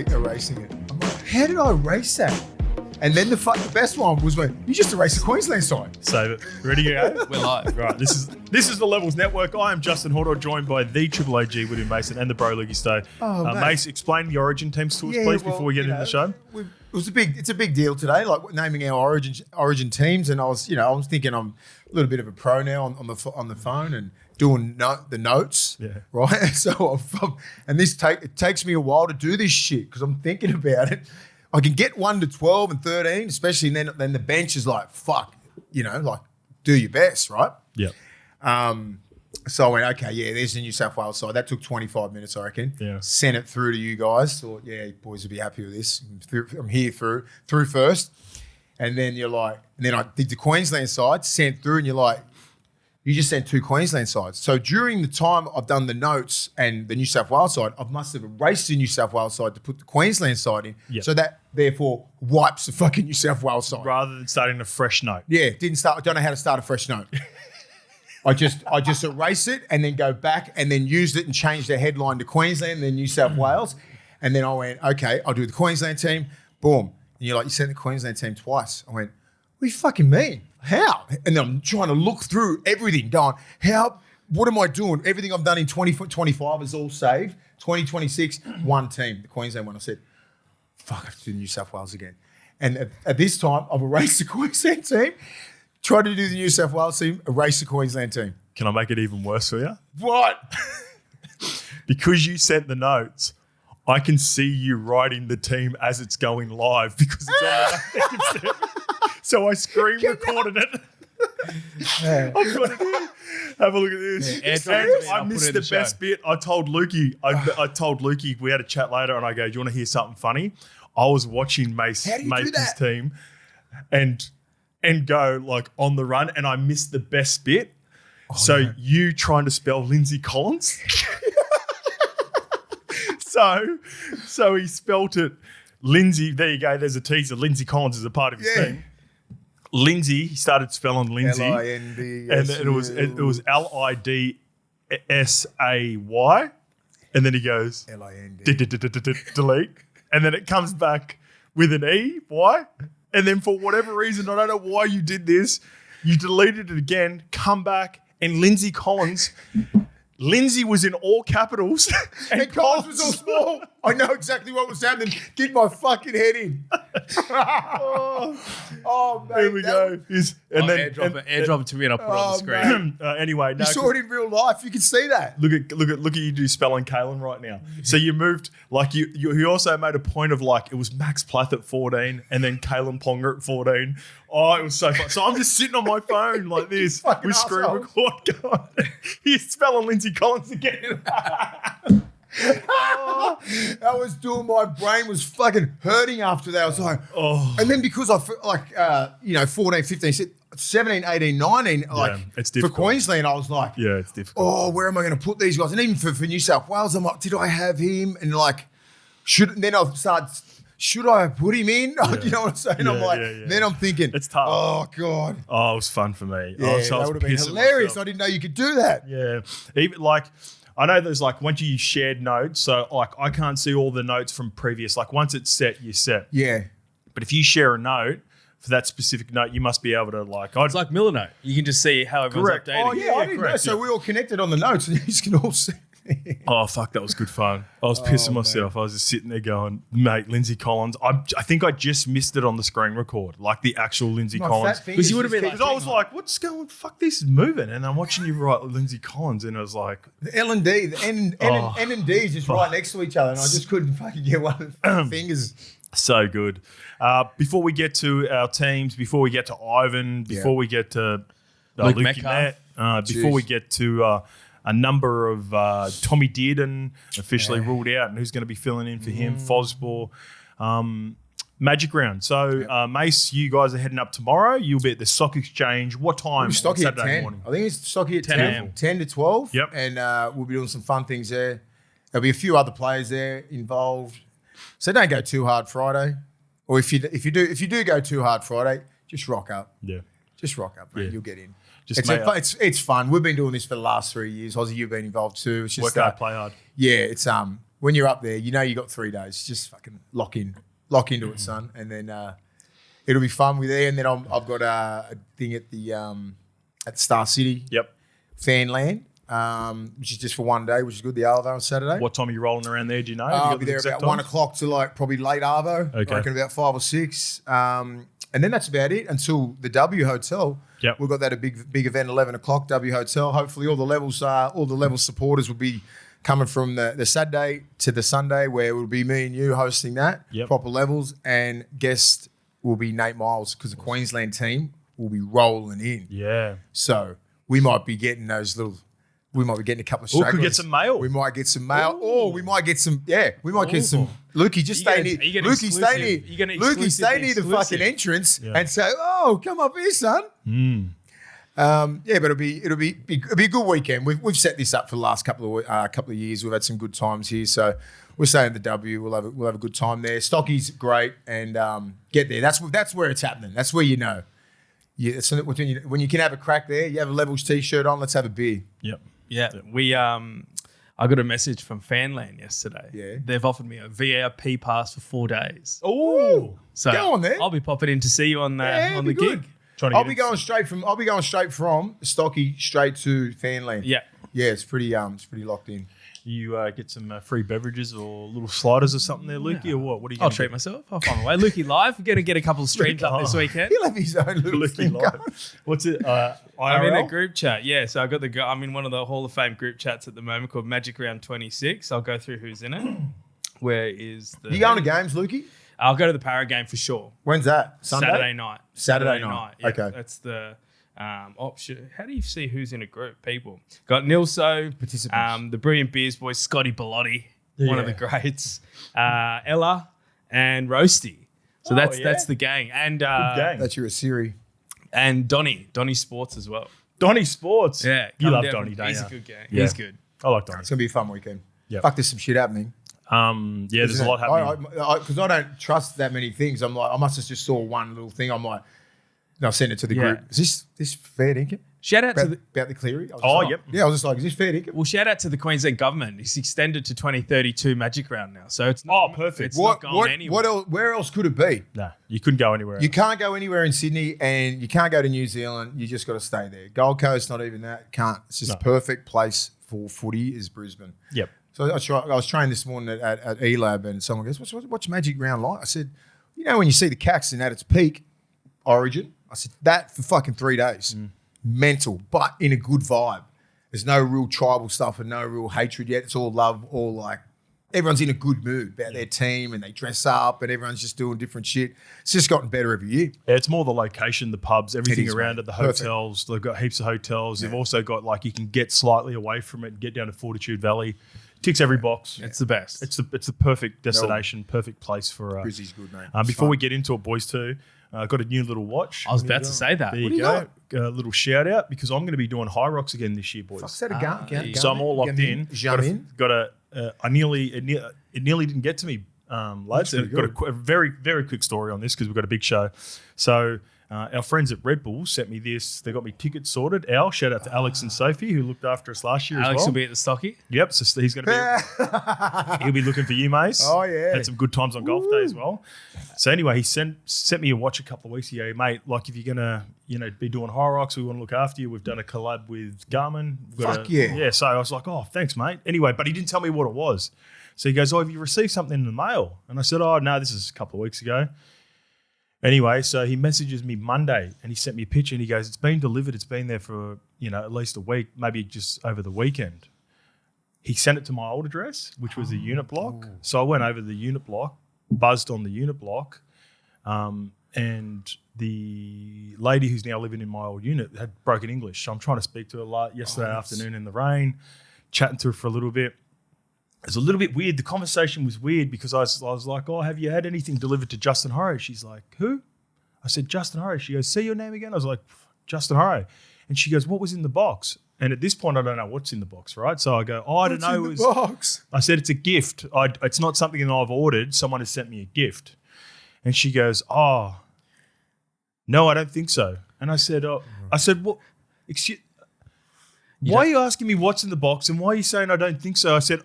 erasing it. I'm like, how did I erase that? And then the best one was when you just erased the Queensland side. Save it. Ready to go? We're live. Right. This is the Levels Network. I am Justin Horo, joined by the Triple AG Willie Mason and the Bro League Stay. Mace, explain the Origin teams to us, please, before we get into the show. It's a big deal today, like naming our Origin teams. And I was thinking I'm a little bit of a pro now on the phone and doing the notes. Yeah. Right. So it takes me a while to do this shit because I'm thinking about it. I can get 1 to 12 and 13, especially, and then the bench is like, fuck, like do your best, right? Yeah. So I went, okay, yeah, there's the New South Wales side. That took 25 minutes, I reckon. Yeah. Sent it through to you guys. Thought, yeah, you boys will be happy with this. I'm here through first. And then you're like, and then I did the Queensland side, sent through, and you're like, you just sent 2 Queensland sides. So during the time I've done the notes and the New South Wales side, I must have erased the New South Wales side to put the Queensland side in. Yep. So that therefore wipes the fucking New South Wales side. Rather than starting a fresh note. Yeah, I don't know how to start a fresh note. I just erase it and then go back and then used it and changed the headline to Queensland and then New South Wales. And then I went, okay, I'll do the Queensland team. Boom. And you're like, you sent the Queensland team twice. I went, what do you fucking mean? How? And then I'm trying to look through everything, going, what am I doing? Everything I've done in 2025 is all saved. 2026, one team, the Queensland one. I said, fuck, I have to do the New South Wales again. And at this time, I've erased the Queensland team, tried to do the New South Wales team, erased the Queensland team. Can I make it even worse for you? What? Because you sent the notes, I can see you writing the team as it's going live because it's on the note. So I screen recorded it. Yeah. I've got it here. Have a look at this. Yeah, And I missed the best bit. I told Lukey, we had a chat later and I go, do you want to hear something funny? I was watching Mace's team and go like on the run and I missed the best bit. You trying to spell Lindsay Collins. So he spelt it Lindsay. There you go. There's a teaser. Lindsay Collins is a part of his team. Lindsay, he started spelling Lindsay. L-I-N-D-S-U. And it was L-I-D-S-A-Y. And then he goes, L-I-N-D. delete. And then it comes back with an E, Y. And then for whatever reason, I don't know why you did this, you deleted it again, come back, and Lindsay Collins... Lindsay was in all capitals. And Collins was all small. I know exactly what was happening. Get my fucking head in. Oh, man. Here we go. Airdrop it to me and I'll put it on the screen. Anyway, you saw it in real life. You can see that. Look at you do spelling Kalen right now. So you moved, like you also made a point of like, it was Max Plath at 14 and then Kalen Ponga at 14. Oh, it was so fun. So I'm just sitting on my phone like this with screen record going. He's spelling Lindsay Collins again. That was doing my brain was fucking hurting after that. I was like, and then because I like 14, 15, 17, 18, 19, like it's for Queensland, I was like, yeah, it's difficult. Oh, where am I going to put these guys? And even for New South Wales, I'm like, did I have him? And like, should I put him in? Yeah. You know what I'm saying? Yeah, I'm like, then I'm thinking, it's tough. Oh God. Oh, it was fun for me. Yeah, that would have been hilarious. I didn't know you could do that. Yeah, even like. I know there's like once you shared notes, so like I can't see all the notes from previous. Like once it's set, you're set. Yeah. But if you share a note for that specific note, you must be able to like. It's like Miller note. You can just see how everyone's updating. Oh yeah, I didn't know. So we all connected on the notes, and you just can all see. Oh fuck, that was good fun. I was pissing myself. I was just sitting there going, mate, Lindsay Collins. I think I just missed it on the screen record, like the actual Lindsay Collins. Because you would have been because I was like, what's going? Fuck, this is moving, and I'm watching you write Lindsay Collins, and I was like, the L and D, the N and D is just right next to each other, and I just couldn't fucking get one of the fingers. So good. Before we get to our teams, before we get to Ivan, before we get to Luke Metcalf, before we get to a number of Tommy Dearden officially ruled out and who's going to be filling in for him, FOZBALL, Magic Round. So, Mace, you guys are heading up tomorrow. You'll be at the Stock Exchange. What time? Stocky at 10. Morning? I think it's Stocky at 10 a.m. 10 to 12. Yep. And we'll be doing some fun things there. There'll be a few other players there involved. So don't go too hard Friday. Or if you do go too hard Friday, just rock up. Yeah. Just rock up, mate. Yeah. You'll get in. Just it's fun. We've been doing this for the last 3 years. Ozzy, you've been involved too. It's just work hard, play hard. Yeah, it's when you're up there, you know you got 3 days. Just fucking lock into it, son, and then it'll be fun with there. And then I've got a thing at the Star City. Yep. Fanland, which is just for 1 day, which is good. The Arvo on Saturday. What time are you rolling around there? Do you know? I'll be there about 1 o'clock to like probably late Arvo. Okay. I reckon about 5 or 6. And then that's about it until the W Hotel. Yep. We've got that a big event, 11 o'clock, W Hotel. Hopefully all the level supporters will be coming from the Saturday to the Sunday, where it will be me and you hosting that, proper levels, and guest will be Nate Miles, because the Queensland team will be rolling in. Yeah. So we might be getting those little. We might be getting a couple of Or stragglers. could get some mail. We might get some mail. Or we might get some, we might get some. Lukey, just stay near. Lukey, stay near the fucking entrance and say, oh, come up here, son. But it'll be a good weekend. We've set this up for the last couple of years. We've had some good times here. So we're saying the W, we'll have a good time there. Stocky's great, and get there. That's where it's happening. That's where you know. Yeah, so when you can have a crack there, you have a Levels t-shirt on, let's have a beer. Yep. Yeah, I got a message from Fanland yesterday. Yeah. They've offered me a VIP pass for 4 days. Oh, So go on there. I'll be popping in to see you on the good. gig. I'll be going straight from Stocky straight to Fanland. Yeah. Yeah, it's pretty locked in. You get some free beverages or little sliders or something there, Lukey, or what? What are you? I'll treat myself. I'll find a way. Lukey Live. We're going to get a couple of streams up this weekend. He'll have his own little Lukey thing live. going. What's it? I'm in a IRL? group chat. Yeah, so I'm in one of the Hall of Fame group chats at the moment called Magic Round 26. I'll go through who's in it. Where is the... You going to games, Lukey? I'll go to the Parra game for sure. When's that? Sunday? Saturday night. Saturday night. Yeah, Okay. That's the option. How do you see who's in a group? People. Got Nilso, Participants. the Brilliant Beers Boys, Scotty Bellotti, one of the greats, Ella, and Roasty. So that's the gang. And gang. That's your Asiri. and Donny Sports as well. Donny Sports. Yeah. You love down Donny, from- don't He's you? a good gang. Yeah. He's good. I like Donny. It's going to be a fun weekend. Yep. Fuck, there's some shit happening. Yeah, there's a lot happening. Because I don't trust that many things. I'm like, I must have just saw one little thing. I'm like, no, I'll send it to the group. Is this fair dinkum? Shout out to About the Cleary? I was Oh, just yep. like, yeah, I was just like, is this fair dinkum? well, shout out to the Queensland government. It's extended to 2032 Magic Round now, so it's not, perfect. It's not going anywhere. Where else could it be? Nah, you couldn't go anywhere. You can't go anywhere in Sydney, and you can't go to New Zealand. You just got to stay there. Gold Coast, not even that. Can't. It's just a perfect place for footy is Brisbane. Yep. So I was trained this morning at ELAB, and someone goes, what's Magic Round like? I said, you know when you see the Caxton at its peak, Origin? I said, that for fucking 3 days. Mental, but in a good vibe. There's no real tribal stuff and no real hatred yet. It's all love, all like, everyone's in a good mood about their team, and they dress up, and everyone's just doing different shit. It's just gotten better every year. Yeah, it's more the location, the pubs, everything is, around mate. it, the Perfect. hotels. They've got heaps of hotels. They've also got, like, you can get slightly away from it and get down to Fortitude Valley. Ticks every box. It's the best. It's the perfect destination, perfect place for. Brizzy's good, mate. Before we get into it, boys, too, I got a new little watch. I was about to say that. There What you do go. A little shout out, because I'm going to be doing high rocks again this year, boys. Fuck's that a So I'm all locked in. Got a. It nearly didn't get to me, lads. pretty Got a very, very quick story on this because we've got a big show. So our friends at Red Bull sent me this. They got me tickets sorted. Shout out to Alex and Sophie, who looked after us last year Alex as well. will be at the Stocky. Yep, so he's going to be. He'll be looking for you, Mace. Oh, yeah. Had some good times on golf day as well. So anyway, he sent me a watch a couple of weeks ago, mate. Like, if you're gonna, be doing high rocks, we want to look after you. We've done a collab with Garmin. Yeah. So I was like, oh, thanks, mate. Anyway, but he didn't tell me what it was. So he goes, oh, have you received something in the mail? And I said, oh, no, this is a couple of weeks ago. Anyway, so he messages me Monday, and he sent me a picture, and he goes, it's been delivered. It's been there for, at least a week, maybe just over the weekend. He sent it to my old address, which was the unit block. So I went over to the unit block, buzzed on the unit block, and the lady who's now living in my old unit had broken English. So I'm trying to speak to her yesterday afternoon in the rain, chatting to her for a little bit. It was a little bit weird. The conversation was weird because I was like, oh, have you had anything delivered to Justin Horo? She's like, who? I said, Justin Horo. She goes, say your name again? I was like, Justin Horo. And she goes, what was in the box? And at this point, I don't know what's in the box, right? So I go, I don't know. What's in the box? I said, it's a gift. It's not something that I've ordered. Someone has sent me a gift. And she goes, oh, no, I don't think so. And I said, what? Why are you asking me what's in the box, and why are you saying I don't think so? I said,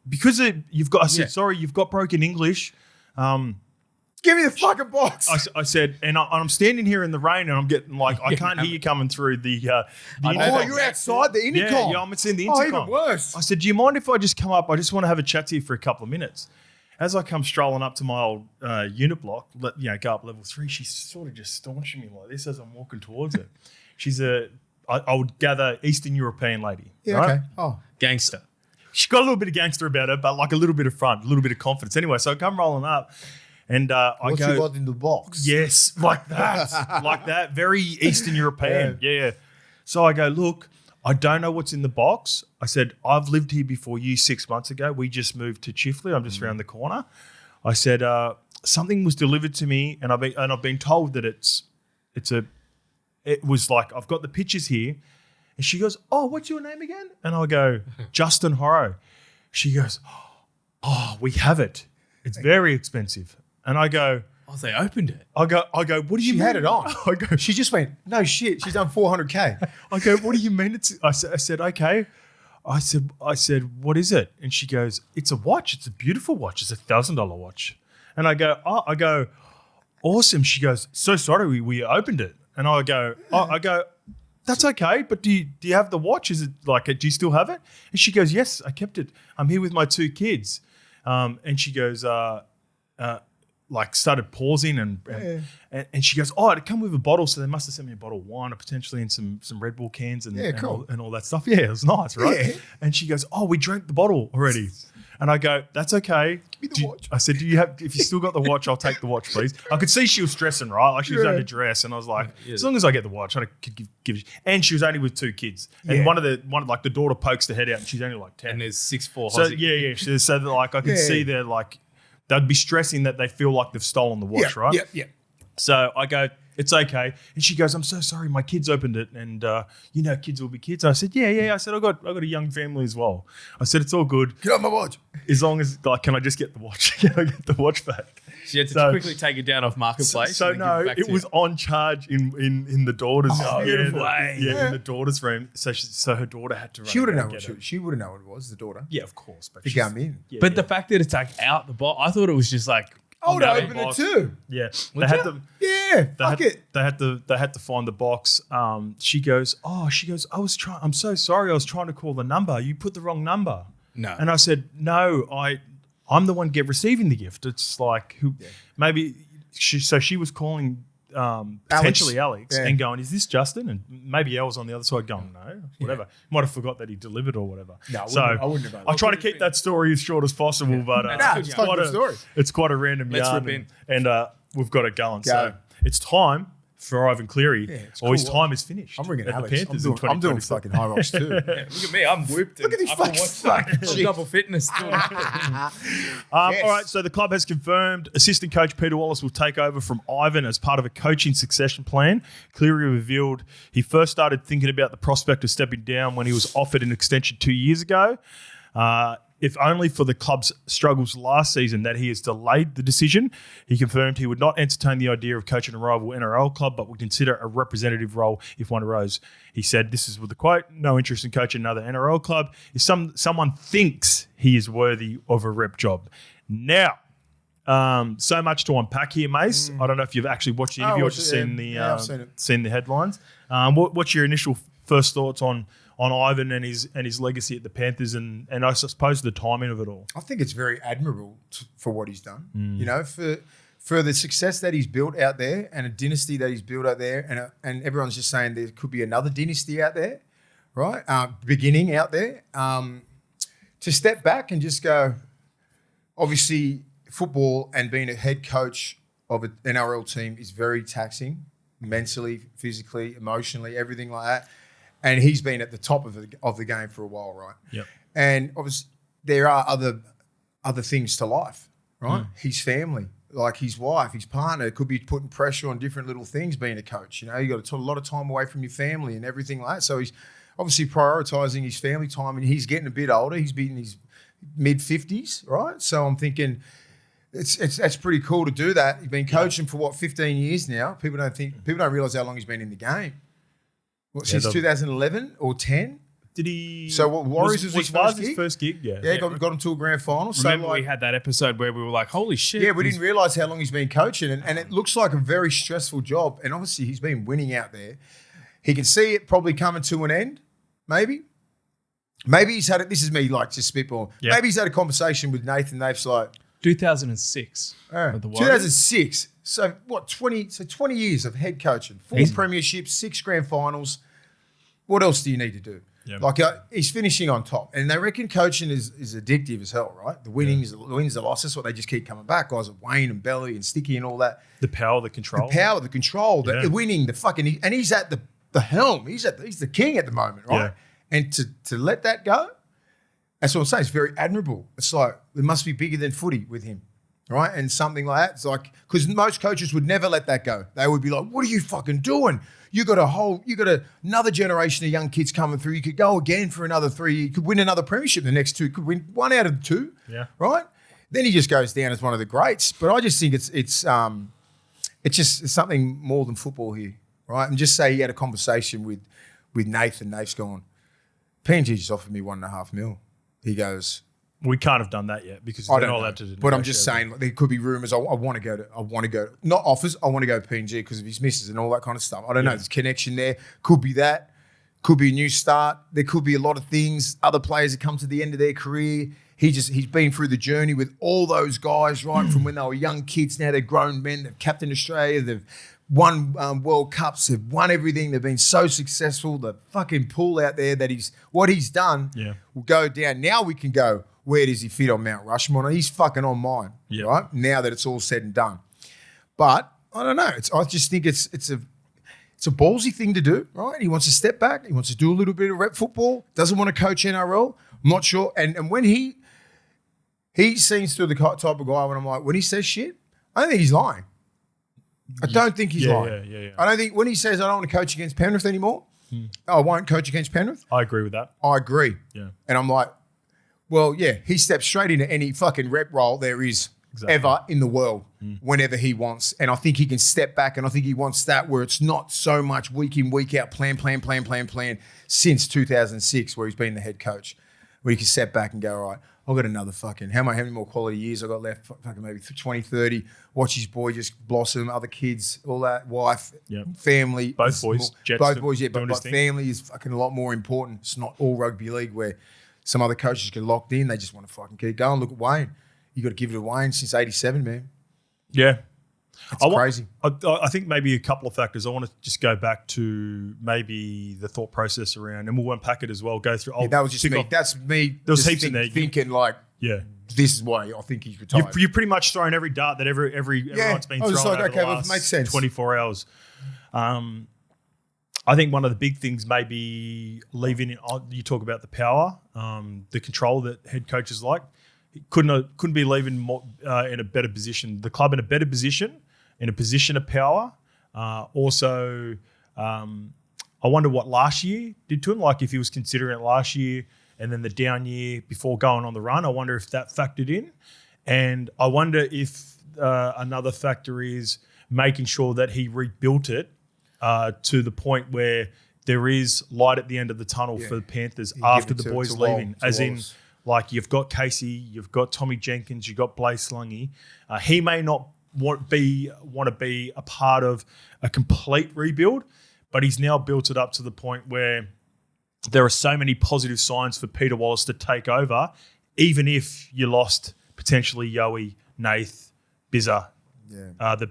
because you've got, I said, sorry, you've got broken English. Give me the fucking box. I said, and I'm standing here in the rain, and I'm getting like, I can't hear you coming through the intercom. You're outside the intercom. Yeah, I'm in the intercom. Even worse. I said, do you mind if I just come up? I just want to have a chat to you for a couple of minutes. As I come strolling up to my old unit block, go up level 3, she's sort of just staunching me like this as I'm walking towards her. She's I would gather Eastern European lady. Yeah, right? okay. Oh, Gangster. She's got a little bit of gangster about her, but like a little bit of front, a little bit of confidence. Anyway, so I come rolling up. And what you got in the box? Yes, like that. Like that. Very Eastern European. Yeah. So I go, look, I don't know what's in the box. I said, I've lived here before you 6 months ago. We just moved to Chifley. I'm just around the corner. I said, something was delivered to me, and I've been told that it was like, I've got the pictures here. And she goes, oh, what's your name again? And I go, Justin Horo. She goes, oh, we have it. It's very expensive. And I go, oh, they opened it. I go, what do you mean? She had it on. I go, she just went, no shit, she's done 400K. I go, what do you mean? I said, okay. I said, what is it? And she goes, it's a watch. It's a beautiful watch. It's $1,000 watch. And I go, awesome. She goes, so sorry, we opened it. And I go, that's okay, but do you have the watch? Is it like, do you still have it? And she goes, yes, I kept it. I'm here with my 2 kids. And she goes, like started pausing and she goes, oh, it'd come with a bottle, so they must have sent me a bottle of wine or potentially in some Red Bull cans and all that stuff. Yeah, it was nice, right? Yeah. And she goes, oh, we drank the bottle already. And I go, that's okay. Give me the watch. I said, if you still got the watch, I'll take the watch, please. I could see she was stressing, right? Like she was under dress, and I was like, as long as I get the watch, I could give it. And she was only with 2 kids. And one of the daughter pokes the head out, and she's only like 10. And there's 6'4". So so that like I could see they're like, they'd be stressing that they feel like they've stolen the watch, right? Yeah. So I go, it's okay. And she goes, I'm so sorry, my kids opened it, and kids will be kids. And I said, yeah. I said, I got a young family as well. I said, it's all good. Get on my watch. As long as can I just get the watch? Can I get the watch back? She had to quickly take it down off Marketplace. So no, it was on charge in the daughter's beautiful. in the daughter's room. So her daughter had to run. She would have known. She would have known what it was. The daughter. Yeah, of course. But to come in. Yeah, but the fact that it's like out the box, I thought it was just like. I would have opened it too. Yeah, they had to. Yeah, fuck it. They had to find the box. She goes, I'm so sorry. I was trying to call the number. You put the wrong number. No. And I said, no, I'm the one receiving the gift. It's like maybe she was calling potentially Alex and going, is this Justin? And maybe Elle was on the other side going, no, whatever. Might have forgot that he delivered or whatever. No, I wouldn't have. I try to keep that story as short as possible, but it's quite a good story. It's quite a random yarn. Rip in. And we've got it going. So it's time for Ivan Cleary, his time is finished. I'm ringing at Alex. the Panthers I'm doing fucking high rocks too. Look at me, I'm whooped. Look at these fucking double fitness. All right, so the club has confirmed assistant coach Peter Wallace will take over from Ivan as part of a coaching succession plan. Cleary revealed he first started thinking about the prospect of stepping down when he was offered an extension 2 years ago. If only for the club's struggles last season that he has delayed the decision. He confirmed he would not entertain the idea of coaching a rival NRL club, but would consider a representative role if one arose. He said, this is with the quote, no interest in coaching another NRL club if someone thinks he is worthy of a rep job. Now, so much to unpack here, Mace. I don't know if you've actually watched the interview or just seen the headlines. What's your initial first thoughts on Ivan and his legacy at the Panthers and I suppose the timing of it all? I think it's very admirable for what he's done. You know, for the success that he's built out there and a dynasty that he's built out there, and everyone's just saying there could be another dynasty out there, right? Beginning out there. To step back and just go, obviously football and being a head coach of an NRL team is very taxing, mentally, physically, emotionally, everything like that. And he's been at the top of the game for a while, right? Yep. And obviously there are other things to life, right? His family, like his wife, his partner, could be putting pressure on different little things being a coach. You know, you got a lot of time away from your family and everything like that. So he's obviously prioritising his family time, and he's getting a bit older. He's been in his mid-50s, right? So I'm thinking that's pretty cool to do that. He's been coaching for 15 years now. People don't realise how long he's been in the game. Since 2011 or 10? Did he? So what, Warriors was his first gig? Yeah. Yeah, got him to a grand final. Remember so we had that episode where we were like, holy shit. Yeah, we didn't realise how long he's been coaching. And it looks like a very stressful job. And obviously he's been winning out there. He can see it probably coming to an end, maybe. Maybe he's had it. This is me, like, just spitball. Yeah. Maybe he's had a conversation with Nathan. Nath's like 2006. 2006. So what? 20 years of head coaching, 4 premierships, 6 grand finals. What else do you need to do? Yeah. Like he's finishing on top, and they reckon coaching is addictive as hell, right? The winnings, the wins, the losses, what they just keep coming back. Guys like Wayne and Belly and Sticky and all that. The power, the control, the winning, the fucking, and he's at the helm. He's the king at the moment, right? Yeah. And to let that go, that's what I'm saying. It's very admirable. It's like it must be bigger than footy with him, right? And something like that. It's like, because most coaches would never let that go. They would be like, "What are you fucking doing? You got another generation of young kids coming through. You could go again for another 3 years. You could win another premiership the next 2. Could win 1 out of 2. Yeah. Right? Then he just goes down as one of the greats. But I just think it's something more than football here, right? And just say he had a conversation with Nathan. Nath's gone, PNG just offered me $1.5 million. He goes, we can't have done that yet because they're not allowed to do. But I'm just saying, like, there could be rumours. I want to go, not offers. I want to go to PNG because of his missus and all that kind of stuff. I don't know. There's connection there. Could be that. Could be a new start. There could be a lot of things. Other players that come to the end of their career. He's been through the journey with all those guys, right? From when they were young kids, now they're grown men. They've captained Australia. They've won World Cups. They've won everything. They've been so successful. The fucking pool out there that what he's done will go down. Now we can go, where does he fit on Mount Rushmore? He's fucking on mine, right? Now that it's all said and done. But I don't know. I just think it's a ballsy thing to do, right? He wants to step back. He wants to do a little bit of rep football. Doesn't want to coach NRL. I'm not sure. And when he seems to be the type of guy when I'm like, when he says shit, I don't think he's lying. I don't think he's lying. Yeah. I don't think when he says I don't want to coach against Penrith anymore, I won't coach against Penrith. I agree with that. I agree. Yeah. And I'm like, well, yeah, he steps straight into any fucking rep role there is ever in the world whenever he wants. And I think he can step back, and I think he wants that where it's not so much week in, week out, plan since 2006 where he's been the head coach, where he can step back and go, all right, I've got another fucking, how many more quality years I got left? Fucking maybe 20, 30. Watch his boy just blossom, other kids, all that, wife, family. Both boys. Both boys, yeah. But family is fucking a lot more important. It's not all rugby league where some other coaches get locked in. They just want to fucking keep going. Look at Wayne. You got to give it to Wayne since 87, man. Yeah. It's crazy. I think maybe a couple of factors. I want to just go back to maybe the thought process around, and we'll unpack it as well. Go through. That was just me. That's me. There was heaps in there. Thinking like, this is why I think he's retired. You've pretty much thrown every dart that everyone's been thrown over the last makes sense. 24 hours. I think one of the big things maybe leaving. You talk about the power, the control that head coaches like. Couldn't be leaving in a better position. The club in a better position, in a position of power. Also, I wonder what last year did to him. Like if he was considering it last year and then the down year before going on the run. I wonder if that factored in. And I wonder if another factor is making sure that he rebuilt it to the point where there is light at the end of the tunnel for the Panthers after the boys leaving. Like you've got Casey, you've got Tommy Jenkins, you've got Blaze Slungy. He may not want to be a part of a complete rebuild, but he's now built it up to the point where there are so many positive signs for Peter Wallace to take over, even if you lost potentially Yowie, Nath, Bizza, the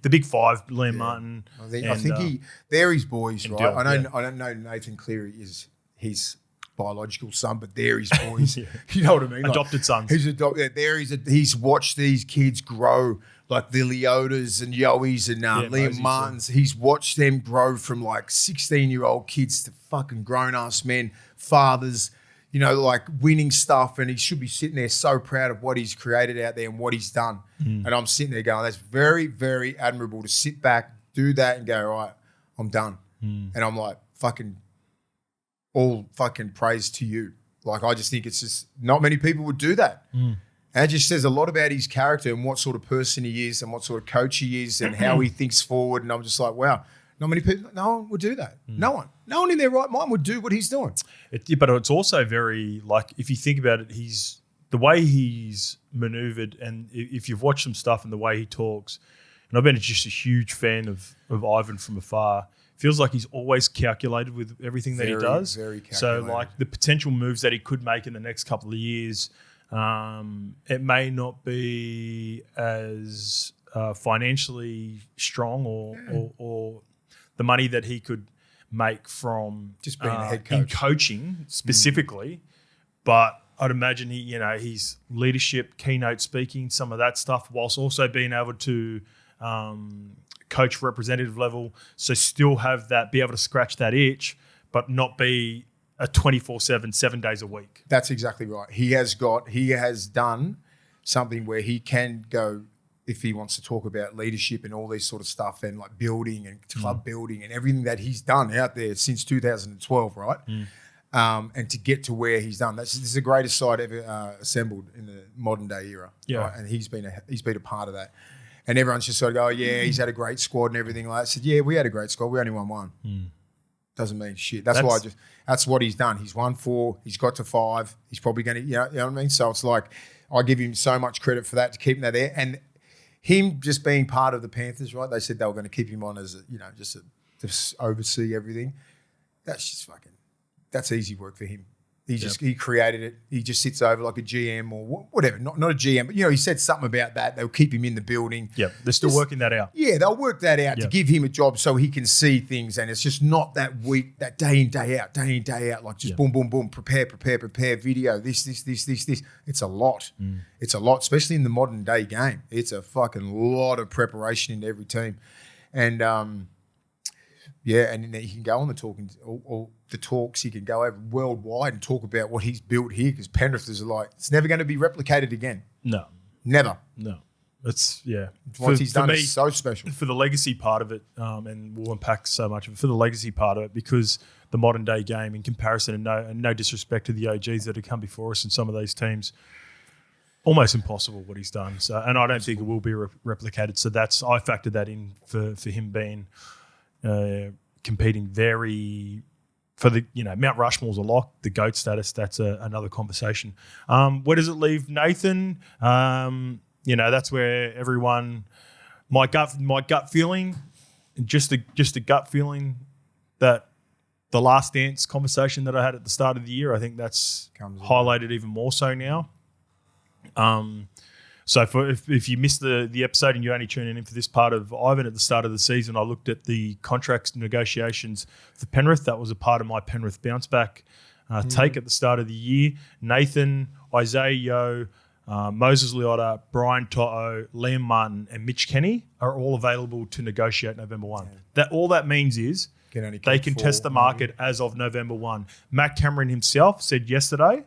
big five, Liam Martin. I think they're his boys, right? Dill, I don't know Nathan Cleary is his biological son, but they're his boys. You know what I mean? Adopted sons. He's watched these kids grow, like the Leotas and Yowies and Liam Martins. He's watched them grow from like 16-year-old kids to fucking grown-ass men, fathers, like winning stuff. And he should be sitting there so proud of what he's created out there and what he's done. And I'm sitting there going, that's very, very admirable to sit back, do that and go, all right, I'm done. And I'm like, all fucking praise to you. Like, I just think it's just not many people would do that. And it just says a lot about his character and what sort of person he is and what sort of coach he is and how he thinks forward. And I'm just like, wow, Not many people. No one would do that. No one in their right mind would do what he's doing. But it's also very, like, if you think about it, the way he's maneuvered, and if you've watched some stuff and the way he talks, and I've been just a huge fan of Ivan from afar. Feels like he's always calculated with everything that he does. Very calculated. So, like, the potential moves that he could make in the next couple of years, it may not be as financially strong or the money that he could make from just being a head coach in coaching specifically, but I'd imagine his leadership, keynote speaking, some of that stuff, whilst also being able to coach representative level, so still have that, be able to scratch that itch, but not be a 24/7, 7 days a week. That's exactly right. He has done something where he can go, if he wants to talk about leadership and all this sort of stuff, and like building and club building and everything that he's done out there since 2012, right? And to get to where he's done, this is the greatest side ever assembled in the modern day era. Yeah, right? And he's been a part of that. And everyone's just sort of go, oh, yeah, he's had a great squad and everything like that. I said, yeah, we had a great squad. We only won one. Doesn't mean shit. That's what he's done. He's won 4. He's got to 5. He's probably going to, you know what I mean? So it's like, I give him so much credit for that, to keep him there. And him just being part of the Panthers, right? They said they were going to keep him on as, to oversee everything. That's easy work for him. He created it. He just sits over like a GM or whatever. Not a GM, but he said something about that. They'll keep him in the building. Yeah, they're still working that out. Yeah, they'll work that out to give him a job so he can see things, and it's just not that week, that day in, day out, like just boom, boom, boom, prepare, video, this. It's a lot. It's a lot, especially in the modern day game. It's a fucking lot of preparation into every team. And and then he can go on the talking or the talks. He can go over worldwide and talk about what he's built here, because Penrith is like, it's never going to be replicated again. No, never. No, it's what he's done is so special for the legacy part of it, and we'll unpack so much of it for the legacy part of it, because the modern day game, in comparison, and no disrespect to the OGs that have come before us in some of these teams, almost impossible what he's done. So, and I don't think it will be replicated. So I factored that in for him being. Competing very for the Mount Rushmore's a lock. The GOAT status, that's another conversation. Where does it leave Nathan? That's where everyone, my gut feeling, just a gut feeling that the last dance conversation that I had at the start of the year, I think that's highlighted even more so now. So if you missed the episode and you're only tuning in for this part of Ivan at the start of the season, I looked at the contracts negotiations for Penrith. That was a part of my Penrith bounce back take at the start of the year. Nathan, Isaiah Yeo, Moses Leota, Brian To'o, Liam Martin, and Mitch Kenny are all available to negotiate November 1. All that means is they can test the market as of November 1. Matt Cameron himself said yesterday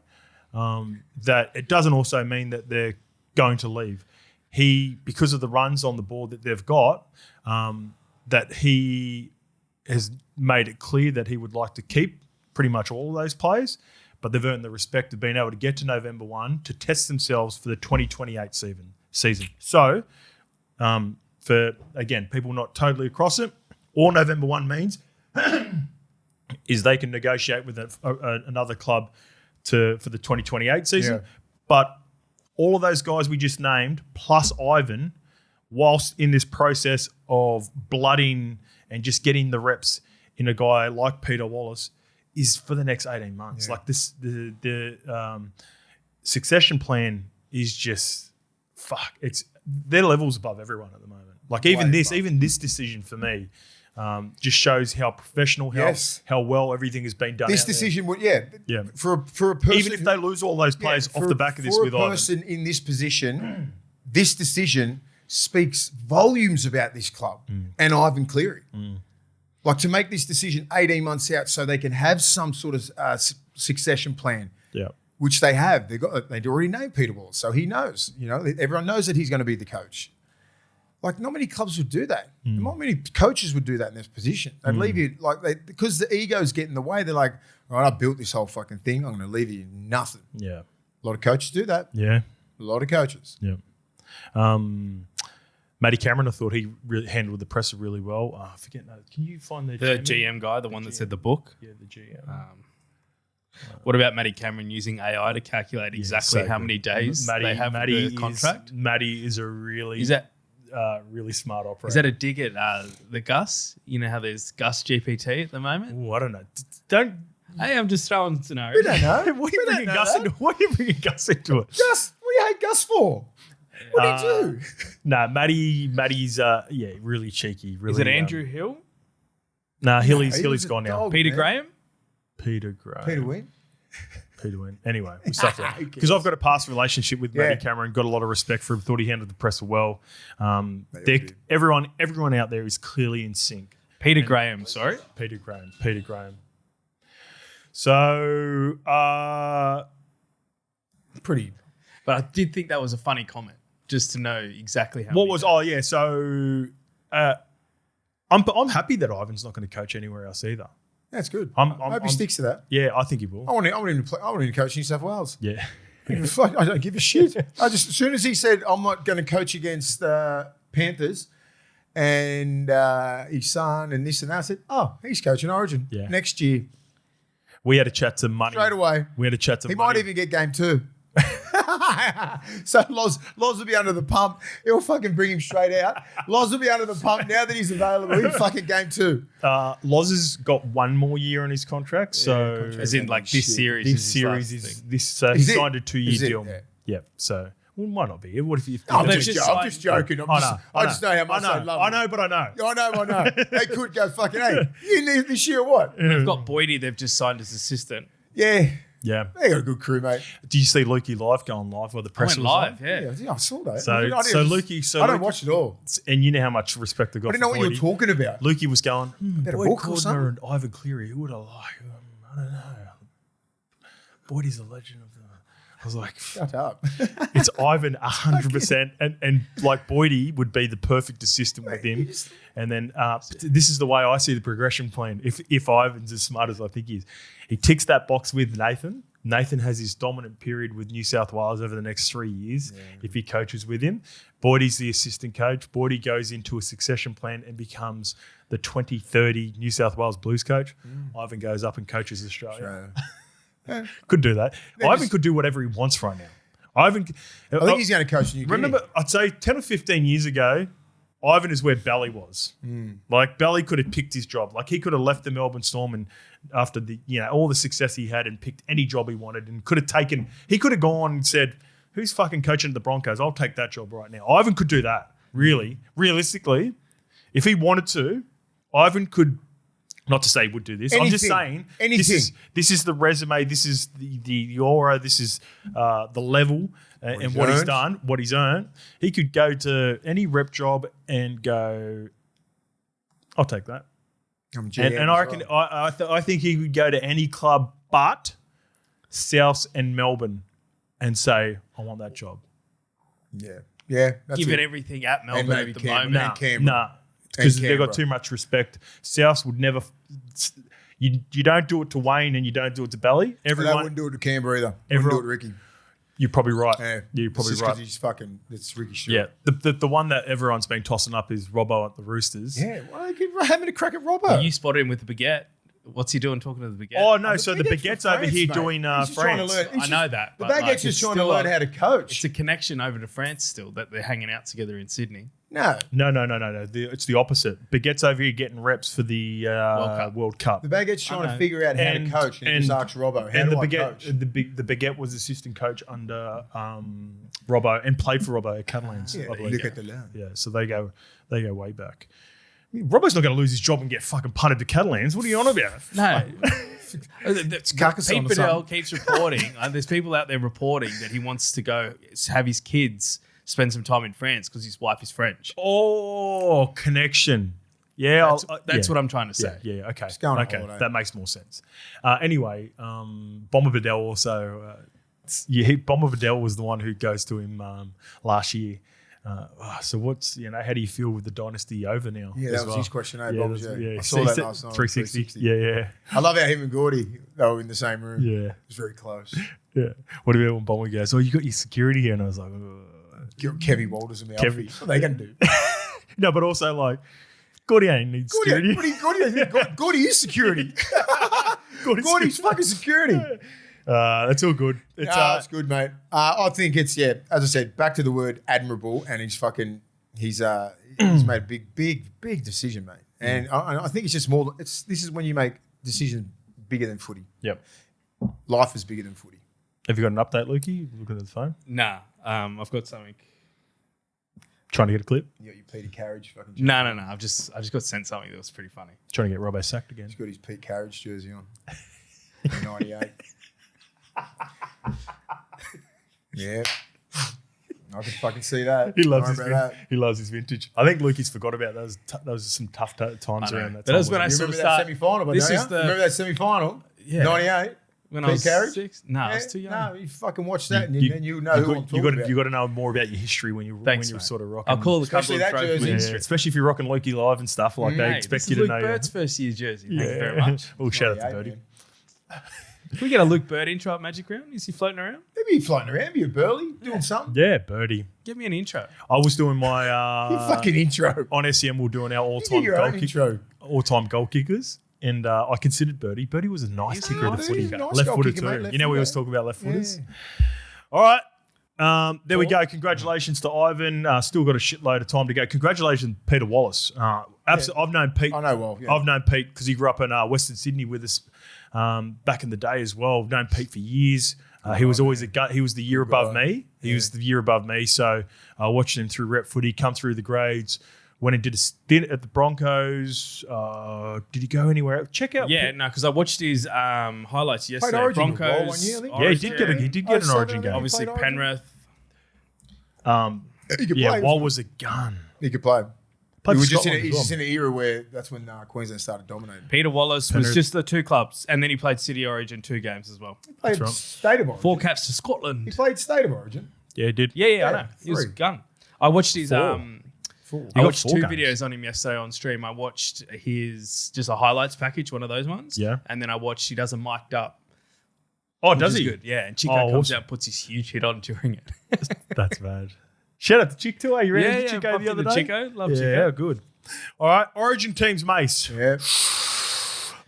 that it doesn't also mean that they're going to leave. Because of the runs on the board that they've got, that he has made it clear that he would like to keep pretty much all of those players, but they've earned the respect of being able to get to November 1 to test themselves for the 2028 season. So, for, again, people not totally across it, all November 1 means is they can negotiate with another club for the 2028 season. Yeah. But all of those guys we just named, plus Ivan, whilst in this process of blooding and just getting the reps in a guy like Peter Wallace, is for the next 18 months. Yeah. Like this, the succession plan is just they're levels above everyone at the moment. Like even this decision for me just shows how professional, how well everything has been done. This decision would, for a person, even if they lose all those players off the back of this with Ivan. For a person in this position, this decision speaks volumes about this club and Ivan Cleary. Like to make this decision 18 months out so they can have some sort of succession plan. Yeah. Which they have. They'd already named Peter Wallace, so he knows. Everyone knows that he's going to be the coach. Like, not many clubs would do that. Not many coaches would do that in this position. They'd leave you because the egos get in the way. They're like, all right, I built this whole fucking thing. I'm going to leave you nothing. Yeah. A lot of coaches do that. Yeah. A lot of coaches. Yeah. Matty Cameron, I thought he really handled the presser really well. I forget. No, can you find the GM guy, the one that said the book? Yeah, the GM. What about Matty Cameron using AI to calculate exactly how many days they have the contract? Matty is a really really smart operator. Is that a dig at the Gus? You know how there's Gus GPT at the moment? Ooh, I don't know. Hey, I'm just throwing scenarios. We don't know. What are you bringing Gus into it? Gus, what do you hate Gus for? What did he do? No, Matty's really cheeky. Really, Is it Andrew Hill? Nah, Hilly's gone now. Peter Graham? Peter Graham. Peter Wynn? Peter Wynn. Anyway, we stuffed that. Because I've got a past relationship with Matty Cameron, got a lot of respect for him, thought he handled the presser well. Everyone out there is clearly in sync. Peter Graham, sorry? Peter Graham. So, Pretty. But I did think that was a funny comment, just to know exactly how. So I'm happy that Ivan's not going to coach anywhere else either. That's good. I hope he sticks to that. Yeah, I think he will. I want him to play. I want him to coach New South Wales. Yeah. I don't give a shit. As soon as he said I'm not going to coach against Panthers and his son and this and that, I said, oh, he's coaching Origin next year. We had a chat to Money. Straight away. He might even get game 2. So Loz will be under the pump. He'll fucking bring him straight out. Loz will be under the pump now that he's available. He'll fucking game 2. Loz has got 1 more year on his contract. So as in like this series. This series is this. So he signed a 2-year deal. Yeah. So well, might not be. What if you? I'm just joking. I just know how much I love him. I know, but I know. I know. They could go fucking. Hey, you need this year or what? They've got Boydie. They've just signed as assistant. Yeah. Yeah. They got a good crew, mate. Do you see Lukey live going live while the press was live? On? Yeah, I saw that. So Lukey. I don't watch it all. And you know how much respect I got. I didn't know what you were talking about. Lukey was going. Better Boyd book or something. and Ivan Cleary. Who would I like? I don't know. Boydie's a legend of the. I was like, shut up. It's Ivan 100%, and like Boydie would be the perfect assistant with him. And then this is the way I see the progression plan. If Ivan's as smart as I think he is, he ticks that box with Nathan. Nathan has his dominant period with New South Wales over the next 3 years if he coaches with him. Boydie's the assistant coach. Boydie goes into a succession plan and becomes the 2030 New South Wales Blues coach. Ivan goes up and coaches Australia. Could do that. Ivan could do whatever he wants right now. I think he's going to coach New Guinea. Remember, I'd say 10 or 15 years ago, Ivan is where Belly was. Like Belly could have picked his job. Like he could have left the Melbourne Storm and after the all the success he had and picked any job he wanted and could have taken. He could have gone and said, "Who's fucking coaching the Broncos? I'll take that job right now." Ivan could do that. Really, realistically, if he wanted to, Ivan could. Not to say he would do this. I'm just saying this is the resume. This is the aura. This is the level and what he's done, what he's earned. He could go to any rep job and go, I'll take that. I'm GM and I reckon I think he would go to any club but South and Melbourne and say, I want that job. Yeah. Give it everything at Melbourne at the moment. Nah. Because they've got too much respect. South would never. You don't do it to Wayne and you don't do it to Belly. Everyone wouldn't do it to Canberra either. Wouldn't do it to Ricky. You're probably right. Yeah, you're probably right. He's fucking. It's Ricky Stewart. Yeah, the one that everyone's been tossing up is Robbo at the Roosters. Yeah, well, having a crack at Robbo. You spotted him with the baguette. What's he doing talking to the baguette? Oh no! So the baguette's over here doing France. I know that. The baguette's just trying to learn how to coach. It's a connection over to France still that they're hanging out together in Sydney. No. It's the opposite. Baguette's over here getting reps for the World Cup. The baguette's trying to figure out how to coach, and he just asks Robbo, how do I coach? The baguette was assistant coach under Robbo and played for Robbo at Catalans. Yeah, look at the land. Yeah, so they go way back. I mean, Robbo's not going to lose his job and get fucking punted to Catalans. What are you on about? No. Carcassonne Pete Bedell keeps reporting. There's people out there reporting that he wants to go have his kids spend some time in France because his wife is French. Oh, connection. Yeah, that's what I'm trying to say. Yeah, okay. Just going on okay, holiday. that makes more sense. Anyway, Bomber Bedell also. Bomber Bedell was the one who goes to him last year. So what's how do you feel with the dynasty over now? Yeah, that was his question. I saw that last night. 360. Yeah. I love how him and Gordy they were in the same room. Yeah, it was very close. Yeah. What about when Bomber goes, "Oh, you got your security here," and I was like, Kevy Walters and the outfit. What are they going to do? No, but also like, Gordy ain't needs security. Gordy is security. Gordy's fucking security. That's all good. It's good, mate. I think it's, as I said, back to the word admirable, and he's made a big decision, mate. And I think it's just more. This is when you make decisions bigger than footy. Yep. Life is bigger than footy. Have you got an update, Lukey? Looking at the phone. Nah, I've got something. Trying to get a clip. You got your Peter Carriage fucking. No. I've just got sent something that was pretty funny. Trying to get Robbo sacked again. He's got his Pete Carriage jersey on. 98. Yeah. I can fucking see that. He loves his vintage. I think Lukey's forgot about those. Those are some tough times around that But time. that's when I You sort remember of that semi-final, but This don't is you? the- Remember that semi-final? Yeah. 98? when Pete I was Carriage? 6. No, I was too young. No, you fucking watch that and then you know who I'm talking about. You got to know more about your history when you're Thanks, when you're mate. sort of rocking. I'll call a Especially couple of that trophies. jersey. Yeah, especially if you're rocking Lukey live and stuff like they Mate, expect this you is to Luke know. Bird's first year jersey. Thank you very much. Well, shout out to 98, Birdie. man. Can we get a Luke Bird intro at Magic Round? Is he floating around? Maybe you're floating around, you're burly, doing something. Yeah, Birdie. Give me an intro. I was doing my Your fucking intro. on SEM. We're doing our You all-time do your goal own intro. all-time goal kickers, and I considered Birdie. Birdie was a nice He's kicker of the nice, footy, he's a nice left goal footed kicker, too. mate, left You know we footer. always talk about left footers. Yeah. All right. There we go. Congratulations to Ivan. Still got a shitload of time to go. Congratulations, Peter Wallace. Absolutely, I've known Pete. I know well. Yeah. I've known Pete because he grew up in Western Sydney with us back in the day as well. I've known Pete for years. He was always he was the year above me. He was the year above me. So I watched him through rep footy, come through the grades. Went and did a stint at the Broncos. Did he go anywhere else? Check out. Yeah, no, because I watched his highlights yesterday. Origin for a while, Broncos. one year, I think. Yeah, he did get an Oh, Origin so game. Obviously, Played Origin? Penrith. He could Yeah, play. Wall was a gun. He could play. Played He for was just in Scotland as he's well. just in an era where that's when Queensland started dominating. Peter Wallace Penrith. was just the 2 clubs, and then he played City Origin 2 games as well. He played right. State of Origin. 4 caps to He Scotland. played State of Origin. Yeah, he did. Yeah, I know. He was a 3. gun. I watched his 4. I got watched 4 2 games. videos on him yesterday on stream. I watched his just a highlights package, one of those ones. Yeah. And then I watched he does a mic'd up. Oh, which does is he? Good. Yeah. And Chico Oh, comes awesome. out, puts his huge hit on during it. That's bad. Shout out to Chick too. You ran Yeah, into yeah, Chico bumped the other into day. Chico. Love yeah, Chico. good. All right, Origin teams, Mace. Yeah.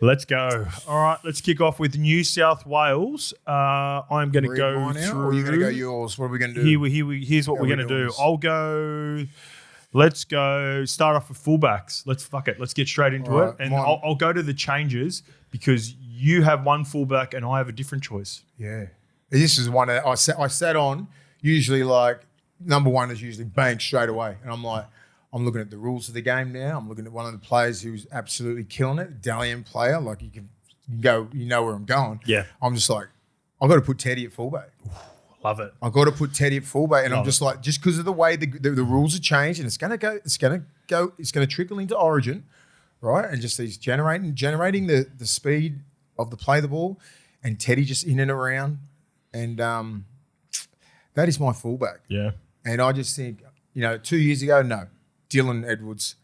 Let's go. All right, let's kick off with New South Wales. I'm going to Read go mine out, through. or are you going to go yours? What are we going to do? Here's what How we're we going to doing do. this? I'll go. Let's go. Start off with fullbacks. Let's get straight into All it, right, and mine. I'll go to the changes because you have one fullback and I have a different choice. Yeah. This is one that I sat on, usually like number one is usually bang straight away. And I'm like, I'm looking at the rules of the game now. I'm looking at one of the players who's absolutely killing it, Dalian player. Like you can go, you know where I'm going. Yeah. I'm just like, I've got to put Teddy at fullback. Love it. I've got to put Teddy at fullback. And Love I'm just like, just because of the way the rules have changed and it's going to trickle into Origin, right? And just these generating the speed of the play the ball and Teddy just in and around. And that is my fullback. Yeah. And I just think, 2 years ago, no, Dylan Edwards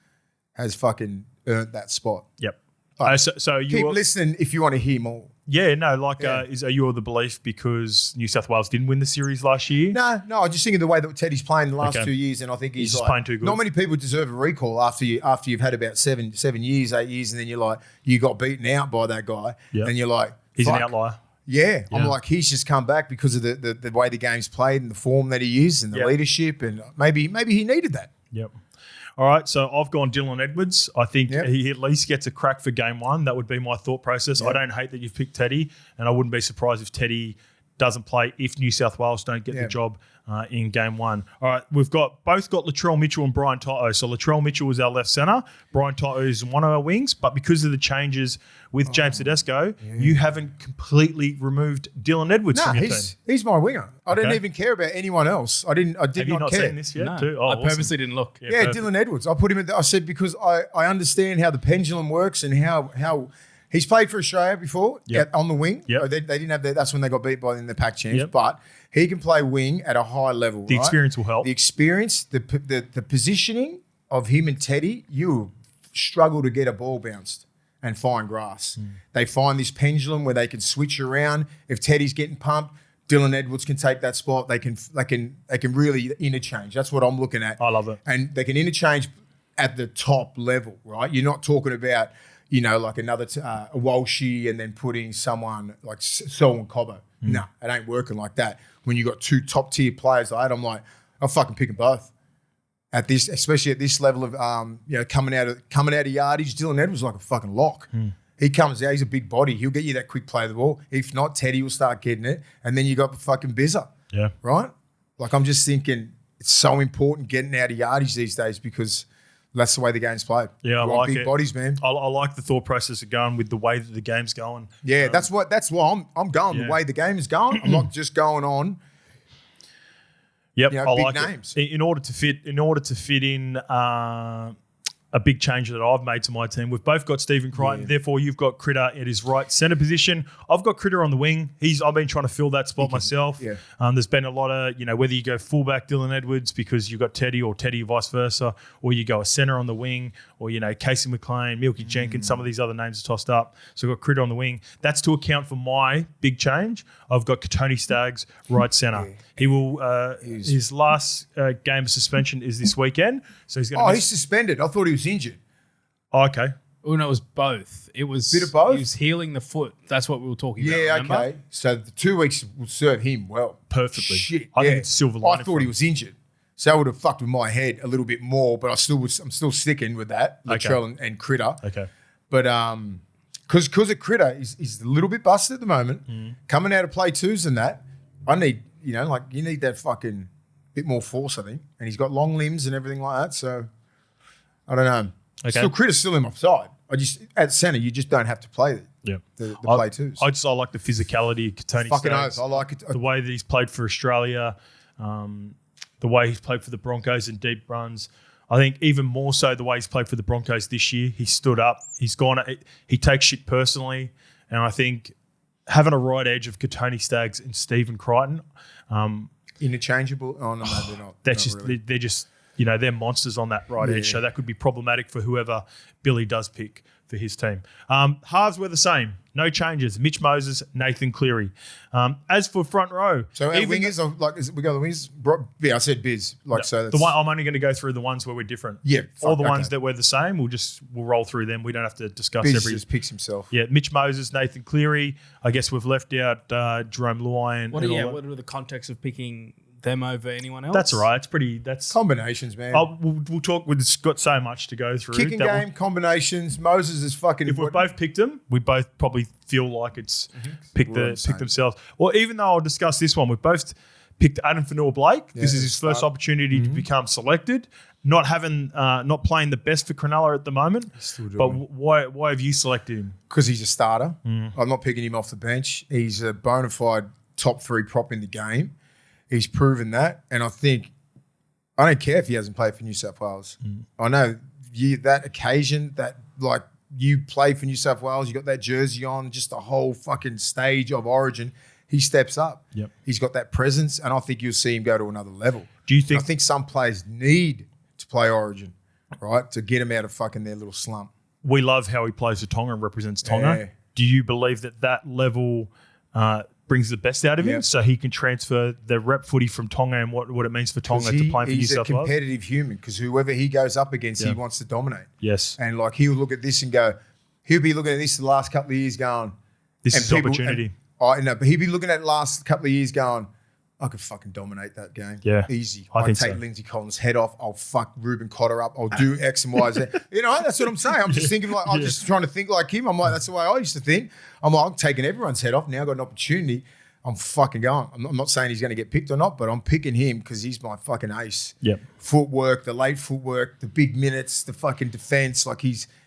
has fucking earned that spot. Yep. Like, So you Keep were- listening if you want to hear more. Yeah, no, like, Yeah. are you of the belief because New South Wales didn't win the series last year? No, I'm just thinking the way that Teddy's playing the last Okay. 2 years, and I think he's just like, playing too good. Not many people deserve a recall after you've had about 7 years, 8 years, and then you're like, you got beaten out by that guy, Yeah. and you're like, He's an fuck. outlier. Yeah, Yeah. I'm like, he's just come back because of the way the game's played and the form that he is and the Yep. leadership, and maybe he needed that. Yep. All right, so I've gone Dylan Edwards. I think Yep. he at least gets a crack for game one. That would be my thought process. Yep. I don't hate that you've picked Teddy, and I wouldn't be surprised if Teddy doesn't play if New South Wales don't get the Yep. job in game one. All right, we've both got Latrell Mitchell and Brian Toto. So Latrell Mitchell is our left centre. Brian Toto is one of our wings. But because of the changes with James Tedesco, you haven't completely removed Dylan Edwards No, from your team. he's my winger. I didn't Okay. even care about anyone else. I did Have you not not care. seen this yet? No, Too? Oh, I awesome. purposely didn't look. Yeah, perfect. Dylan Edwards. I put him I said because I understand how the pendulum works and how he's played for Australia before Yep. on the wing. Yep. They didn't have that. That's when they got beat by in the pack champs. Yep. But he can play wing at a high level. The right? experience will help. The experience, the positioning of him and Teddy, you struggle to get a ball bounced and find grass. They find this pendulum where they can switch around. If Teddy's getting pumped, Dylan Edwards can take that spot. They can really interchange. That's what I'm looking at. I love it. And they can interchange at the top level, right? You're not talking about, like another a Walshy and then putting someone like Selwyn Cobbo. No, it ain't working like that. When you got 2 top tier players like that, I'm like, I'll fucking pick them both. At this, especially at this level of coming out of yardage, Dylan Edwards like a fucking lock. He comes out, he's a big body. He'll get you that quick play of the ball. If not, Teddy will start getting it, and then you got the fucking Bizzer. Yeah. Right? Like I'm just thinking it's so important getting out of yardage these days because that's the way the game's played. Yeah, I want like big it. bodies, man. I like the thought process of going with the way that the game's going. Yeah, that's why I'm going the way the game is going. I'm not just going on. Yep, I big like names. It. In order to fit in a big change that I've made to my team, we've both got Stephen Crichton. Therefore, you've got Critter at his right centre position. I've got Critter on the wing. I've been trying to fill that spot myself. Yeah. There's been a lot of whether you go fullback Dylan Edwards because you've got Teddy or Teddy vice versa, or you go a centre on the wing, or Casey McLean, Milky Jenkins. Some of these other names are tossed up. So I've got Critter on the wing. That's to account for my big change. I've got Katoni Staggs right centre. Yeah. He will. His last game of suspension is this weekend, so he's going to. He's suspended. I thought he was injured. Oh, okay. Oh no, it was both. It was bit of both. He was healing the foot. That's what we were talking about. Yeah, remember? okay. So the 2 weeks will serve him well. Perfectly. Shit. I think it's silver lining. I thought he was injured. So that would have fucked with my head a little bit more, but I'm still sticking with that. Latrell and Critter. Okay. But because of Critter is a little bit busted at the moment. Coming out of play twos and that, I need, you need that fucking bit more force, I think. And he's got long limbs and everything like that. So I don't know. Okay. Critter's still in my side. At centre, you just don't have to play the play twos. I like the physicality of Katoni fucking Staggs. oath. I like it. The way that he's played for Australia, the way he's played for the Broncos in deep runs. I think even more so the way he's played for the Broncos this year. He stood up. He takes shit personally. And I think having a right edge of Katoni Staggs and Stephen Crichton. Interchangeable? Oh, no, they're not. They're just... they're monsters on that right edge, so that could be problematic for whoever Billy does pick for his team. Halves were the same. No changes. Mitch Moses, Nathan Cleary. As for front row... So our wingers, we go the wingers? Yeah, I said Biz. I'm only going to go through the ones where we're different. Yeah. All the ones that were the same, we'll roll through them. We don't have to discuss Biz just picks himself. Yeah, Mitch Moses, Nathan Cleary. I guess we've left out Jerome Luai. What are the context of picking them over anyone else? That's all right. That's combinations, man. We'll talk. We've got so much to go through. Kicking game, combinations. Moses is fucking. If we've both picked them, we both probably feel like it's picked themselves. Well, even though I'll discuss this one, we've both picked Adam Fanua-Blake. Yeah, this is his first opportunity to become selected. Not playing the best for Cronulla at the moment. But why have you selected him? Because he's a starter. I'm not picking him off the bench. He's a bona fide top 3 prop in the game. He's proven that, and I don't care if he hasn't played for New South Wales. I know that occasion that you play for New South Wales, you got that jersey on, just the whole fucking stage of Origin. He steps up. Yep. He's got that presence, and I think you'll see him go to another level. I think some players need to play Origin, right, to get them out of fucking their little slump. We love how he plays for Tonga and represents Tonga. Yeah. Do you believe that level brings the best out of him, so he can transfer the rep footy from Tonga and what it means for Tonga to play for New South Wales? He's a competitive human because whoever he goes up against, he wants to dominate. Yes. And he'll look at this and he'll be looking at this the last couple of years going, this is opportunity. But he'll be looking at the last couple of years going, I could fucking dominate that game. Yeah. Easy. I think take Lindsay Collins' head off. I'll fuck Ruben Cotter up. I'll do X and Y, Z. That's what I'm saying. I'm just thinking I'm just trying to think like him. I'm like, that's the way I used to think. I'm like, I'm taking everyone's head off. Now I've got an opportunity. I'm fucking going. I'm not saying he's going to get picked or not, but I'm picking him because he's my fucking ace. Yep. Footwork, the late footwork, the big minutes, the fucking defense.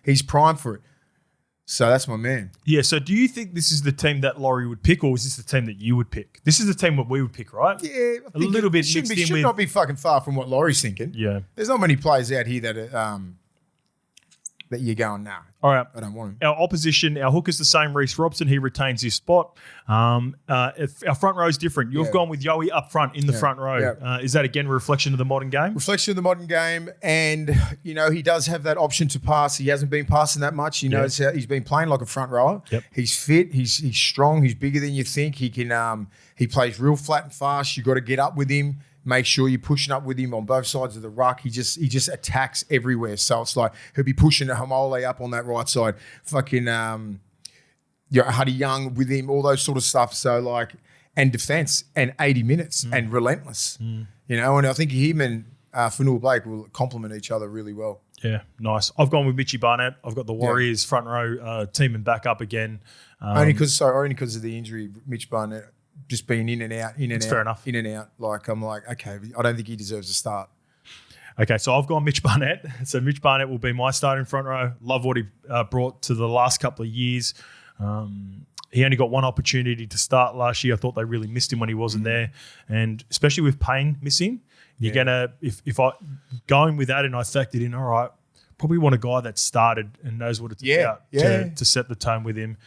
He's primed for it. So that's my man. Yeah, so do you think this is the team that Laurie would pick, or is this the team that you would pick? This is the team that we would pick, right? Yeah. A little bit mixed in with... should not be fucking far from what Laurie's thinking. Yeah. There's not many players out here that you're going, nah. All right. I don't want him. Our opposition, our hooker's the same, Reece Robson. He retains his spot. Our front row is different. You've gone with Yowie up front in the front row. Yeah. Is that, again, a reflection of the modern game? Reflection of the modern game. And, he does have that option to pass. He hasn't been passing that much. He knows how he's been playing like a front rower. Yep. He's fit. He's strong. He's bigger than you think. He can. He plays real flat and fast. You got to get up with him. make sure you're pushing up with him on both sides of the ruck. He just attacks everywhere. So it's like he'll be pushing Hamole up on that right side. Fucking Huddy Young with him, all those sort of stuff. So like, and defense and 80 minutes and relentless. You know, and I think him and Fanua Blake will complement each other really well. Yeah, nice. I've gone with Mitchy Barnett. I've got the Warriors front row team and back up again. Only because of the injury, Mitch Barnett just being in and out, fair enough. in and out. Like I'm like, okay, I don't think he deserves a start. Okay, so I've gone Mitch Barnett. So Mitch Barnett will be my starting front row. Love what he brought to the last couple of years. He only got one opportunity to start last year. I thought they really missed him when he wasn't there, and especially with Payne missing, you're gonna if I going with that and I factored in, all right, probably want a guy that started and knows what it's about to set the tone with him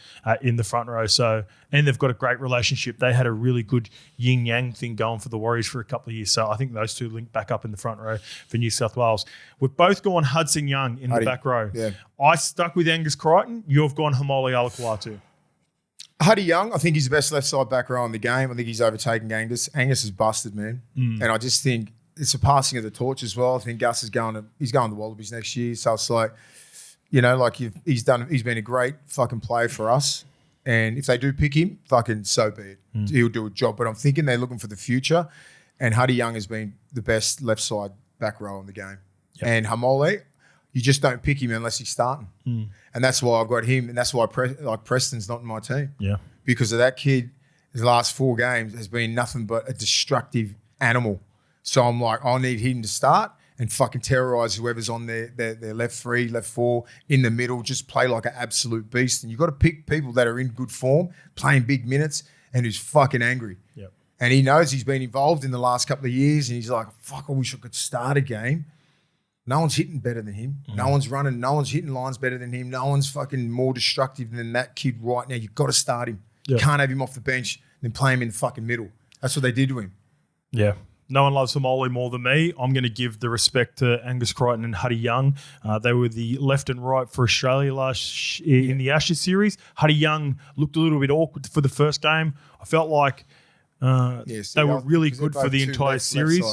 in the front row. So, and they've got a great relationship. They had a really good yin yang thing going for the Warriors for a couple of years. So I think those two link back up in the front row for New South Wales. We've both gone Hudson Young in the back row. Yeah. I stuck with Angus Crichton. You've gone Hamole Alakwatu. Huddy Young, I think he's the best left side back row in the game. I think he's overtaken Angus. Angus is busted, man. And I just think it's a passing of the torch as well. I think Gus is going to the Wallabies next year. So it's like, you know, like he's been a great fucking player for us. And if they do pick him, fucking so be it. He'll do a job. But I'm thinking they're looking for the future. And Huddy Young has been the best left side back row in the game. Yep. And Hamole, you just don't pick him unless he's starting. And that's why I've got him. And that's why Preston's not in my team. Yeah. Because of that kid, his last 4 games has been nothing but a destructive animal. So I'm like, I need him to start and fucking terrorise whoever's on their left 3, left 4, in the middle, just play like an absolute beast. And you've got to pick people that are in good form, playing big minutes, and who's fucking angry. Yep. And he knows he's been involved in the last couple of years, and he's like, fuck, I wish I could start a game. No one's hitting better than him. No one's running. No one's hitting lines better than him. No one's fucking more destructive than that kid right now. You've got to start him. Yep. Can't have him off the bench, then play him in the fucking middle. That's what they did to him. Yeah. No one loves Hamole more than me. I'm going to give the respect to Angus Crichton and Huddy Young. They were the left and right for Australia in the Ashes series. Huddy Young looked a little bit awkward for the first game. I felt like they were really good for the entire series.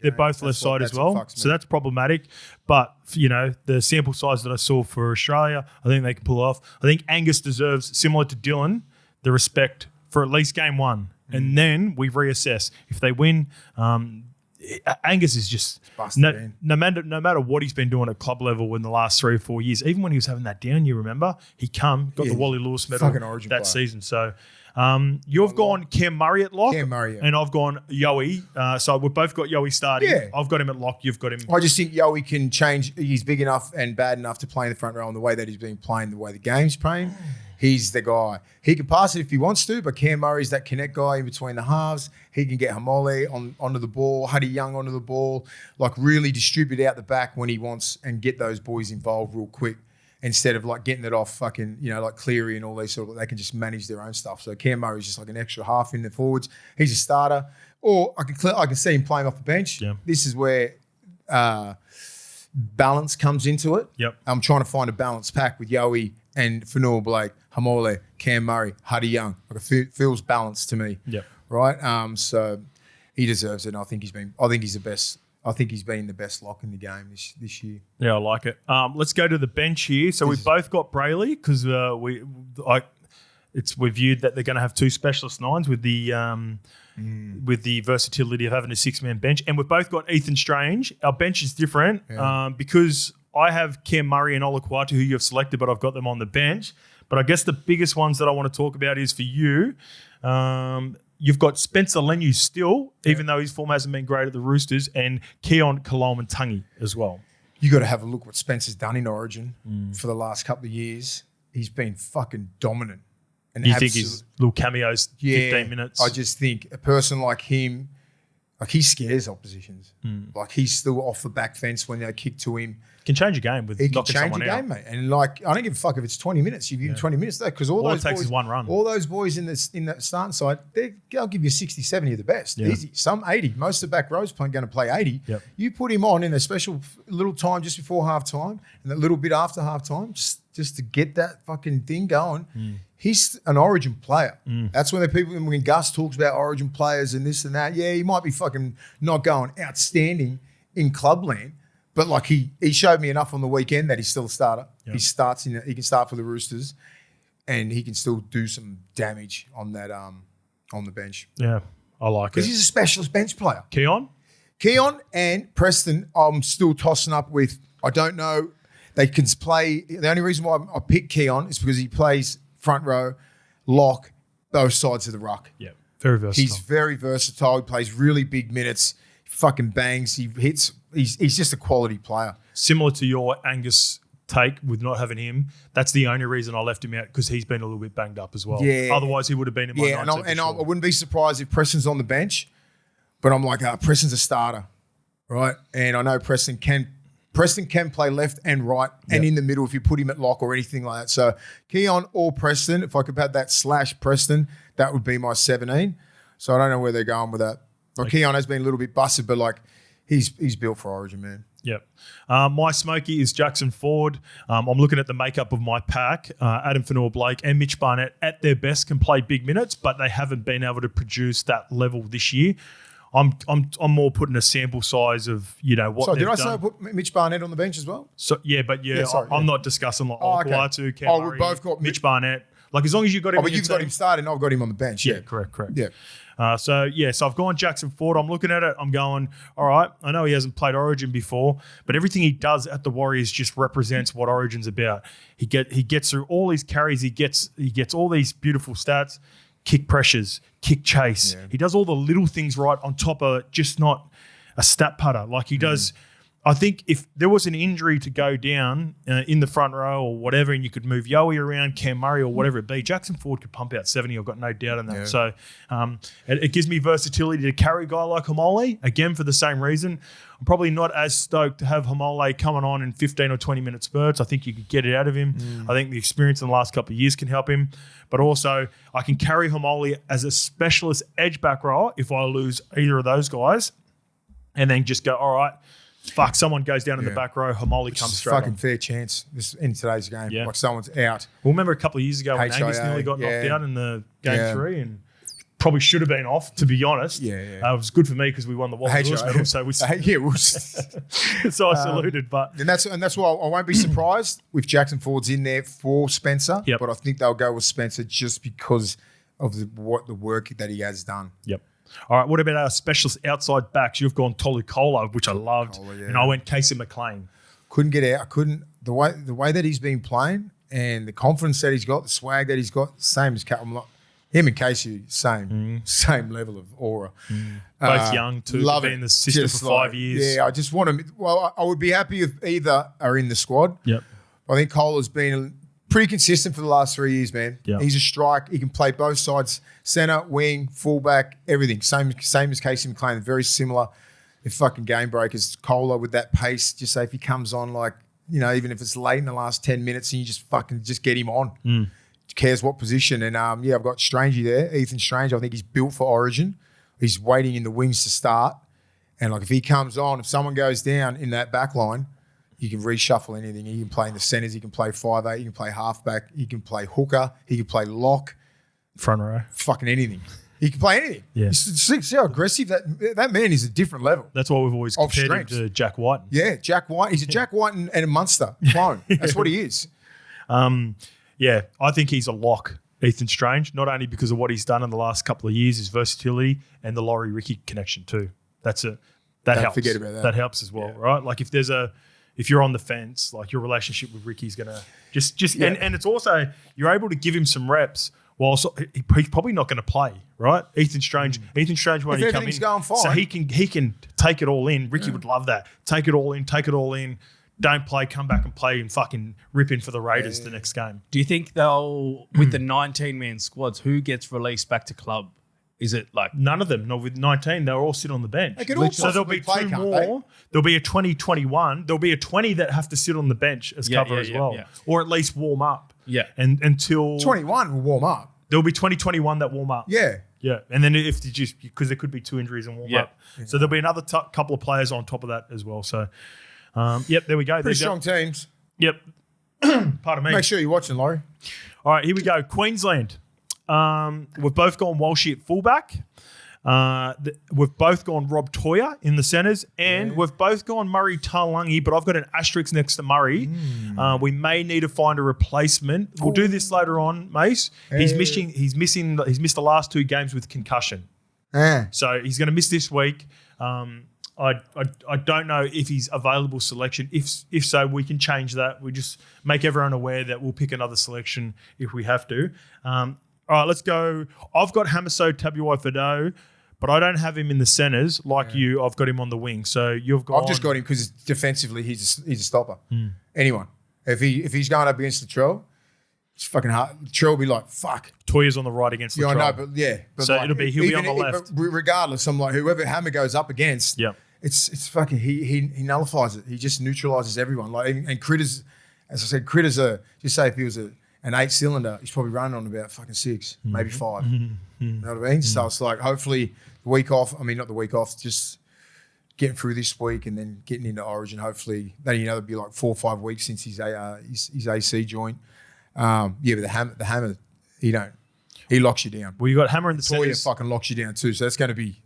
They're both left side as well, so that's problematic. But, you know, the sample size that I saw for Australia, I think they can pull off. I think Angus deserves, similar to Dylan, the respect for at least game 1. And then we reassess. If they win, Angus is just no matter what he's been doing at club level in the last 3 or 4 years. Even when he was having that down year, remember he got the Wally Lewis medal that season. So you've gone Cam Murray at lock, and I've gone Yowie. So we've both got Yowie starting. Yeah. I've got him at lock. You've got him. I just think Yowie can change. He's big enough and bad enough to play in the front row in the way that he's been playing, the way the game's playing. He's the guy. He can pass it if he wants to, but Cam Murray's that connect guy in between the halves. He can get Hamole onto the ball, Huddy Young onto the ball, like really distribute out the back when he wants and get those boys involved real quick instead of like getting it off fucking, you know, like Cleary and all these sort of, they can just manage their own stuff. So Cam Murray's just like an extra half in the forwards. He's a starter. Or I can see him playing off the bench. Yeah. This is where balance comes into it. Yep. I'm trying to find a balanced pack with Yowie and Fanua Blake, Hamole, Cam Murray, Huddy Young. Like it feels balanced to me. Yep. Right. So he deserves it. And I think he's the best. I think he's been the best lock in the game this year. Yeah, I like it. Let's go to the bench here. So we've both got Brayley because we're viewed that they're going to have 2 specialist 9s with the versatility of having a 6-man bench, and we've both got Ethan Strange. Our bench is different because I have Cam Murray and Olakwatu, who you've selected, but I've got them on the bench. But I guess the biggest ones that I want to talk about is for you. You've got Spencer Lenu still, even though his form hasn't been great at the Roosters, and Keon Kalomantangi as well. You got to have a look what Spencer's done in Origin for the last couple of years. He's been fucking dominant. And you think his little cameos, 15 minutes? I just think a person like him, like he scares oppositions. Like he's still off the back fence when they kick to him. Can change a game with knocking someone out. He can change a game, mate. And like, I don't give a fuck if it's 20 minutes. You give him 20 minutes though, because all those boys, one run. All those boys in the starting side, they'll give you 60, 70 of the best. Easy. Some 80. Most of the back row's going to play 80. Yep. You put him on in a special little time just before half time and a little bit after half time, just to get that fucking thing going. he's an Origin player. That's when when Gus talks about Origin players and this and that. Yeah, he might be fucking not going outstanding in clubland, but like he showed me enough on the weekend that he's still a starter. Yep. He can start for the Roosters, and he can still do some damage on that on the bench. Yeah, I like it. Because he's a specialist bench player. Keon and Preston, I'm still tossing up with. I don't know. They can play. The only reason why I picked Keon is because he plays front row, lock, both sides of the ruck. Yeah, very versatile. He's very versatile. He plays really big minutes. He fucking bangs. He hits. He's just a quality player. Similar to your Angus take with not having him, that's the only reason I left him out, because he's been a little bit banged up as well. Yeah. Otherwise, he would have been in my 9 and I wouldn't be surprised if Preston's on the bench, but I'm like, Preston's a starter, right? And I know Preston can play left and right and in the middle if you put him at lock or anything like that. So Keon or Preston, if I could have that / Preston, that would be my 17. So I don't know where they're going with that. Like Keon has been a little bit busted, but like he's built for Origin, man. Yep. My smoky is Jackson Ford. I'm looking at the makeup of my pack. Adam Fanua-Blake and Mitch Barnett at their best can play big minutes, but they haven't been able to produce that level this year. I'm more putting a sample size of what. So did I say I put Mitch Barnett on the bench as well? So I'm not discussing like Guatu, Cam we've Murray, both got Mitch Barnett. Like as long as you got him, but you've got him starting. I've got him on the bench. Yeah, correct. Yeah. So I've gone Jackson Ford. I'm looking at it. I'm going, all right, I know he hasn't played Origin before, but everything he does at the Warriors just represents what Origin's about. He gets through all his carries. He gets all these beautiful stats, kick pressures, kick chase. Yeah. He does all the little things right on top of just not a stat putter. Like he does. I think if there was an injury to go down in the front row or whatever, and you could move Yowie around, Cam Murray or whatever it be, Jackson Ford could pump out 70. I've got no doubt in that. Yeah. So it gives me versatility to carry a guy like Hamole, again, for the same reason. I'm probably not as stoked to have Hamole coming on in 15 or 20-minute spurts. I think you could get it out of him. I think the experience in the last couple of years can help him. But also, I can carry Hamole as a specialist edge back rower if I lose either of those guys, and then just go, all right, fuck, someone goes down in the back row, Hamole comes straight fucking on. Fair chance in today's game. Yeah. Like someone's out. Well, remember a couple of years ago when Angus nearly got knocked out in the game 3 and probably should have been off, to be honest. It was good for me because we won the WEBBY medal, so we so I saluted. But and that's why I won't be surprised if Jackson Ford's in there for Spencer. Yep. But I think they'll go with Spencer just because of the work that he has done. Yep. All right, what about our specialist outside backs? You've gone Tolu Kola, which I loved, and I went Casey McLean. Couldn't get out. The way that he's been playing and the confidence that he's got, the swag that he's got, same as him and Casey, same level of aura. Both young too. Love been in the system for 5 years. Yeah, I just want him. Well, I would be happy if either are in the squad. Yep. I think Cola's been pretty consistent for the last 3 years, man. Yep. He's a strike. He can play both sides, centre, wing, fullback, everything. Same as Casey McLean. Very similar. They're fucking game breakers. Cola with that pace. Just say if he comes on even if it's late in the last 10 minutes and you just get him on. Cares what position. And I've got Strangey there, Ethan Strange. I think he's built for Origin. He's waiting in the wings to start. And if he comes on, if someone goes down in that back line, you can reshuffle anything. He can play in the centres. He can play 5'8". He can play halfback. He can play hooker. He can play lock. Front row. Fucking anything. He can play anything. Yeah. See how aggressive that man is. A different level. That's why we've always compared him to Jack White. Yeah, Jack White. He's a Jack White and a Munster clone. That's what he is. I think he's a lock, Ethan Strange, not only because of what he's done in the last couple of years, his versatility, and the Laurie Ricky connection too. That's it. That helps. Forget about that. That helps as well, right? Like if you're on the fence, like your relationship with Ricky's gonna and it's also you're able to give him some reps while he's probably not going to play, right? Ethan Strange won't come in, going fine, so he can take it all in. Ricky would love that. Take it all in. Don't play, come back and play and fucking rip in for the Raiders the next game. Do you think they'll, with the 19-man squads, who gets released back to club? Is it like... None of them. Not with 19. They'll all sit on the bench. So there'll be two more. There'll be a 2021. There'll be a 20 that have to sit on the bench as cover as well. Yeah. Or at least warm up. Yeah. And until... 21 will warm up. There'll be 2021 that warm up. Yeah. Yeah. And then because there could be 2 injuries and warm up. Yeah. So there'll be another couple of players on top of that as well. So... there we go. Pretty strong teams. Yep. Pardon me. Make sure you're watching, Laurie. All All right, here we go. Queensland. We've both gone Walshy at fullback. We've both gone Rob Toya in the centres, and we've both gone Murray Taulagi, but I've got an asterisk next to Murray. We may need to find a replacement. We'll do this later on, Mace. He's missed the last 2 games with concussion. So he's going to miss this week. I don't know if he's available selection. If so, we can change that. We just make everyone aware that we'll pick another selection if we have to. All right, let's go. I've got Hamiso Tabuai-Fidow, but I don't have him in the centres like you. I've got him on the wing. So you've got. I've just got him because defensively he's a stopper. Anyone. If he's going up against Latrell, it's fucking hard. Latrell will be like, fuck. Toya's on the right against Latrell. Yeah, I know, but But so like, he'll be on the left. Regardless, I'm like, whoever Hammer goes up against, it's fucking, he nullifies it. He just neutralises everyone. Like, and Critters, as I said, Critters are, just say if he was an 8-cylinder, he's probably running on about fucking 6, maybe 5. You know what I mean? So it's like, hopefully the week off, not the week off, just getting through this week and then getting into Origin, hopefully. Then, it'll be like 4 or 5 weeks since his AC joint. But the hammer, he locks you down. Well, you got Hammer in the centres. Toya fucking locks you down too. So that's going to be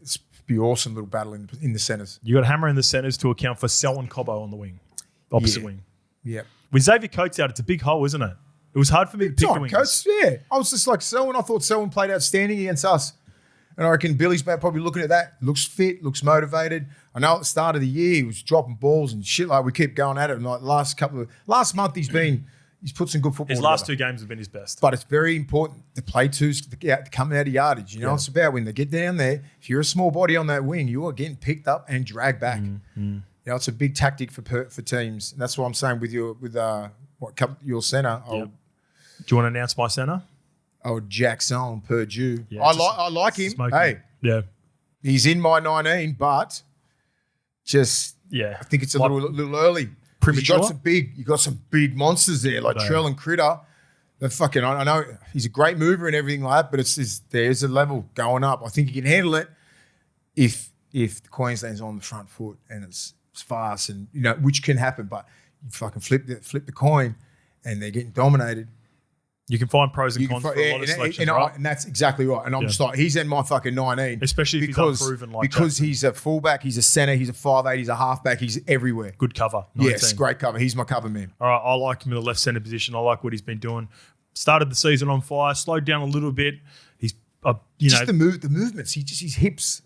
awesome little battle in the centres. You got Hammer in the centres to account for Selwyn Cobbo on the wing, opposite wing. Yeah. With Xavier Coates out, it's a big hole, isn't it? It was hard for me to pick the wings. Coates, yeah. I was just like Selwyn. I thought Selwyn played outstanding against us. And I reckon Billy's probably looking at that. Looks fit, looks motivated. I know at the start of the year he was dropping balls and shit. Like we keep going at it. And like last month he's put some good football. His last 2 games have been his best. But it's very important to play twos to come out of yardage. It's about when they get down there. If you're a small body on that wing, you are getting picked up and dragged back. It's a big tactic for teams. And that's what I'm saying with your centre. Do you want to announce my centre? Jackson Purdue. Yeah, I like him. Smoking. Hey, he's in my 19, but I think it's a little early. Premature. You got some big monsters there like Trell and Critter. They're fucking. I know he's a great mover and everything like that, but there's a level going up. I think he can handle it if Queensland's on the front foot and it's fast and which can happen. But you fucking flip the coin and they're getting dominated. You can find pros and cons for a lot of selections, right? And that's exactly right. And I'm just like, he's in my fucking 19. Especially if he's unproven like because that. He's a fullback, he's a centre, he's a 5'8", he's a halfback, he's everywhere. Good cover. 19. Yes, great cover. He's my cover man. All right, I like him in the left centre position. I like what he's been doing. Started the season on fire, slowed down a little bit. He's just the movements. His hips.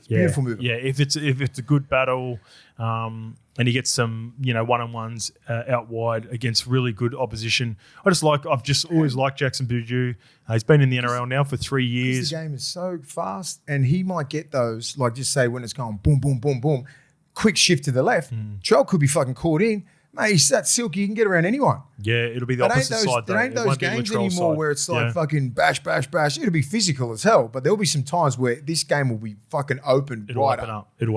Beautiful movement. Yeah, if it's a good battle, and he gets some one-on-ones out wide against really good opposition. I've just always liked Jackson Purdue. He's been in the NRL now for 3 years. The game is so fast, and he might get those. Like just say when it's going boom, boom, boom, boom, quick shift to the left. Trell could be fucking caught in. Mate, he's that silky. You can get around anyone. Yeah, it'll be the opposite side. There ain't those games anymore where it's like fucking bash, bash, bash. It'll be physical as hell, but there'll be some times where this game will be fucking open. It'll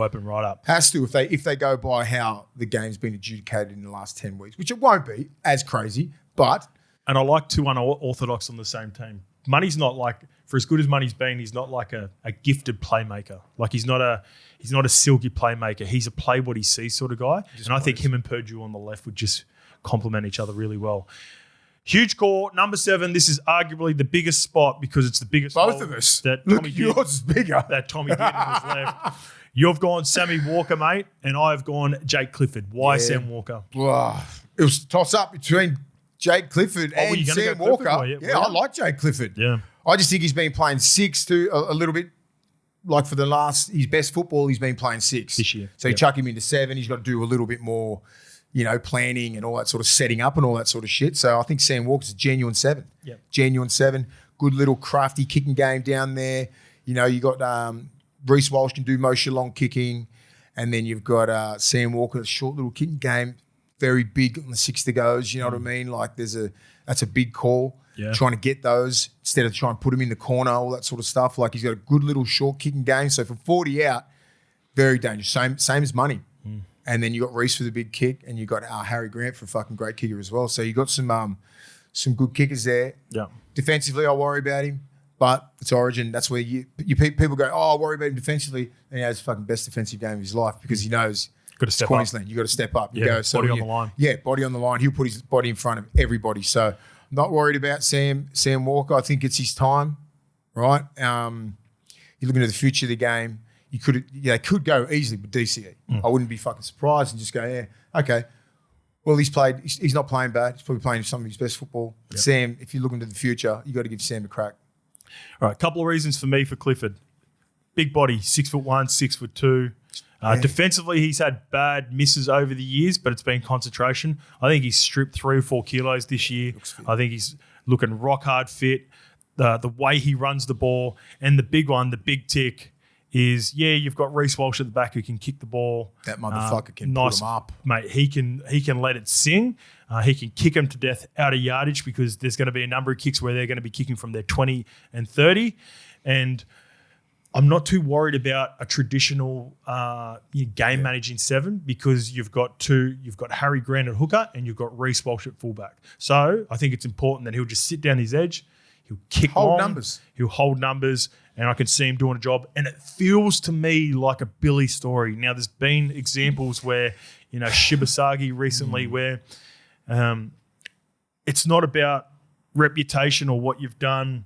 open right up. Has to if they go by how the game's been adjudicated in the last 10 weeks, which it won't be as crazy, but. And I like 2 unorthodox on the same team. Money's not like, for as good as Money's been, he's not like a gifted playmaker. Like he's not a silky playmaker. He's a play what he sees sort of guy. I think him and Purdue on the left would just complement each other really well. Huge call, number 7. This is arguably the biggest spot because it's the biggest. Both of us. Yours is bigger. That Tommy did was left. You've gone Sammy Walker, mate, and I've gone Jake Clifford. Why Sam Walker? Wow. It was a toss-up between Jake Clifford and Sam Walker. I like Jake Clifford. Yeah. I just think he's been playing 6 too, a little bit. Like for his best football, he's been playing 6 this year. So you chuck him into 7. He's got to do a little bit more, planning and all that sort of setting up and all that sort of shit. So I think Sam Walker's a genuine 7. Yep. Genuine 7. Good little crafty kicking game down there. You got Reece Walsh can do most of your long kicking, and then you've got Sam Walker, a short little kicking game, very big on the 6 to goes. You know what I mean? Like that's a big call. Yeah. Trying to get those instead of trying to put him in the corner, all that sort of stuff. Like he's got a good little short kicking game. So for 40 out, very dangerous. Same as Money. And then you got Reece for the big kick, and you got Harry Grant for a fucking great kicker as well. So you got some good kickers there. Yeah. Defensively, I worry about him, but it's Origin. That's where people go, oh, I worry about him defensively, and he has the fucking best defensive game of his life because he knows. Got to step Queensland. up. You got to step up. Body on the line. Yeah, body on the line. He'll put his body in front of everybody. So Not worried about Sam Walker. I think it's his time, right? You're looking at the future of the game. They could go easily with DCE. I wouldn't be fucking surprised and just go, yeah, okay. Well, he's not playing bad. He's probably playing some of his best football. Yep. Sam, if you look into the future, you got to give Sam a crack. All right, a couple of reasons for me for Clifford. Big body, 6'1", 6'2". Defensively, he's had bad misses over the years, but it's been concentration. I think he's stripped 3 or 4 kilos this year. I think he's looking rock hard fit. The way he runs the ball, and the big one, the big tick, is you've got Reece Walsh at the back who can kick the ball. That motherfucker can put him up, mate. He can let it sing. He can kick him to death out of yardage because there's going to be a number of kicks where they're going to be kicking from their 20 and 30, and I'm not too worried about a traditional game managing 7 because you've got Harry Grant at hooker and you've got Reece Walsh at fullback. So I think it's important that he'll just sit down his edge, he'll kick long, he'll hold numbers, and I can see him doing a job. And it feels to me like a Billy story. Now, there's been examples where, Shibasagi recently where it's not about reputation or what you've done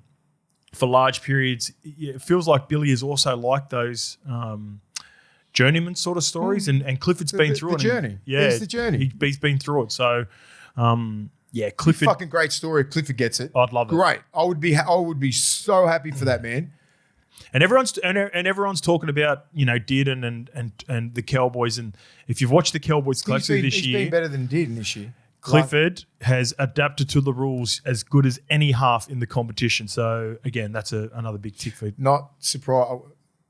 for large periods. It feels like Billy is also like those journeyman sort of stories, and Clifford's been through it. It's the journey. He's been through it. So, Clifford. Fucking great story. If Clifford gets it, I'd love it. Great. I would be so happy for that man. And everyone's talking about Dearden and the Cowboys, and if you've watched the Cowboys closely this year, he's been better than Dearden this year. Clifford has adapted to the rules as good as any half in the competition. So, again, that's another big tick for you. Not surprised.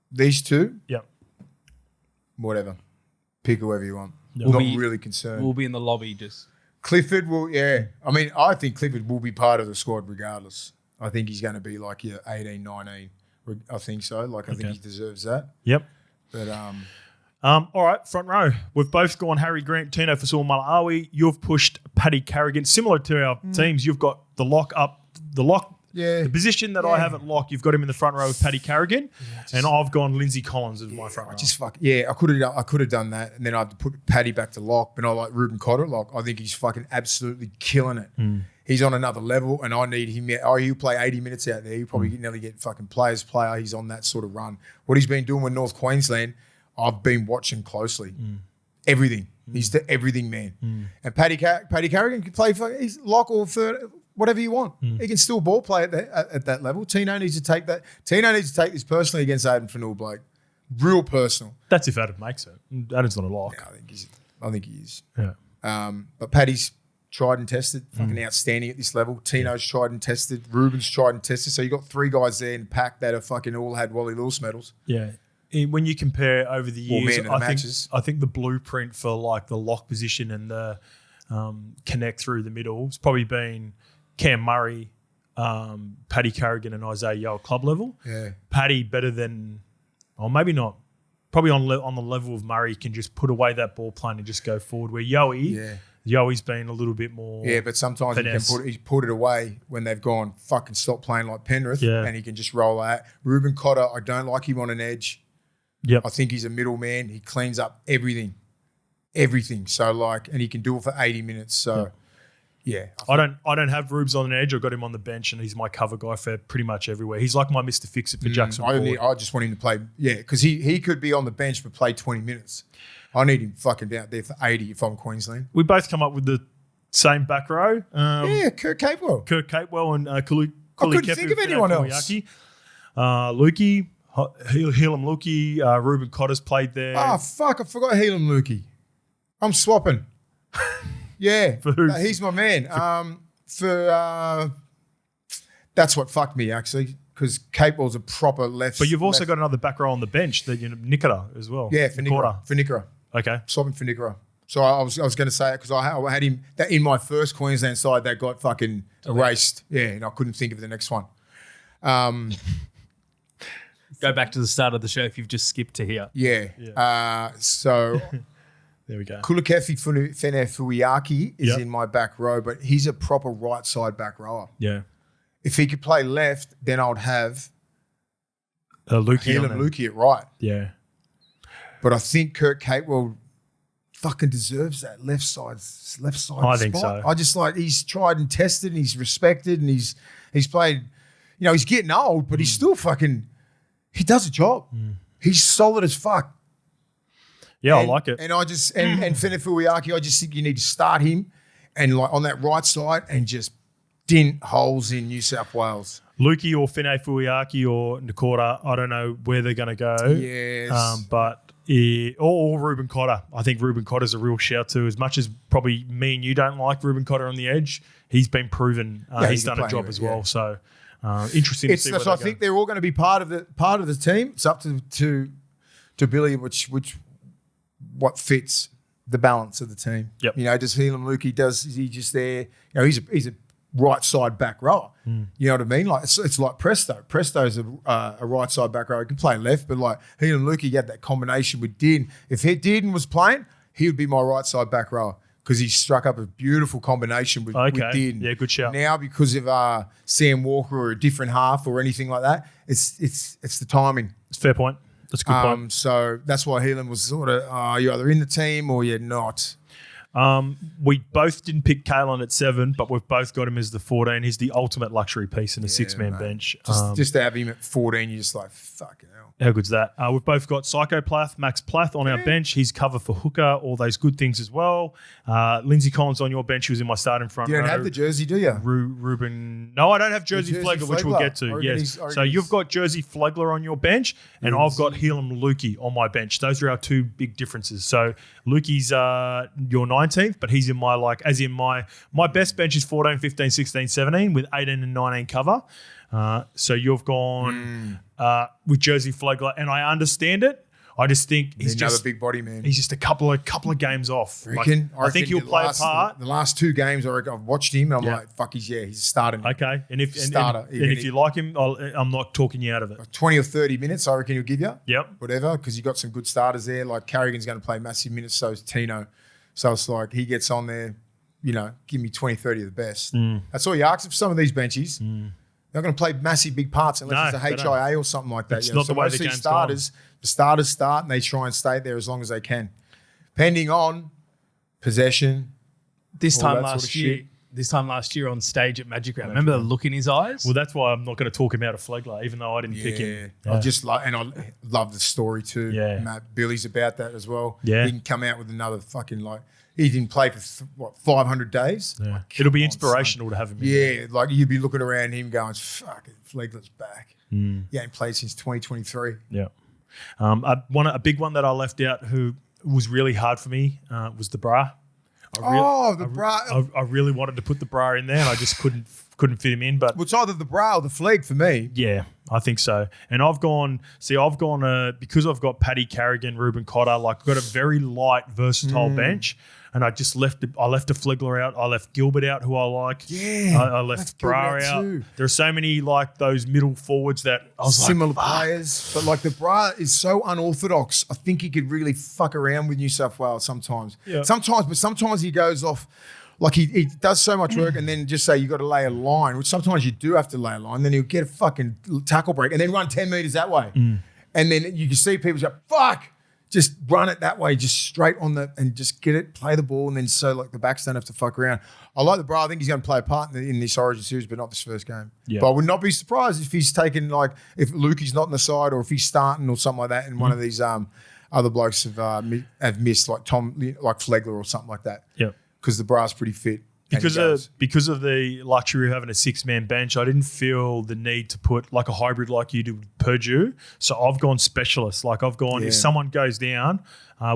These two? Yep. Whatever. Pick whoever you want. Yep. Not really concerned. We'll be in the lobby just. Clifford will, yeah. I mean, I think Clifford will be part of the squad regardless. I think he's going to be like 18, 19. I think so. I think he deserves that. Yep. But all right, front row. We've both gone Harry Grant, Tino Fasua Malaawi. You've pushed Paddy Carrigan. Similar to our teams, you've got the lock up. The position that I have at lock, you've got him in the front row with Paddy Carrigan, and I've gone Lindsay Collins as my front row. I could have done that, and then I'd put Paddy back to lock, but I like Ruben Cotter lock. I think he's fucking absolutely killing it. He's on another level, and I need him. He'll play 80 minutes out there. He'll probably nearly get fucking players player. He's on that sort of run. What he's been doing with North Queensland, I've been watching closely. Everything. He's the everything man. And Paddy Carrigan can play for he's lock or third, whatever you want. He can still ball play at that level. Tino needs to take that. Tino needs to take this personally against Adam Fanul Blake. Real personal. That's if Adam makes it. Adam's not a lock. Yeah, I think he is. Yeah. But Paddy's tried and tested, fucking outstanding at this level. Tino's tried and tested. Ruben's tried and tested. So you got 3 guys there in pack that are fucking all had Wally Lewis medals. Yeah. When you compare over the years, I think the blueprint for like the lock position and the connect through the middle has probably been Cam Murray, Paddy Carrigan, and Isaiah Yeo at club level. Yeah. Paddy better than, or maybe not, probably on the level of Murray can just put away that ball plane and just go forward. Where Yoey's been a little bit more. Yeah, but sometimes he put it away when they've gone fucking stop playing like Penrith, and he can just roll out. Ruben Cotter, I don't like him on an edge. Yep. I think he's a middleman. He cleans up everything. So and he can do it for 80 minutes. So I don't have Rubes on an edge. I've got him on the bench, and he's my cover guy for pretty much everywhere. He's like my Mr. Fix-It for Jackson. I just want him to play, because he could be on the bench but play 20 minutes. I need him fucking out there for 80 if I'm Queensland. We both come up with the same back row. Kurt Capewell. And I couldn't think of anyone else. Lukey, Helam Lukey, Ruben Cotter's played there. Oh, fuck, I forgot Helam Lukey. I'm swapping. Yeah, for who? He's my man. That's what fucked me, actually, because Capewell's a proper left. But you've also got another back row on the bench, that Nikora as well. Yeah, for Nikora. Okay. Swapping for Nikora. So I was going to say it because I had him that in my first Queensland side that got fucking erased. Yeah, and I couldn't think of the next one. Go back to the start of the show if you've just skipped to here. Yeah. So there we go. Kulakefi Fenefuiaki is in my back row, but he's a proper right side back rower. Yeah. If he could play left, then I would have Lukey Lukey at right. Yeah. But I think Kurt Capewell fucking deserves that left side I think spot. so. I just like he's tried and tested and he's respected and he's played. You know, he's getting old, but he's still fucking. He does a job. He's solid as fuck. Yeah, I like it. And I just and Fenefuiaki, I just think you need to start him and like on that right side and just dint holes in New South Wales. Lukey or Fenefuiaki or Nakora, I don't know where they're going to go. Yes. But or Ruben Cotter. I think Ruben Cotter's a real shout too. As much as probably me and you don't like Ruben Cotter on the edge, he's been proven he's done a job as well. So interesting to see. So I think they're all going to be part of the team. It's up to Billy what fits the balance of the team. Yep. You know, does Helam Lukey, is he just there? You know, he's a right side back rower. You know what I mean? Like it's like Presto. Presto's a right side back rower. He can play left, but like Helam Lukey had that combination with Dearden. If Dearden was playing, he would be my right side back rower because he struck up a beautiful combination with Dearden. Yeah, good shout. Now because of Sam Walker or a different half or anything like that, it's the timing. It's a fair point. That's a good point. So that's why Helam was sort of, you're either in the team or you're not. We both didn't pick Kalen at 7, but we've both got him as the 14. He's the ultimate luxury piece in a 6-man bench. Just to have him at 14, you're just like, fucking hell. How good's that? We've both got Psycho Plath, Max Plath on our bench. He's cover for hooker, all those good things as well. Lindsay Collins on your bench. He was in my starting front row. You don't have the jersey, do you? Ruben. No, I don't have Jersey Flegler, which we'll get to. Yes. So you've got Jersey Flegler on your bench, and I've got Helam Lukey on my bench. Those are our two big differences. So Lukey's your 19th, but he's in my my best bench is 14, 15, 16, 17 with 18 and 19 cover. So you've gone with Jersey Flegler, and I understand it. I just think he's another just big body man. He's just a couple of games off. I think he'll play a part. The last 2 games, I've watched him, and I'm like, fuck, he's a starter. Okay, and if you like him, I'm not talking you out of it. 20 or 30 minutes, I reckon he'll give you. Yep. Whatever, because you got some good starters there. Like Carrigan's going to play massive minutes, so is Tino. So it's like he gets on there, you know, give me 20, 30 of the best. That's all you ask for some of these benches. They're not going to play massive big parts unless it's a HIA or something like that. It's not the way the game's starters. The starters start and they try and stay there as long as they can, depending on possession. This time last year on stage at Magic Round, remember the look in his eyes? Well, that's why I'm not going to talk him out of Flegler, even though I didn't pick him. I just I love the story too. Yeah. Matt Billy's about that as well. Yeah. He can come out with another fucking he didn't play for 500 days. Yeah. Like, It'll be inspirational to have him. Yeah, like you'd be looking around him going, "Fuck it, Flegler's back." He ain't played since 2023. Yeah. A big one that I left out who was really hard for me was the bra. I really wanted to put the bra in there, and I just couldn't fit him in. But it's either the bra or the flag for me. Yeah, I think so. And I've gone because I've got Paddy Carrigan, Ruben Cotter. Like I've got a very light, versatile bench. And I just left a Flegler out. I left Gilbert out, who I like. Yeah. I left Bra out. Too. There are so many like those middle forwards that I was similar players. But like the Bra is so unorthodox. I think he could really fuck around with New South Wales sometimes. Yeah. Sometimes he goes off. Like he does so much work and then just say you got to lay a line, which sometimes you do have to lay a line. Then he'll get a fucking tackle break and then run 10 metres that way. And then you can see people go, fuck. Just run it that way, just straight on and just get it, play the ball, and then so like the backs don't have to fuck around. I like the bra. I think he's going to play a part in this Origin series, but not this first game. Yeah. But I would not be surprised if he's taken if Lukey's not on the side or if he's starting or something like that, and one of these other blokes have missed like Flegler or something like that. Yeah, because the bra's pretty fit. Because of the luxury of having a 6-man bench, I didn't feel the need to put like a hybrid like you did with Purdue. So I've gone specialist. Like I've gone, if someone goes down,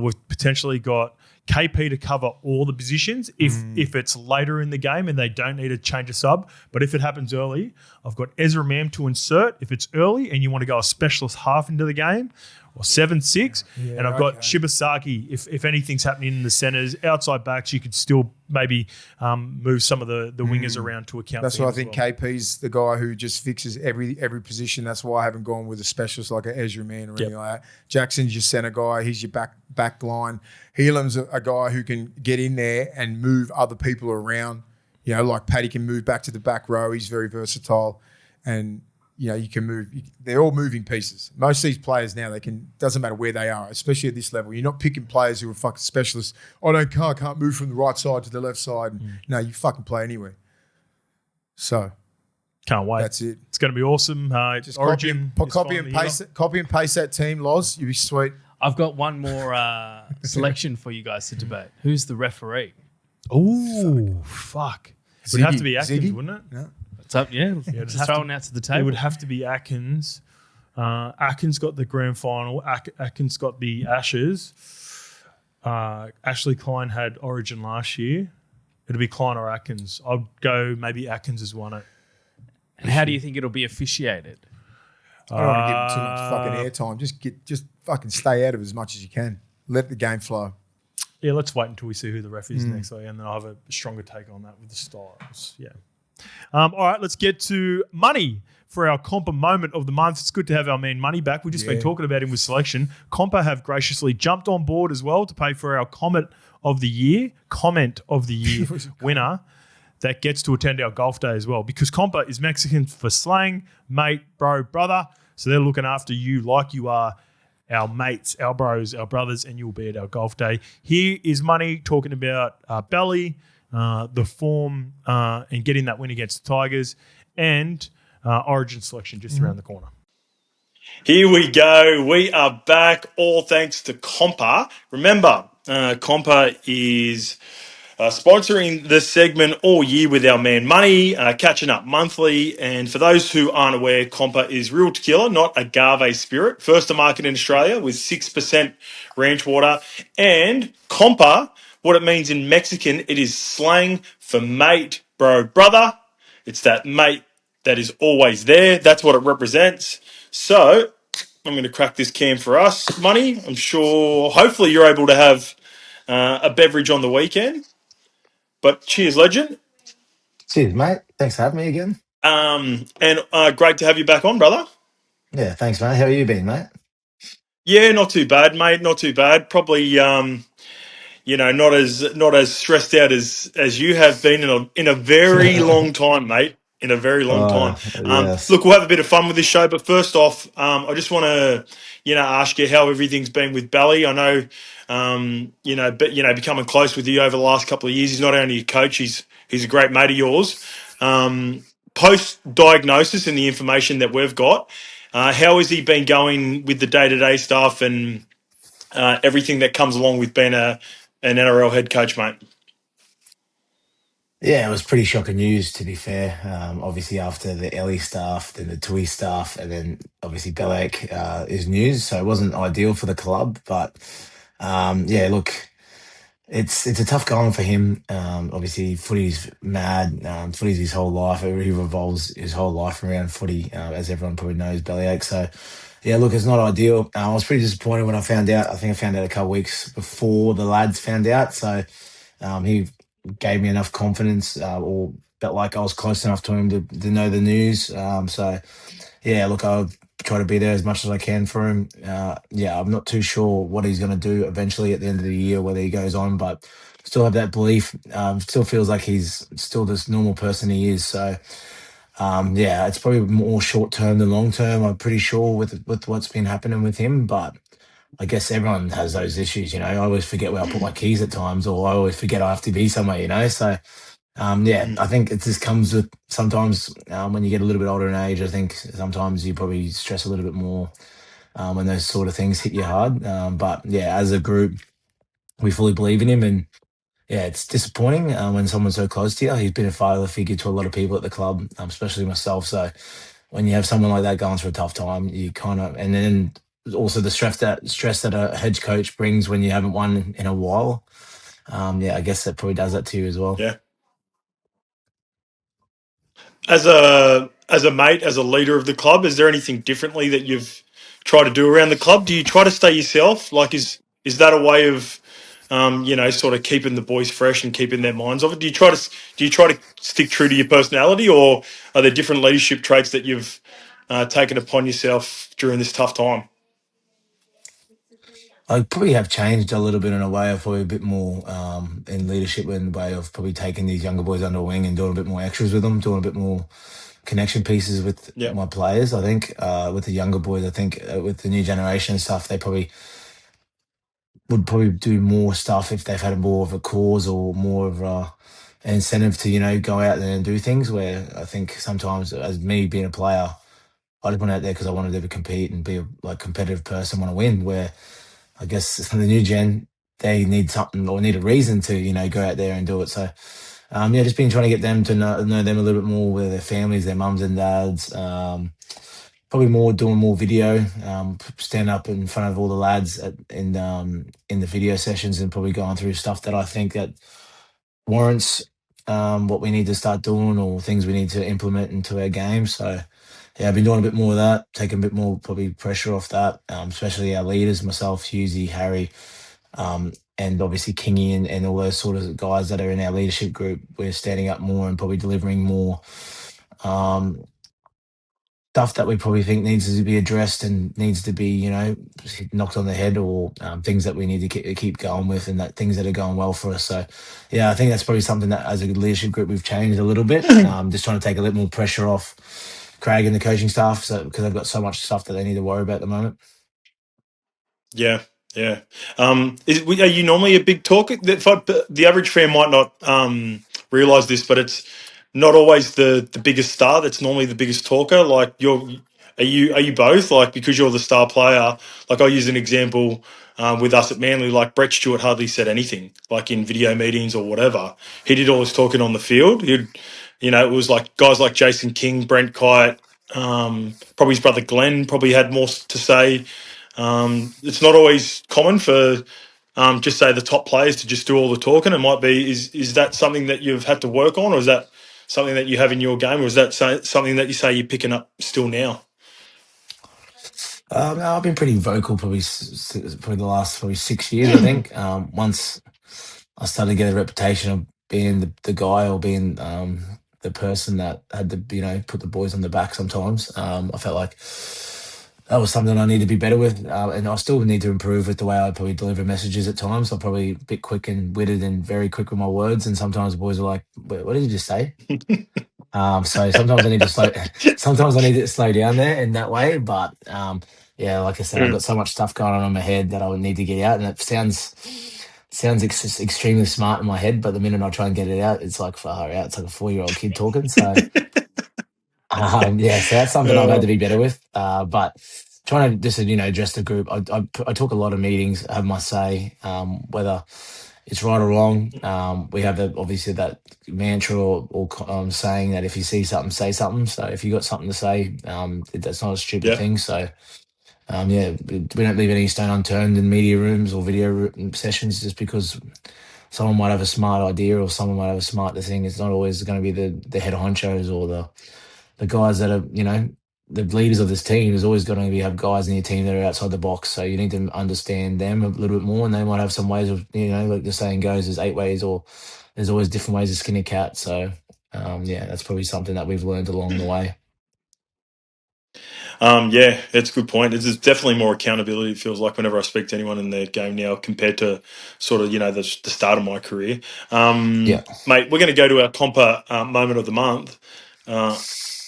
we've potentially got KP to cover all the positions if it's later in the game and they don't need to change a sub. But if it happens early, I've got Ezra Mam to insert if it's early and you want to go a specialist half into the game, or 7-6. And I've got Shibasaki if anything's happening in the centres. Outside backs, you could still maybe move some of the wingers around to account. That's for why I think KP's the guy who just fixes every position. That's why I haven't gone with a specialist like an Ezra Man or anything like that. Jackson's your centre guy. He's your back line. Helam's a guy who can get in there and move other people around. You know, like Paddy can move back to the back row. He's very versatile. And you can move. They're all moving pieces. Most of these players now, doesn't matter where they are, especially at this level. You're not picking players who are fucking specialists. I can't move from the right side to the left side. No, you fucking play anywhere. So can't wait. That's it. It's going to be awesome. Just copy and paste that team, Loz. You'd be sweet. I've got one more selection for you guys to debate. Who's the referee? Oh, fuck. It would have to be Atkins, wouldn't it? No. What's up? Yeah, just throwing out to the table. It would have to be Atkins. Atkins got the grand final. Atkins got the Ashes. Ashley Klein had Origin last year. It'll be Klein or Atkins. I'd go maybe Atkins has won it. And how do you think it'll be officiated? I don't want to give him too much fucking airtime. Just fucking stay out of it as much as you can. Let the game flow. Yeah, let's wait until we see who the ref is next week, and then I'll have a stronger take on that with the styles. Yeah. All right, let's get to money for our Compa moment of the month. It's good to have our man Money back. We've just been talking about him with selection. Compa have graciously jumped on board as well to pay for our comment of the year winner that gets to attend our golf day as well, because Compa is Mexican for slang, mate, bro, brother. So they're looking after you like you are our mates, our bros, our brothers, and you'll be at our golf day. Here is Money talking about Belly, the form, and getting that win against the Tigers, and Origin selection just around the corner. Here we go. We are back, all thanks to Compa. Remember, Compa is sponsoring this segment all year with our man Money, catching up monthly. And for those who aren't aware, Compa is real tequila, not agave spirit. First to market in Australia with 6% ranch water. And Compa, what it means in Mexican, it is slang for mate, bro, brother. It's that mate that is always there. That's what it represents. So I'm going to crack this can for us, Money. I'm sure, hopefully you're able to have a beverage on the weekend. But cheers, legend. Cheers, mate. Thanks for having me again. And great to have you back on, brother. Yeah, thanks, mate. How you been, mate? Yeah, not too bad, mate. Not too bad. Probably, not as stressed out as you have been in a very long time, mate. In a very long time. Yes. Look, we'll have a bit of fun with this show. But first off, I just want to, ask you how everything's been with Belly. I know, becoming close with you over the last couple of years. He's not only a coach, he's a great mate of yours. Post-diagnosis and the information that we've got, how has he been going with the day-to-day stuff and everything that comes along with being an NRL head coach, mate? Yeah, it was pretty shocking news, to be fair. Obviously, after the Ellie stuff, then the Tui stuff, and then obviously Belek is news. So it wasn't ideal for the club. But, look, it's a tough going for him. Obviously, footy's mad. Footy's his whole life. He revolves his whole life around footy, as everyone probably knows, bellyache. So, yeah, look, it's not ideal. I was pretty disappointed when I found out. I think I found out a couple of weeks before the lads found out. So he gave me enough confidence, or felt like I was close enough to him to know the news. Look, I'll try to be there as much as I can for him. I'm not too sure what he's going to do eventually at the end of the year, whether he goes on, but still have that belief. Still feels like he's still this normal person he is. So, it's probably more short term than long term. I'm pretty sure with what's been happening with him, but I guess everyone has those issues, I always forget where I put my keys at times, or I always forget I have to be somewhere, So, I think it just comes with sometimes when you get a little bit older in age, I think sometimes you probably stress a little bit more when those sort of things hit you hard. As a group, we fully believe in him, and it's disappointing when someone's so close to you. He's been a father figure to a lot of people at the club, especially myself. So when you have someone like that going through a tough time, you kind of, and then also the stress that a head coach brings when you haven't won in a while. I guess that probably does that to you as well. Yeah. As a mate, as a leader of the club, is there anything differently that you've tried to do around the club? Do you try to stay yourself? Like, is that a way of, sort of keeping the boys fresh and keeping their minds off it? Do you try to stick true to your personality, or are there different leadership traits that you've taken upon yourself during this tough time? I probably have changed a little bit in a way. I've probably a bit more in leadership in the way of probably taking these younger boys under wing and doing a bit more extras with them, doing a bit more connection pieces with Yeah. my players. I think with the younger boys, I think with the new generation and stuff, they would probably do more stuff if they've had more of a cause or more of an incentive to go out there and do things. Where I think sometimes, as me being a player, I just went out there because I wanted to compete and be a competitive person, want to win. Where I guess the new gen, they need something or need a reason to go out there and do it. So just been trying to get them to know them a little bit more with their families, their mums and dads. Probably doing more video, stand up in front of all the lads in the video sessions, and probably going through stuff that I think that warrants what we need to start doing or things we need to implement into our game. So yeah, I've been doing a bit more of that, taking a bit more probably pressure off that, especially our leaders, myself, Husey, Harry, and obviously Kingy and all those sort of guys that are in our leadership group. We're standing up more and probably delivering more stuff that we probably think needs to be addressed and needs to be, knocked on the head, or things that we need to keep going with, and that things that are going well for us. So, yeah, I think that's probably something that as a leadership group we've changed a little bit. Just trying to take a little more pressure off Craig and the coaching staff, because they've got so much stuff that they need to worry about at the moment. Yeah. Yeah. Are you normally a big talker? The average fan might not realise this, but it's not always the biggest star that's normally the biggest talker. Like are you both? Like, because you're the star player, like I'll use an example with us at Manly, like Brett Stewart hardly said anything, like in video meetings or whatever. He did all his talking on the field. It was like guys like Jason King, Brent Kite, probably his brother Glenn probably had more to say. It's not always common for just say the top players to just do all the talking. It might be, is that something that you've had to work on, or is that something that you have in your game, or is that something that you say you're picking up still now? No, I've been pretty vocal probably the last 6 years, I think. Once I started to get a reputation of being the guy, or being the person that had to put the boys on the back sometimes, I felt like that was something I need to be better with, and I still need to improve with the way I probably deliver messages at times. I'm probably a bit quick and witted and very quick with my words, and sometimes the boys are like, "Wait, what did you just say?" So sometimes I need to slow down there in that way. But yeah, like I said, I've got so much stuff going on in my head that I would need to get out, and it sounds extremely smart in my head, but the minute I try and get it out, it's like far out. It's like a 4-year-old kid talking. So yeah, so that's something I've had to be better with. But trying to just address the group. I talk a lot of meetings, have my say, whether it's right or wrong. We have obviously that mantra or saying that if you see something, say something. So if you got something to say, that's not a stupid thing. So we don't leave any stone unturned in media rooms or video sessions just because someone might have a smart idea or someone might have a smart thing. It's not always going to be the head honchos or the guys that are, the leaders of this team. Is always going to have guys in your team that are outside the box. So you need to understand them a little bit more, and they might have some ways of, like the saying goes, there's 8 ways, or there's always different ways to skin a cat. So that's probably something that we've learned along the way. Yeah, that's a good point. There's definitely more accountability, it feels like, whenever I speak to anyone in their game now compared to sort of, the start of my career. Mate, we're going to go to our Compa moment of the month.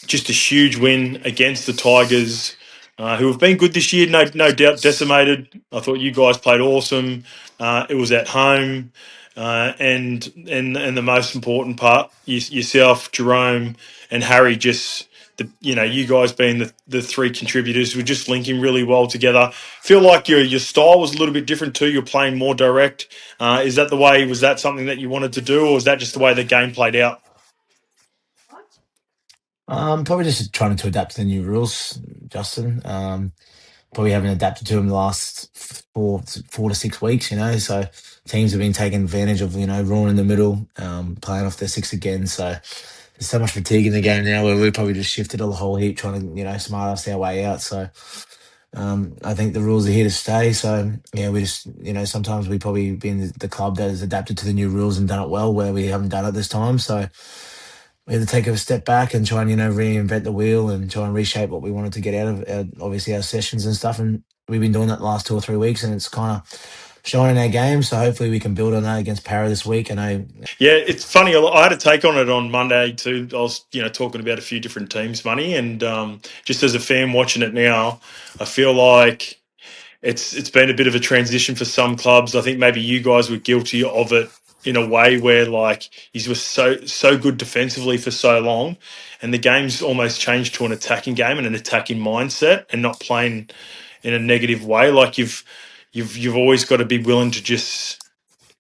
Just a huge win against the Tigers, who have been good this year, no doubt decimated. I thought you guys played awesome. It was at home. And the most important part, yourself, Jerome, and Harry, just you guys being the 3 contributors, were just linking really well together. Feel like your style was a little bit different too. You're playing more direct. Is that the way? Was that something that you wanted to do, or was that just the way the game played out? Probably just trying to adapt to the new rules, Justin. Probably haven't adapted to them the last 4 to 6 weeks, so teams have been taking advantage of, Raw in the middle, playing off their 6 again. So there's so much fatigue in the game now where we probably just shifted a whole heap trying to, smart us our way out. So I think the rules are here to stay. So, yeah, we just, sometimes we probably been the club that has adapted to the new rules and done it well, where we haven't done it this time. So we had to take a step back and try and, reinvent the wheel and try and reshape what we wanted to get out of, obviously, our sessions and stuff. And we've been doing that the last 2 or 3 weeks, and it's kind of shine in our game. So hopefully we can build on that against Parra this week. I know. Yeah, it's funny. I had a take on it on Monday too. I was, talking about a few different teams, Money, and just as a fan watching it now, I feel like it's been a bit of a transition for some clubs. I think maybe you guys were guilty of it in a way where like you were so good defensively for so long, and the game's almost changed to an attacking game and an attacking mindset, and not playing in a negative way. Like you've always got to be willing to just.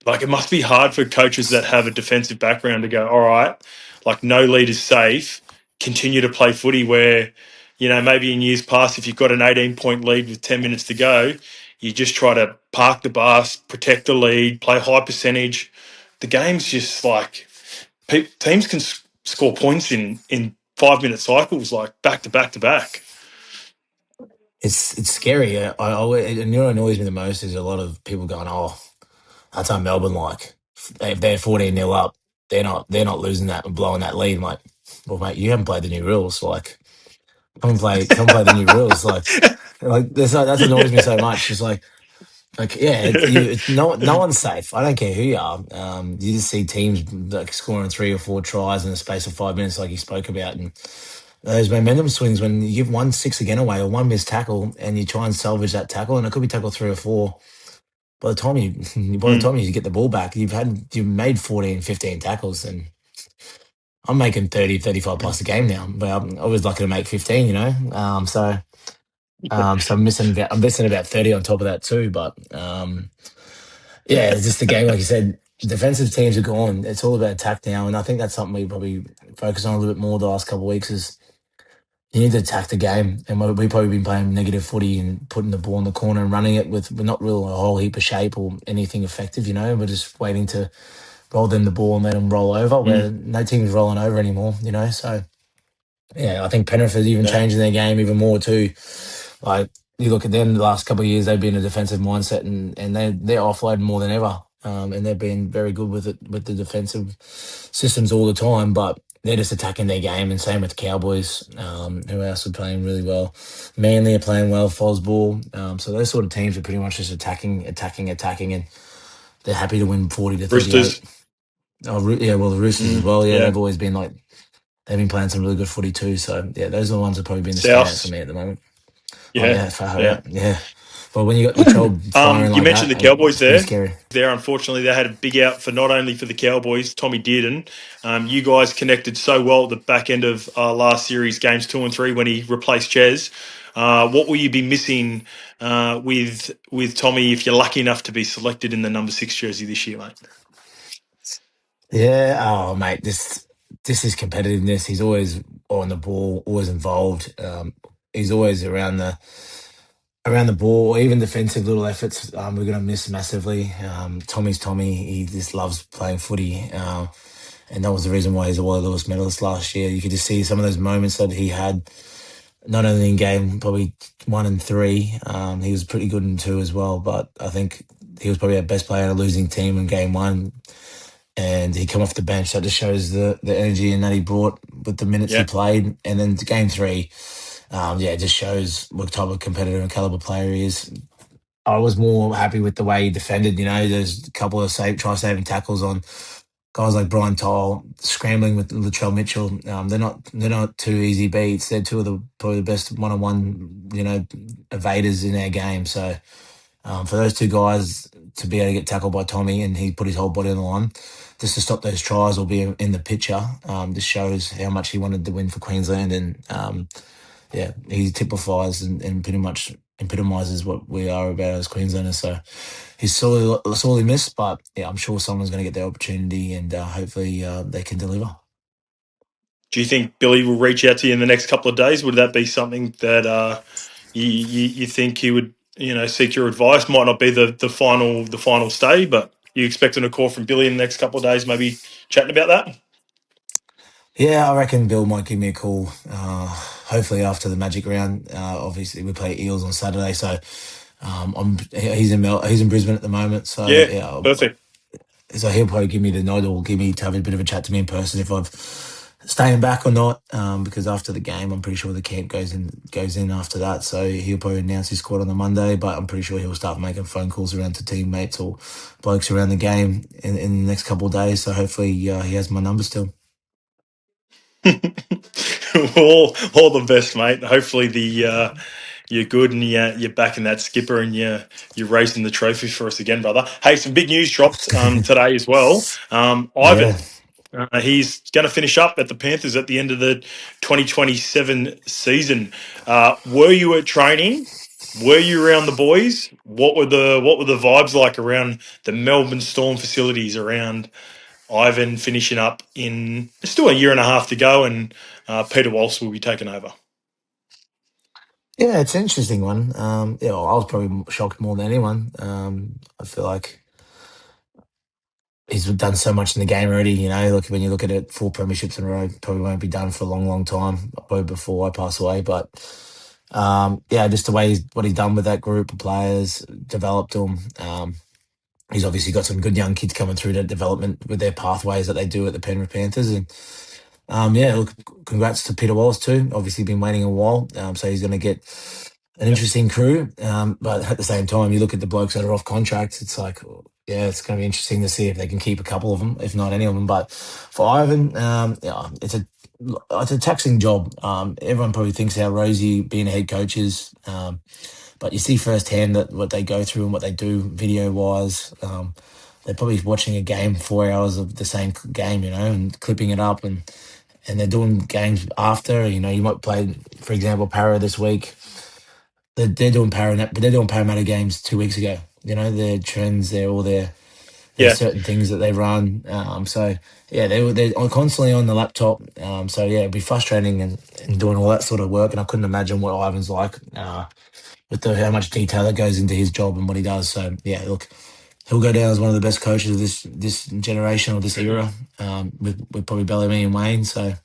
Like, it must be hard for coaches that have a defensive background to go, all right, like no lead is safe, continue to play footy where, maybe in years past, if you've got an 18-point lead with 10 minutes to go, you just try to park the bus, protect the lead, play high percentage. The game's just like, teams can score points in 5-minute cycles, like back to back to back. It's scary. I always, and what annoys me the most is a lot of people going, "Oh, that's how Melbourne like. If they're 14-0 up, they're not losing that and blowing that lead." I'm like, well, mate, you haven't played the new rules. Like, come play the new rules. Like that annoys me so much. It's like yeah, no one's safe. I don't care who you are. You just see teams like scoring 3 or 4 tries in the space of 5 minutes, like you spoke about, and those momentum swings when you give 1 6 again away or one missed tackle, and you try and salvage that tackle, and it could be tackle 3 or 4. By the time you get the ball back, you've made 14, 15 tackles, and I'm making 30, 35 plus a game now. But I was lucky to make 15, So I'm missing about 30 on top of that too. But yeah, it's just the game, like you said. Defensive teams are gone. It's all about attack now, and I think that's something we probably focus on a little bit more the last couple of weeks. Is you need to attack the game, and we've probably been playing negative footy and putting the ball in the corner and running it with not really a whole heap of shape or anything effective. We're just waiting to roll them the ball and let them roll over. Where no team is rolling over anymore. So yeah, I think Penrith is even changing their game even more too. Like you look at them the last couple of years, they've been in a defensive mindset and they're offloading more than ever. And they've been very good with it, with the defensive systems all the time, but they're just attacking their game. And same with the Cowboys, who else are playing really well. Manly are playing well, FOZBALL. So those sort of teams are pretty much just attacking, and they're happy to win 40 to 38. Roosters. Oh, yeah, well, the Roosters as well. Yeah, they've always been like, they've been playing some really good footy too. So yeah, those are the ones that have probably been the standouts for me at the moment. Yeah. But when you got Latrell firing you mentioned that, the Cowboys there. Scary. There, unfortunately, they had a big out for not only for the Cowboys, Tommy Dearden. You guys connected so well at the back end of last series, games 2 and 3, when he replaced Ches. What will you be missing with Tommy if you're lucky enough to be selected in the number 6 jersey this year, mate? Yeah, oh mate, this is competitiveness. He's always on the ball, always involved. He's always around the ball, even defensive little efforts. We're going to miss massively. Tommy's Tommy. He just loves playing footy, and that was the reason why he's a Willie Lewis medalist last year. You could just see some of those moments that he had, not only in game probably 1 and 3. He was pretty good in 2 as well, but I think he was probably our best player in a losing team in game 1. And he come off the bench. That just shows the energy and that he brought with the minutes he played. And then to game 3, it just shows what type of competitor and caliber player he is. I was more happy with the way he defended. There's a couple of try-saving tackles on guys like Brian Tyle, scrambling with Latrell Mitchell. They're not too easy beats. They're two of probably the best one-on-one, evaders in our game. So for those two guys to be able to get tackled by Tommy and he put his whole body on the line, just to stop those tries or be in the picture, just shows how much he wanted to win for Queensland. And he typifies and pretty much epitomises what we are about as Queenslanders. So he's sorely missed, but yeah, I'm sure someone's going to get their opportunity and hopefully they can deliver. Do you think Billy will reach out to you in the next couple of days? Would that be something that you think he would, seek your advice? Might not be the final stay, but you expecting a call from Billy in the next couple of days, maybe chatting about that? Yeah, I reckon Bill might give me a call. Hopefully after the Magic round. Obviously, we play Eels on Saturday, so he's in Brisbane at the moment. So yeah, perfect. So he'll probably give me the nod or have a bit of a chat to me in person if I've staying back or not, because after the game, I'm pretty sure the camp goes in after that. So he'll probably announce his squad on the Monday, but I'm pretty sure he'll start making phone calls around to teammates or blokes around the game in the next couple of days. So hopefully he has my number still. all the best, mate. Hopefully you're good and you're back in that skipper and you're raising the trophy for us again, brother. Hey, some big news dropped today as well. Ivan, Yeah. he's going to finish up at the Panthers at the end of the 2027 season. Were you at training? Were you around the boys? What were the vibes like around the Melbourne Storm facilities around Ivan finishing up in still a year and a half to go, and Peter Walsh will be taking over? Yeah, it's an interesting one. I was probably shocked more than anyone. I feel like he's done so much in the game already. Look, when you look at it, 4 premierships in a row, probably won't be done for a long, long time, probably before I pass away. But just the way what he's done with that group of players, developed them. He's obviously got some good young kids coming through that development with their pathways that they do at the Penrith Panthers. And look, congrats to Peter Wallace too. Obviously been waiting a while, so he's going to get an interesting crew. But at the same time, you look at the blokes that are off contract, it's like, it's going to be interesting to see if they can keep a couple of them, if not any of them. But for Ivan, it's a taxing job. Everyone probably thinks how rosy being a head coach is. But you see firsthand that what they go through and what they do video-wise. They're probably watching a game 4 hours of the same game, and clipping it up, and they're doing games after. You might play, for example, Para this week. They're doing Parramatta games 2 weeks ago. Their trends, there's certain things that they run. They're constantly on the laptop. It'd be frustrating and doing all that sort of work. And I couldn't imagine what Ivan's like. With how much detail that goes into his job and what he does. So, look, he'll go down as one of the best coaches of this generation or this era, with probably Bellamy and Wayne. So,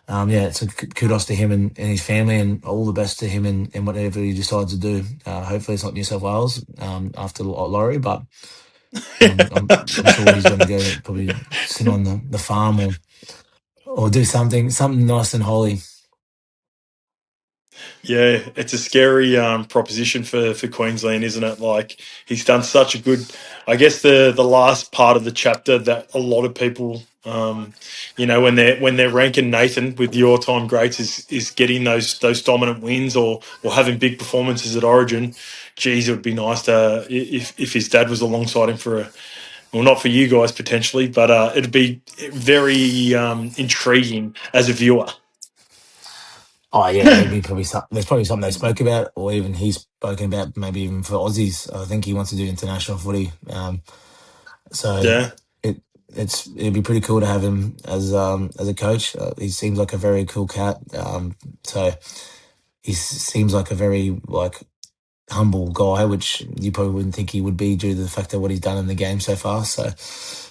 it's a kudos to him and his family, and all the best to him and whatever he decides to do. Hopefully it's not New South Wales after Laurie, but I'm sure he's going to go probably sit on the farm or do something nice and holy. Yeah, it's a scary proposition for Queensland, isn't it? Like, he's done such a good. I guess the last part of the chapter that a lot of people, when they're ranking Nathan with the all-time greats, is getting those dominant wins or having big performances at Origin. Geez, it would be nice to if his dad was alongside him for not for you guys potentially, but it'd be very intriguing as a viewer. Oh yeah, there's probably something they spoke about, or even he's spoken about, maybe even for Aussies. I think he wants to do international footy. It'd be pretty cool to have him as a coach. He seems like a very cool cat. So he seems like a very humble guy, which you probably wouldn't think he would be due to the fact of what he's done in the game so far. So,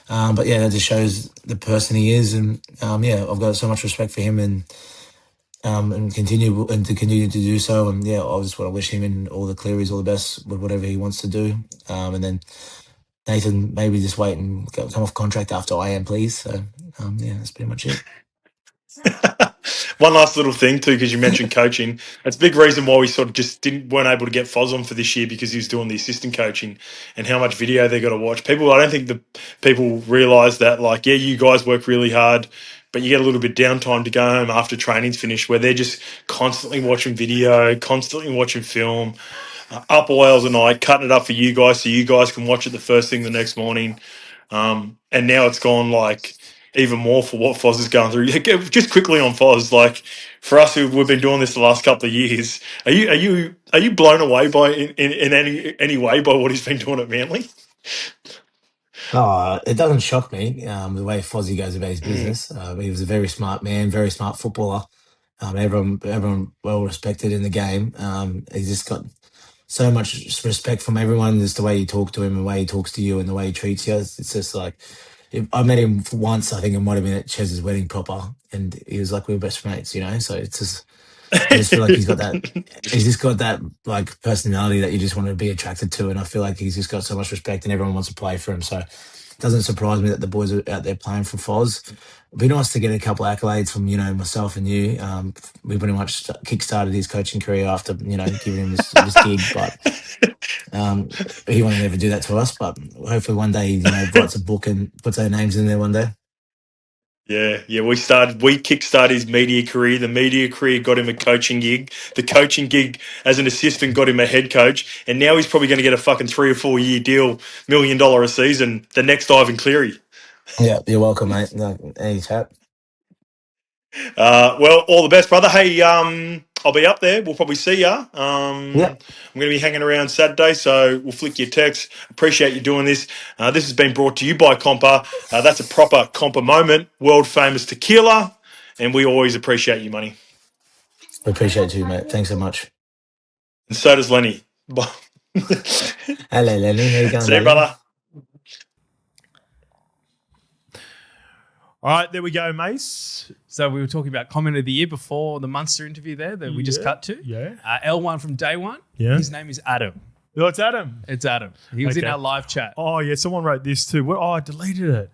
that just shows the person he is, and I've got so much respect for him and continue to do so. And I just want to wish him and all the Clearys all the best with whatever he wants to do. And then Nathan, maybe just wait and come off contract after I am, please. So that's pretty much it. One last little thing too, because you mentioned coaching. That's a big reason why we sort of just weren't able to get Foz on for this year, because he was doing the assistant coaching and how much video they got to watch. I don't think the people realise that. You guys work really hard, but you get a little bit downtime to go home after training's finished, where they're just constantly watching video, constantly watching film, up all hours a night, cutting it up for you guys so you guys can watch it the first thing the next morning. And now it's gone even more for what Foz is going through. Just quickly on Foz, for us we've been doing this the last couple of years, are you blown away by in any way by what he's been doing at Manly? It doesn't shock me the way Fozzie goes about his business. He was a very smart man, very smart footballer. Everyone well respected in the game. He's just got so much respect from everyone, just the way you talk to him, the way he talks to you, and the way he treats you. It's just I met him once. I think it might have been at Chez's wedding proper, and he was like, we were best mates, So it's just, I just feel like he's got that personality that you just want to be attracted to, and I feel like he's just got so much respect, and everyone wants to play for him. So doesn't surprise me that the boys are out there playing for Foz. It'd be nice to get a couple of accolades from, myself and you. We pretty much kick-started his coaching career after, giving him his gig, but he won't ever do that to us. But hopefully one day, writes a book and puts our names in there one day. Yeah. We kickstarted his media career. The media career got him a coaching gig. The coaching gig as an assistant got him a head coach. And now he's probably going to get a fucking 3 or 4 year deal, $1 million a season, the next Ivan Cleary. Yeah, you're welcome, mate. No, any chat. Well, all the best, brother. Hey, I'll be up there. We'll probably see ya. I'm going to be hanging around Saturday, so we'll flick you a text. Appreciate you doing this. This has been brought to you by Compa. That's a proper Compa moment. World famous tequila, and we always appreciate you, money. We appreciate you, mate. Thanks so much. And so does Lenny. Hello, Lenny. How you going, See you, brother. All right, there we go, Mace. So we were talking about comment of the year before the Munster interview there that we just cut to. Yeah. L1 from day one. Yeah. His name is Adam. Oh, it's Adam. It's Adam. He was in Okay. our live chat. Oh, yeah, someone wrote this too. Well, I deleted it.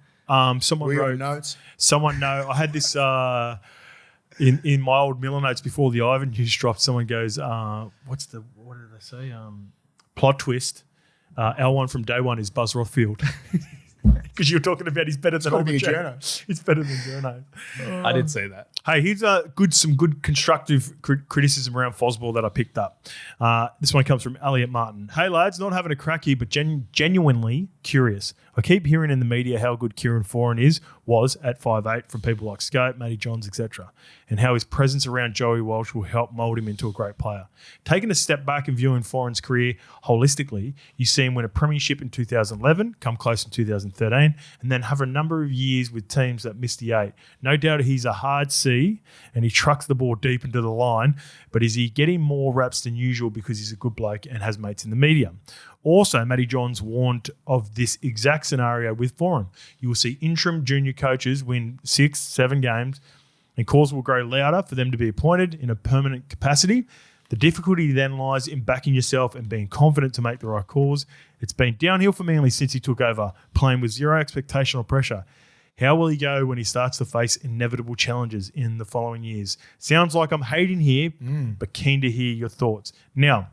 Someone We wrote got notes. Someone I had this in my old Miller notes before the Ivan news dropped. Someone goes, what did they say? Plot twist. L1 from day one is Buzz Rothfield. Because you were talking about he's better than gotta be a Journo. It's better than Journo. I did say that. Hey, here's some good constructive criticism around FOZBALL that I picked up. This one comes from Elliot Martin. Hey lads, not having a crack here, but genuinely curious. I keep hearing in the media how good Kieran Foran was at 5'8" from people like Scope, Matty Johns, etc., and how his presence around Joey Walsh will help mould him into a great player. Taking a step back and viewing Foran's career holistically, you see him win a premiership in 2011, come close in 2013, and then have a number of years with teams that missed the 8. No doubt he's a hard C and he trucks the ball deep into the line, but is he getting more raps than usual because he's a good bloke and has mates in the media? Also, Matty Johns warned of this exact scenario with Foran. You will see interim junior coaches win 6, 7 games, and calls will grow louder for them to be appointed in a permanent capacity. The difficulty then lies in backing yourself and being confident to make the right calls. It's been downhill for Manly since he took over, playing with zero expectation or pressure. How will he go when he starts to face inevitable challenges in the following years? Sounds like I'm hating here, but keen to hear your thoughts. Now,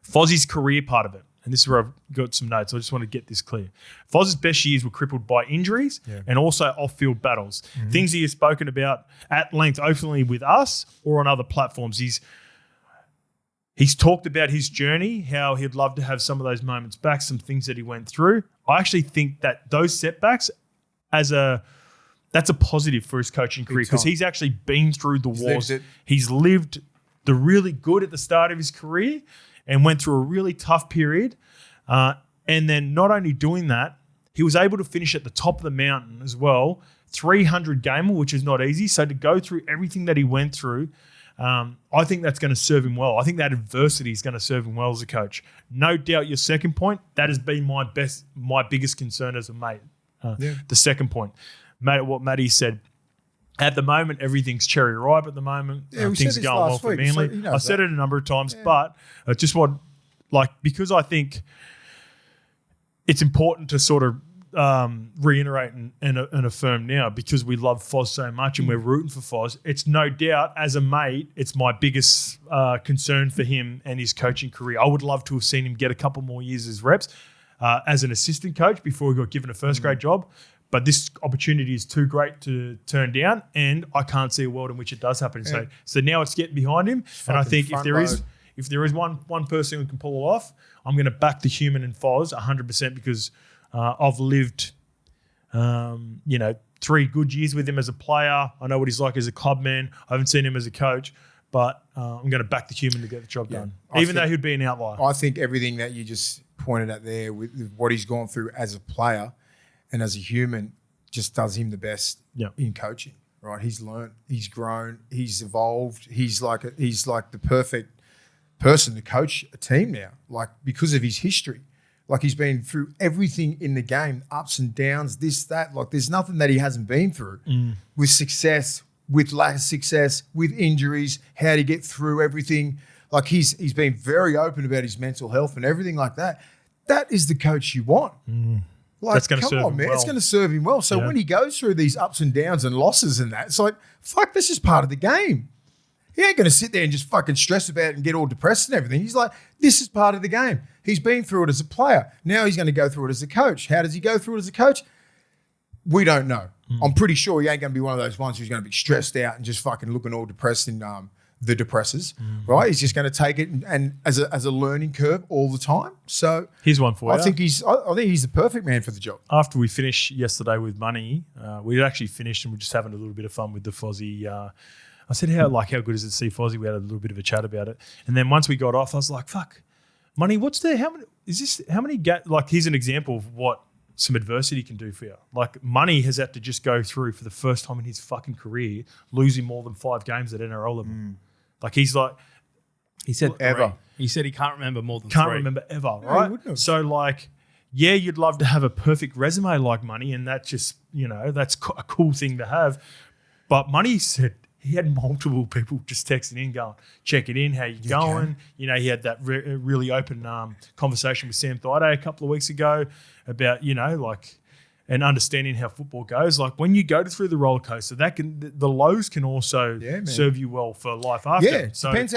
Fozzie's career part of it, and this is where I've got some notes. I just want to get this clear. Foz's best years were crippled by injuries and also off-field battles. Things he has spoken about at length, openly with us or on other platforms. He's talked about his journey, how he'd love to have some of those moments back, some things that he went through. I actually think that those setbacks, that's a positive for his coaching career because he's actually been through the wars. He's lived the really good at the start of his career and went through a really tough period. And then not only doing that, he was able to finish at the top of the mountain as well, 300 gamer, which is not easy. So to go through everything that he went through, I think that's going to serve him well. I think that adversity is going to serve him well as a coach. No doubt your second point, that has been my biggest concern as a mate. The second point, mate, what Matty said, at the moment, everything's cherry ripe at the moment. Things are going well for Manly. I said it a number of times, but I just want, because I think it's important to sort of reiterate and affirm now because we love Foz so much and we're rooting for Foz. It's no doubt, as a mate, it's my biggest concern for him and his coaching career. I would love to have seen him get a couple more years as reps as an assistant coach before he got given a first grade job. But this opportunity is too great to turn down, and I can't see a world in which it does happen. Yeah. So now it's getting behind him, and I think if there is one person who can pull it off, I'm going to back the human in Foz 100% because I've lived, 3 good years with him as a player. I know what he's like as a clubman. I haven't seen him as a coach, but I'm going to back the human to get the job done, even though he'd be an outlier. I think everything that you just pointed at there with what he's gone through as a player and as a human just does him the best in coaching, right? He's learned, he's grown, he's evolved. He's like the perfect person to coach a team now, because of his history. He's been through everything in the game, ups and downs, this, that. There's nothing that he hasn't been through with success, with lack of success, with injuries, how to get through everything. He's been very open about his mental health and everything like that. That is the coach you want. Like, That's gonna come serve on, him man. well. It's going to serve him well. So Yeah. when he goes through these ups and downs and losses and that, it's like, fuck, this is part of the game. He ain't going to sit there and just fucking stress about it and get all depressed and everything. He's like, this is part of the game. He's been through it as a player. Now he's going to go through it as a coach. How does he go through it as a coach? We don't know. I'm pretty sure he ain't going to be one of those ones who's going to be stressed out and just fucking looking all depressed in the depressors, right? He's just going to take it and as a learning curve all the time. So Here's one for you. I think he's the perfect man for the job. After we finished yesterday with money, we actually finished and we're just having a little bit of fun with the Fozzie. I said, how good is it to see Fozzie? We had a little bit of a chat about it. And then once we got off, I was like, fuck, money, here's an example of what some adversity can do for you. Like, money has had to just go through for the first time in his fucking career, losing more than 5 games at NRL level. Like, he said Ever. He said he can't remember more than can't 3. remember ever, he right? wouldn't have. So, like, yeah, you'd love to have a perfect resume like money, and that just, that's a cool thing to have. But money said he had multiple people just texting in, going, check it in, how you going? He had that really open conversation with Sam Thaiday a couple of weeks ago about, and understanding how football goes. Like, when you go through the roller coaster, the lows can also serve you well for life after. Yeah, So, depends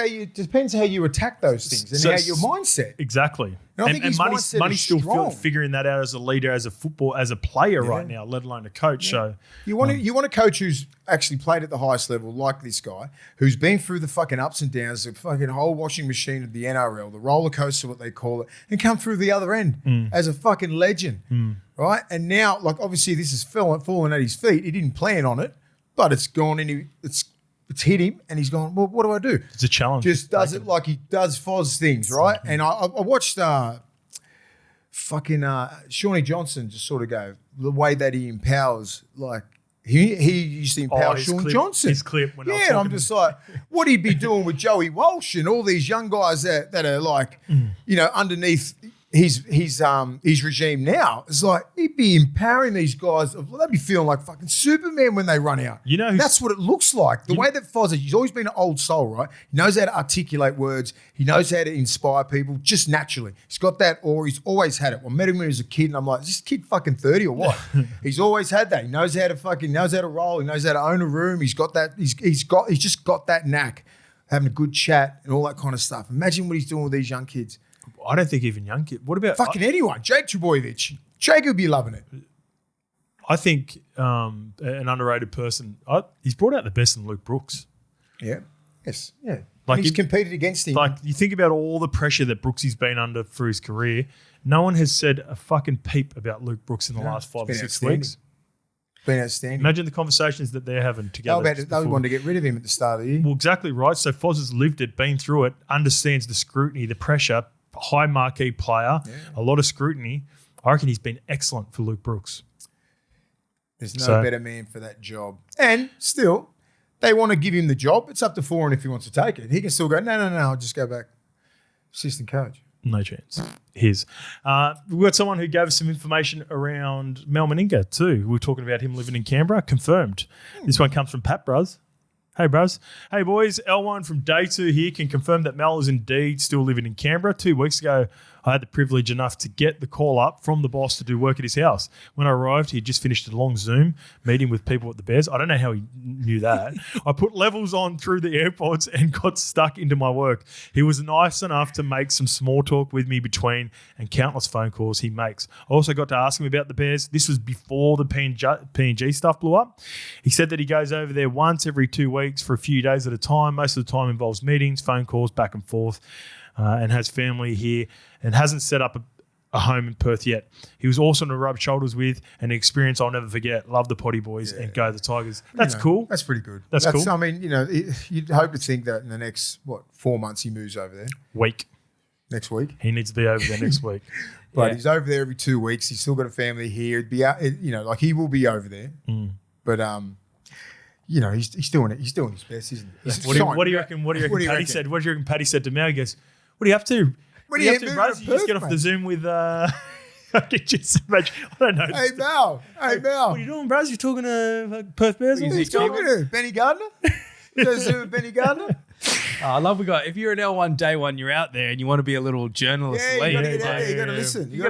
how you attack those things and how your mindset. exactly. And I think his mindset money's is still strong. figuring that out as a leader, as a player right now, let alone a coach. So You want a coach who's actually played at the highest level, like this guy, who's been through the fucking ups and downs, the fucking whole washing machine of the NRL, the roller coaster, what they call it, and come through the other end as a fucking legend, right? And now, like, obviously, this has fallen at his feet. He didn't plan on it, but it's gone and it's hit him, and he's gone, well, what do I do? it's a challenge. Just does it like he does Foz things, right? And I watched Shawnee Johnson just sort of go, the way that he empowers, like, he used to empower his Shawn clip- Johnson. his clip when I was and I'm talking just like, what he'd be doing with Joey Walsh and all these young guys that are like, underneath his regime now. It's like he'd be empowering these guys. They'd be feeling like fucking Superman when they run out. That's what it looks like. The way that Foz, he's always been an old soul, right? He knows how to articulate words. He knows how to inspire people just naturally. He's got that aura. He's always had it. I met him when he was a kid, and I'm like, is this kid fucking 30 or what? He's always had that. He knows how to roll. He knows how to own a room. He's got that. He's just got that knack, having a good chat and all that kind of stuff. Imagine what he's doing with these young kids. I don't think even young kids. What about Fucking anyone? Jake Trbojevic. Jake would be loving it. I think an underrated person. He's brought out the best in Luke Brooks. Yeah. Yes. Yeah. Like, He's competed against him. Like, you think about all the pressure that Brooksy's been under through his career. No one has said a fucking peep about Luke Brooks in the last 5 or 6 weeks. Been outstanding. Imagine the conversations that they're having together. They wanted to get rid of him at the start of the year. Well, exactly right. So Foz has lived it, been through it, understands the scrutiny, the pressure, high marquee player, a lot of scrutiny. I reckon he's been excellent for Luke Brooks. There's no better man for that job. And still, they want to give him the job. It's up to Foran if he wants to take it. He can still go, no, I'll just go back. Assistant coach. No chance. We've got someone who gave us some information around Mel Meninga too. We were talking about him living in Canberra. Confirmed. This one comes from Pat Bruz. Hey, bros. Hey, boys. L1 from Day 2 here can confirm that Mel is indeed still living in Canberra. 2 weeks ago, I had the privilege enough to get the call up from the boss to do work at his house. When I arrived, he just finished a long Zoom meeting with people at the Bears. I don't know how he knew that. I put levels on through the AirPods and got stuck into my work. He was nice enough to make some small talk with me between and countless phone calls he makes. I also got to ask him about the Bears. This was before the PNG stuff blew up. He said that he goes over there once every 2 weeks for a few days at a time. Most of the time involves meetings, phone calls, back and forth. And has family here and hasn't set up a home in Perth yet. He was awesome to rub shoulders with, an experience I'll never forget. Love the Potty Boys and go the Tigers. That's cool. That's pretty good. That's cool. I mean, you'd hope to think that in the next, 4 months he moves over there. Next week. He needs to be over there next week. But he's over there every 2 weeks. He's still got a family here. It'd be out, he will be over there. But he's doing it. He's doing his best, isn't he? What do you reckon? What do you reckon Paddy said? What do you reckon Paddy said to Mel? He goes, "What are you up to? What are you up to, bros? You just get off the Zoom with." I can just imagine. I don't know. Hey Mel. What are you doing, bros? You talking to Perth Bears? Who's talking to? Benny Gardner? You go Zoom with Benny Gardner? I love we got. If you're an L1 day one, you're out there and you want to be a little journalist. Yeah, you got to get out there. You got to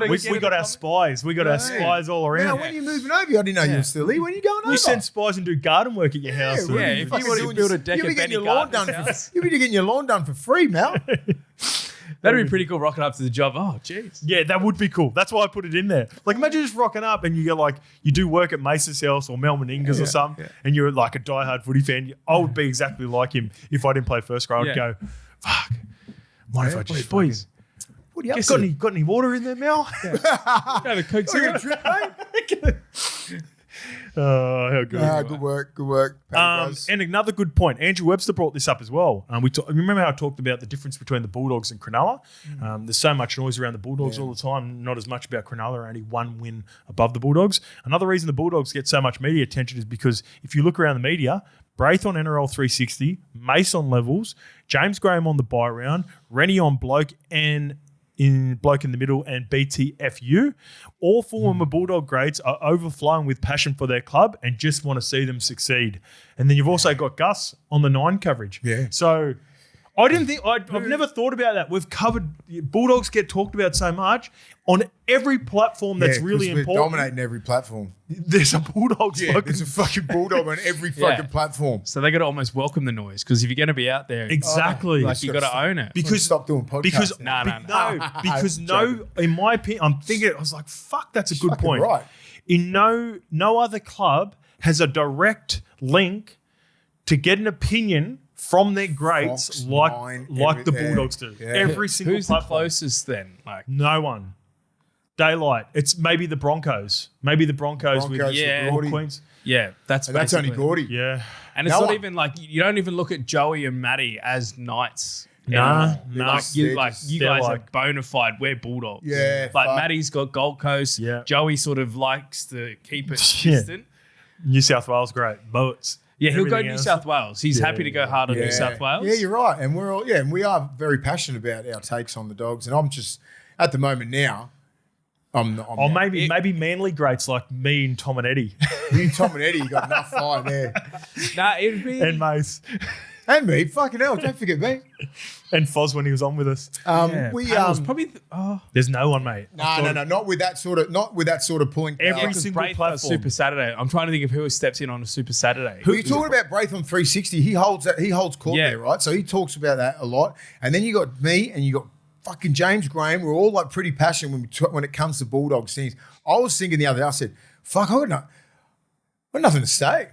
listen. We got our spies. We got our spies all around. Now, when are you moving over? I didn't know you were still here. When are you going over? You send spies and do garden work at your house. Yeah, if you want to build a deck of Benny Gardner's house. You'll be getting your lawn done for free, Mel. That'd be pretty cool. Rocking up to the job. Oh, jeez. Yeah, that would be cool. That's why I put it in there. Like, imagine just rocking up and you get like, you do work at Mace's house or Mel Meninga's or something, and you're like a diehard footy fan. I would be exactly like him if I didn't play first grade. I'd go, fuck. Mind if I just boys? What are you up to? Got any water in there, Mel? Have a Coke Zero. Oh, how good. Good work. Good work. And another good point. Andrew Webster brought this up as well. Remember how I talked about the difference between the Bulldogs and Cronulla? There's so much noise around the Bulldogs all the time, not as much about Cronulla, only one win above the Bulldogs. Another reason the Bulldogs get so much media attention is because if you look around the media, Braith on NRL 360, Mace on levels, James Graham on the buy round, Rennie on bloke and bloke in the middle and BTFU. All former Bulldog grades are overflowing with passion for their club and just want to see them succeed. And then you've also got Gus on the 9 coverage. Yeah. So I didn't think I've never thought about that. We've covered Bulldogs get talked about so much on every platform that's really important. We're dominating every platform. There's a Bulldogs. Yeah, there's a fucking Bulldog on every fucking platform. So they got to almost welcome the noise because if you're going to be out there, exactly, like you got to own it. Because stop doing podcasts. Because in my opinion, I'm thinking. I was like, fuck, that's a good point. Right. In no other club has a direct link to get an opinion from their greats like the Bulldogs do. Yeah. Every single Who's platform. the closest then? Like no one. Daylight. It's maybe the Broncos. Maybe the Broncos with Queens. Yeah, that's only Gordy. Yeah. And it's not even like you don't even look at Joey and Matty as Knights. Nah. You guys are bona fide. We're Bulldogs. Yeah. But Matty's got Gold Coast. Yeah. Joey sort of likes to keep it distant. New South Wales, great. Bullets. Yeah, he'll go New South Wales. He's happy to go hard on New South Wales. Yeah, you're right. And we're all and we are very passionate about our takes on the Dogs. And I'm just at the moment now. Maybe Manly greats like me and Tom and Eddie. You and Tom and Eddie, you got enough fire there. Nah, it'd be and Mace. And me, fucking hell, don't forget me. And Foz when he was on with us. probably. There's no one, mate. No, not with that sort of point. Every single platform. Super Saturday. I'm trying to think of who steps in on a Super Saturday. Who you talking about? Braith on 360. He holds court there, right? So he talks about that a lot. And then you got me, and you got fucking James Graham. We're all like pretty passionate when it comes to Bulldogs things. I was thinking the other day. I said, "Fuck, I got nothing to say."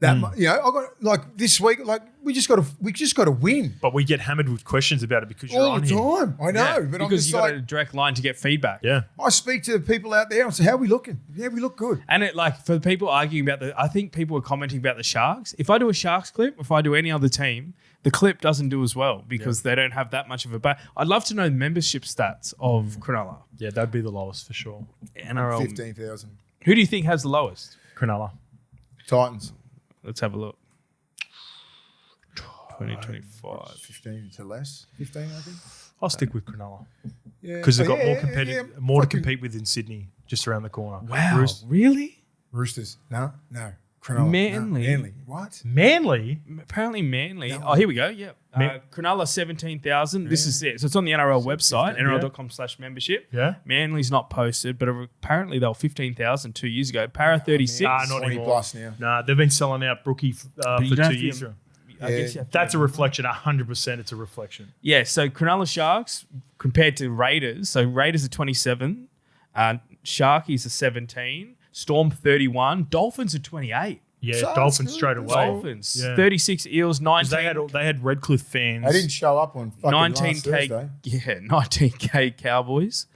I got like this week, like we just got to win. But we get hammered with questions about it because you're all on the time. I know, but because you got a direct line to get feedback. Yeah, I speak to people out there and say, "How are we looking? Yeah, we look good." And it like for the people arguing about I think people are commenting about the Sharks. If I do a Sharks clip, if I do any other team, the clip doesn't do as well because they don't have that much of a. I'd love to know the membership stats of Cronulla. Yeah, that'd be the lowest for sure. NRL 15,000. Who do you think has the lowest? Cronulla. Titans. Let's have a look. 2025. 15 to less. 15, I think. I'll stick with Cronulla. Yeah. Because they've got more to compete with in Sydney, just around the corner. Wow. Really? Roosters. No. Cronulla. Manly. No. Manly. What? Manly? Apparently Manly. No. Oh, here we go. Yeah. Cronulla 17,000. This is it. So it's on the NRL website, nrl.com/membership. Yeah. Manly's not posted, but apparently they were 15,000 2 years ago. Para 36. Not 20 anymore. plus now. Nah, they've been selling out Brookie for 2 years. I guess you have to That's a reflection. 100% it's a reflection. Yeah, so Cronulla Sharks compared to Raiders. So Raiders are 27. Sharkies are 17. Storm 31. Dolphins are 28. Yeah, Sounds Dolphins good. straight away. Dolphins. Yeah. 36 Eels, 19. They had Redcliffe fans. They didn't show up on fucking last Thursday. 19K Cowboys.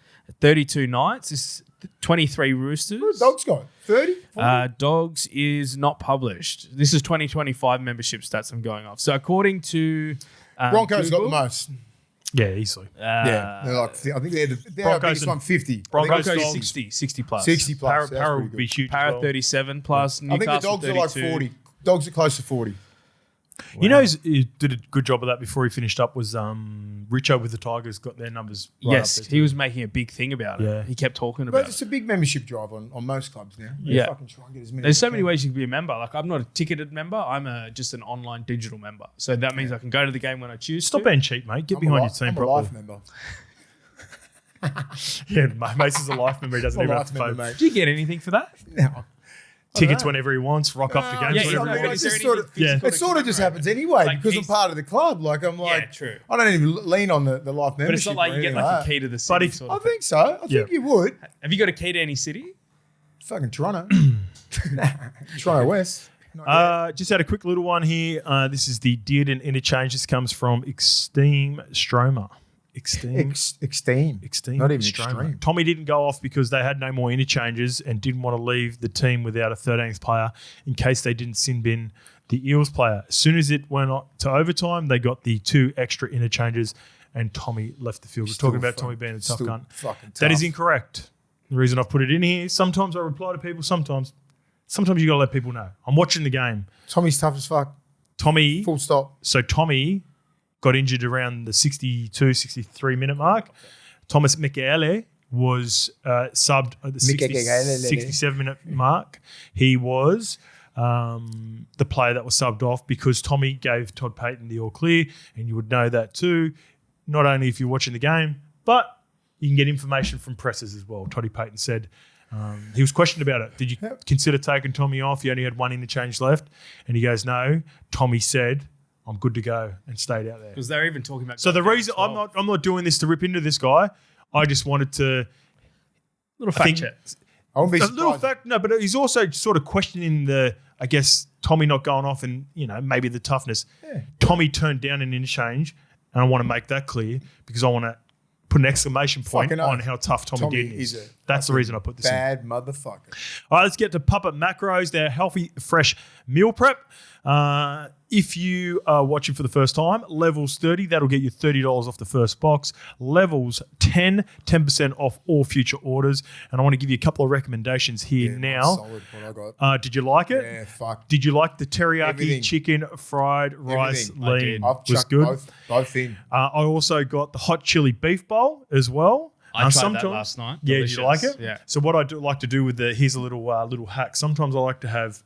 32 Knights. This is 23 Roosters. What Dogs got? 30? 40? Dogs is not published. This is 2025 membership stats I'm going off. So according to Broncos Google, got the most. Yeah, easily. Yeah. They're like, I think they're Broncos biggest one, 50. Broncos Dogs, 60 plus. 60 plus. Para would be huge. Para as well. 37 plus. I think the Newcastle Dogs are like 32. 40. Dogs are close to 40. You know, he did a good job of that before he finished up. Was Richo with the Tigers got their numbers? Right Yes, up there he too. was making a big thing about it. Yeah. He kept talking But about it's it. a big membership drive on most clubs now. Yeah. Fucking try and get as many There's as so you many can. ways you can be a member. Like, I'm not a ticketed member. I'm just an online digital member. So that means I can go to the game when I choose Stop to. being cheap, mate. Get behind your team I'm a properly. life member. Yeah, Mace is a life member. He doesn't I'm a even have life to member, pay mate. Do you get anything for that? No. tickets know. whenever he wants. Rock up to games yeah, whenever no, he but wants. is there It's sort of- anything physical It to sort of just commemorate? happens anyway Like because I'm he's- part of the club. Like I'm like, Yeah, true. I don't even lean on the life membership. But it's not like or you get anything like a that. key to the city. But if- sort I of thing. think so. I think you would. Have you got a key to any city? Fucking Toronto. Toronto West. Just had a quick little one here. This is the DEARDEN interchange. This comes from Extreme Stromer. Extreme. Extreme. Not even Stromer. extreme. Tommy didn't go off because they had no more interchanges and didn't want to leave the team without a 13th player in case they didn't sin bin the Eels player. As soon as it went to overtime, they got the 2 extra interchanges and Tommy left the field. We're talking about Tommy being a tough cunt. That is incorrect. The reason I've put it in here, sometimes I reply to people, sometimes you got to let people know. I'm watching the game. Tommy's tough as fuck. Tommy, Full stop. so Tommy got injured around the 62, 63 minute mark. Thomas Michaele was subbed at the 67 minute mark. He was the player that was subbed off because Tommy gave Todd Payton the all clear, and you would know that too, not only if you're watching the game, but you can get information from presses as well. Toddy Payton said he was questioned about it. Did you consider taking Tommy off? You only had 1 interchange left. And he goes, no. Tommy said, I'm good to go, and stayed out there. Because they're even talking about. So the reason I'm not doing this to rip into this guy, I just wanted to little fact check. I won't be a little surprised. fact. No, but he's also sort of questioning the, I guess, Tommy not going off and maybe the toughness. Yeah. Tommy turned down an interchange, and I want to make that clear because I want to put an exclamation point Fucking on oath. how tough Tommy Dearden is is. a That's the reason I put this in. bad motherfucker. All right, let's get to Puppet Macros, their healthy, fresh meal prep. If you are watching for the first time, levels 30, that'll get you $30 off the first box. Levels 10, 10% off all future orders. And I want to give you a couple of recommendations here now. Solid what I got. Did you like it? Yeah, fuck. Did you like the teriyaki Everything. chicken fried rice Everything. I lean? did. I've Was chucked good. both in. I also got the hot chili beef bowl as well. I tried that sometimes- last night. Yeah, Delicious. did you like it? Yeah. So what I do like to do with here's a little hack. Sometimes I like to have,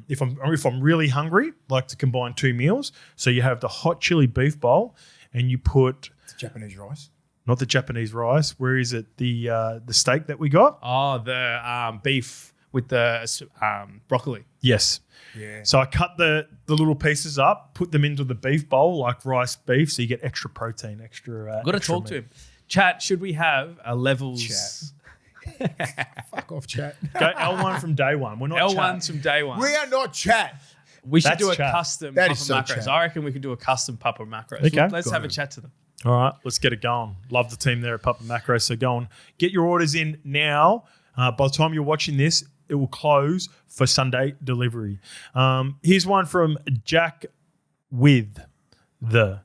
if I'm really hungry, like to combine 2 meals. So you have the hot chili beef bowl, and you put It's Japanese rice. not the Japanese rice. Where is it? The steak that we got. Oh, the beef with the broccoli. Yes. Yeah. So I cut the little pieces up, put them into the beef bowl like rice beef, so you get extra protein, extra. I've got to extra talk to meat. him. Chat, should we have a levels? Fuck off, chat. Go L1 from day one. We're not L1s chat. from day one. We are not chat. We should That's do a chat. custom That Papa is so Macros. chat. I reckon we could do a custom Papa Macros. Okay. Let's Got have a it. chat to them. All right, let's get it going. Love the team there at Puppet Macro. So go on, get your orders in now. By the time you're watching this, it will close for Sunday delivery. Here's one from Jack with the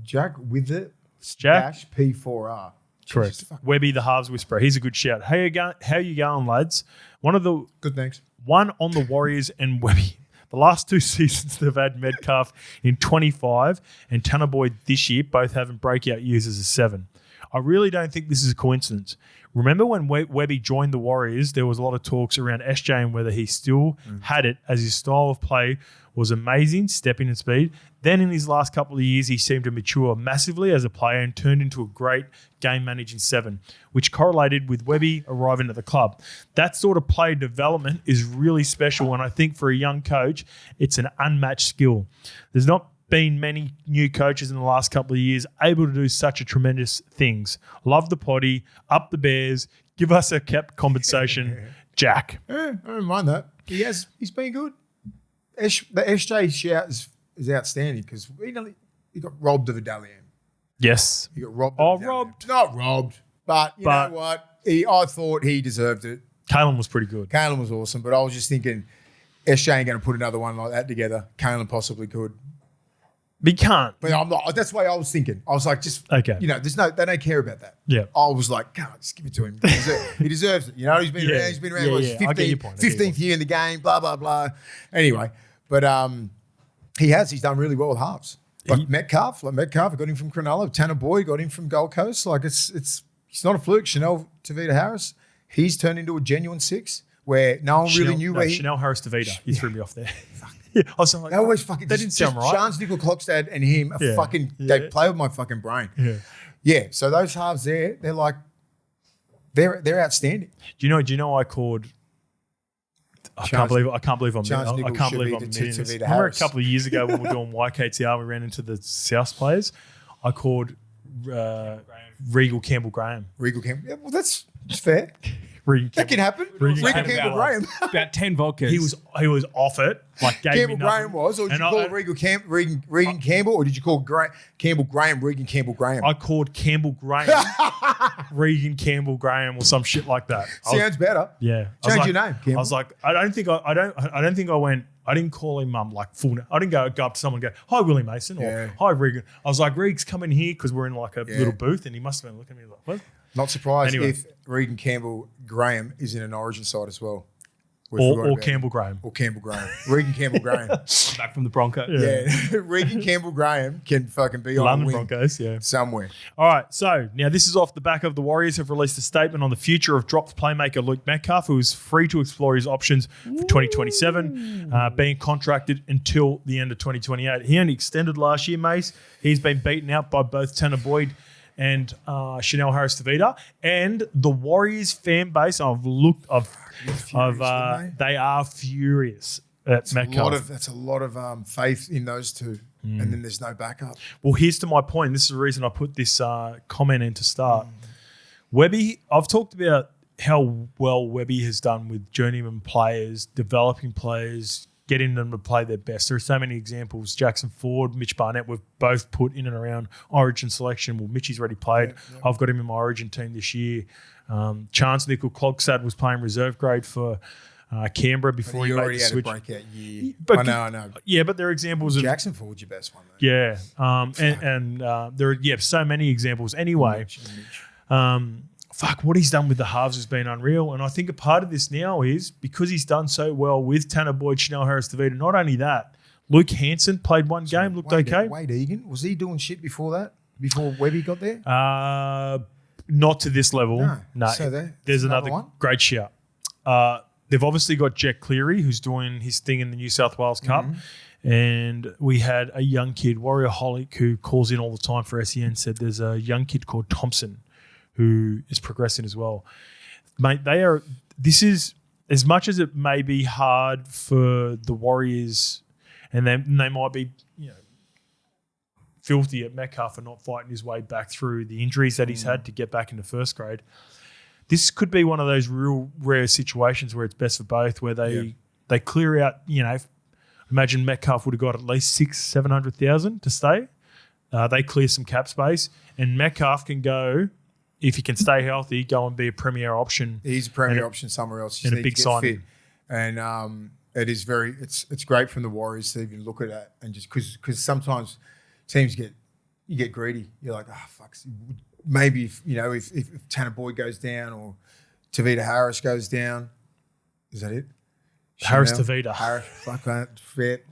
Jack with it. Jack. Dash P4R. Correct. Jesus, fuck. Webby the Halves Whisperer. He's a good shout. How you going, lads? One Good, thanks. on the Warriors and Webby. The last 2 seasons they've had Metcalf in 25 and Tanner Boyd this year, both having breakout years as a 7. I really don't think this is a coincidence. Remember when Webby joined the Warriors, there was a lot of talks around SJ and whether he still had it, as his style of play was amazing, stepping and speed. Then in his last couple of years, he seemed to mature massively as a player and turned into a great game-managing 7, which correlated with Webby arriving at the club. That sort of play development is really special, and I think for a young coach, it's an unmatched skill. There's not been many new coaches in the last couple of years able to do such a tremendous things. Love the potty, up the Bears, give us a cap compensation, Jack. I don't mind that. He's been good. The SJ shout is outstanding because he got robbed of a Dalian. Yes. He got robbed. Oh, of a Dalian. robbed. Not robbed, but you know what? I thought he deserved it. Kalen was pretty good. Kalen was awesome, but I was just thinking SJ ain't going to put another one like that together. Kalen possibly could. But he can't. But I'm not. That's the way I was thinking. I was like, just Okay. they don't care about that. Yeah. I was like, God, just give it to him. He deserves it. You know, he's been Yeah. around. He's been around. Yeah, What, yeah. I get your point. I get your 15th year in the game. Blah blah blah. Anyway, but He has. He's done really well with halves. Metcalf, I got him from Cronulla. Tanner Boyd got him from Gold Coast. Like it's not a fluke. Chanel Tavita Harris, he's turned into a genuine 6 where no one really knew where he. Chanel Harris Tavita. You threw me off there. Yeah, I was like, they always fucking. That didn't sound right. Chance Nickel Clockstad and him are fucking. They play with my fucking brain. Yeah. So those halves there, they're like, they're outstanding. Do you know I called. I can't believe I'm missing this. Remember a couple of years ago when we were doing YKTR, we ran into the South players. I called Regal Campbell Graham. Regal Campbell. Yeah, well, that's fair. That can happen. Regal Campbell Graham. About 10 vodkas. He was off it. Like Campbell Graham was, or did you call it Regan Campbell, or did you call Campbell Graham Regan Campbell Graham? I called Campbell Graham Regan Campbell Graham or some shit like that. Sounds better. Yeah. Change your name. Campbell. I was like, I don't think I went. I didn't call him like full name. I didn't go up to someone and go, "Hi, Willie Mason," or "Hi, Regan." I was like, "Regs, come in here," because we're in like a little booth, and he must have been looking at me like, "What?" Not surprised if Regan Campbell Graham is in an Origin side as well. Or Campbell Graham. Or Campbell Graham. Regan Campbell Graham. Back from the Broncos. Yeah. Regan Campbell Graham can fucking be on London the wing Broncos, somewhere. All right, so now this is off the back of the Warriors have released a statement on the future of dropped playmaker Luke Metcalf, who is free to explore his options for 2027, being contracted until the end of 2028. He only extended last year, Mace. He's been beaten out by both Tanner Boyd and Chanel Harris Tavita, and the Warriors fan base. They are furious at Metcalf. That's a lot of faith in those two, and then there's no backup. Well, here's to my point. This is the reason I put this comment in to start. Webby, I've talked about how well Webby has done with journeyman players, developing players, getting them to play their best. There are so many examples. Jackson Ford, Mitch Barnett, we've both put in and around Origin selection. Well, Mitchie's already played. Yeah. I've got him in my Origin team this year. Chance Nickel Clogstad was playing reserve grade for Canberra before he made the switch. Already had a breakout year. But, I know. Yeah, but there are examples of Jackson Ford's your best one, though. Yeah. And there are so many examples. Anyway, what he's done with the halves has been unreal. And I think a part of this now is because he's done so well with Tanner Boyd, Chanel Harris Tavita. Not only that, Luke Hanson played one game, looked okay. Wade Egan, was he doing shit before that? Before Webby got there? Not to this level. No. So there's another one? Great shout. They've obviously got Jack Cleary, who's doing his thing in the New South Wales Cup. And we had a young kid, Warrior Holic, who calls in all the time for SEN, said there's a young kid called Thompson who is progressing as well. Mate, this is, as much as it may be hard for the Warriors, and they might be, filthy at Metcalf for not fighting his way back through the injuries that he's had to get back into first grade. This could be one of those real rare situations where it's best for both, where they clear out, imagine Metcalf would have got at least 600,000-700,000 to stay. They clear some cap space, and Metcalf can go, if he can stay healthy, go and be a premier option. He's a premier option somewhere else. And a big sign. And it is it's great from the Warriors to even look at that, and just because sometimes teams get greedy. You're like, fuck. Maybe if Tanner Boyd goes down or Tavita Harris goes down, is that it? Harris Tavita. Fuck that. Fair.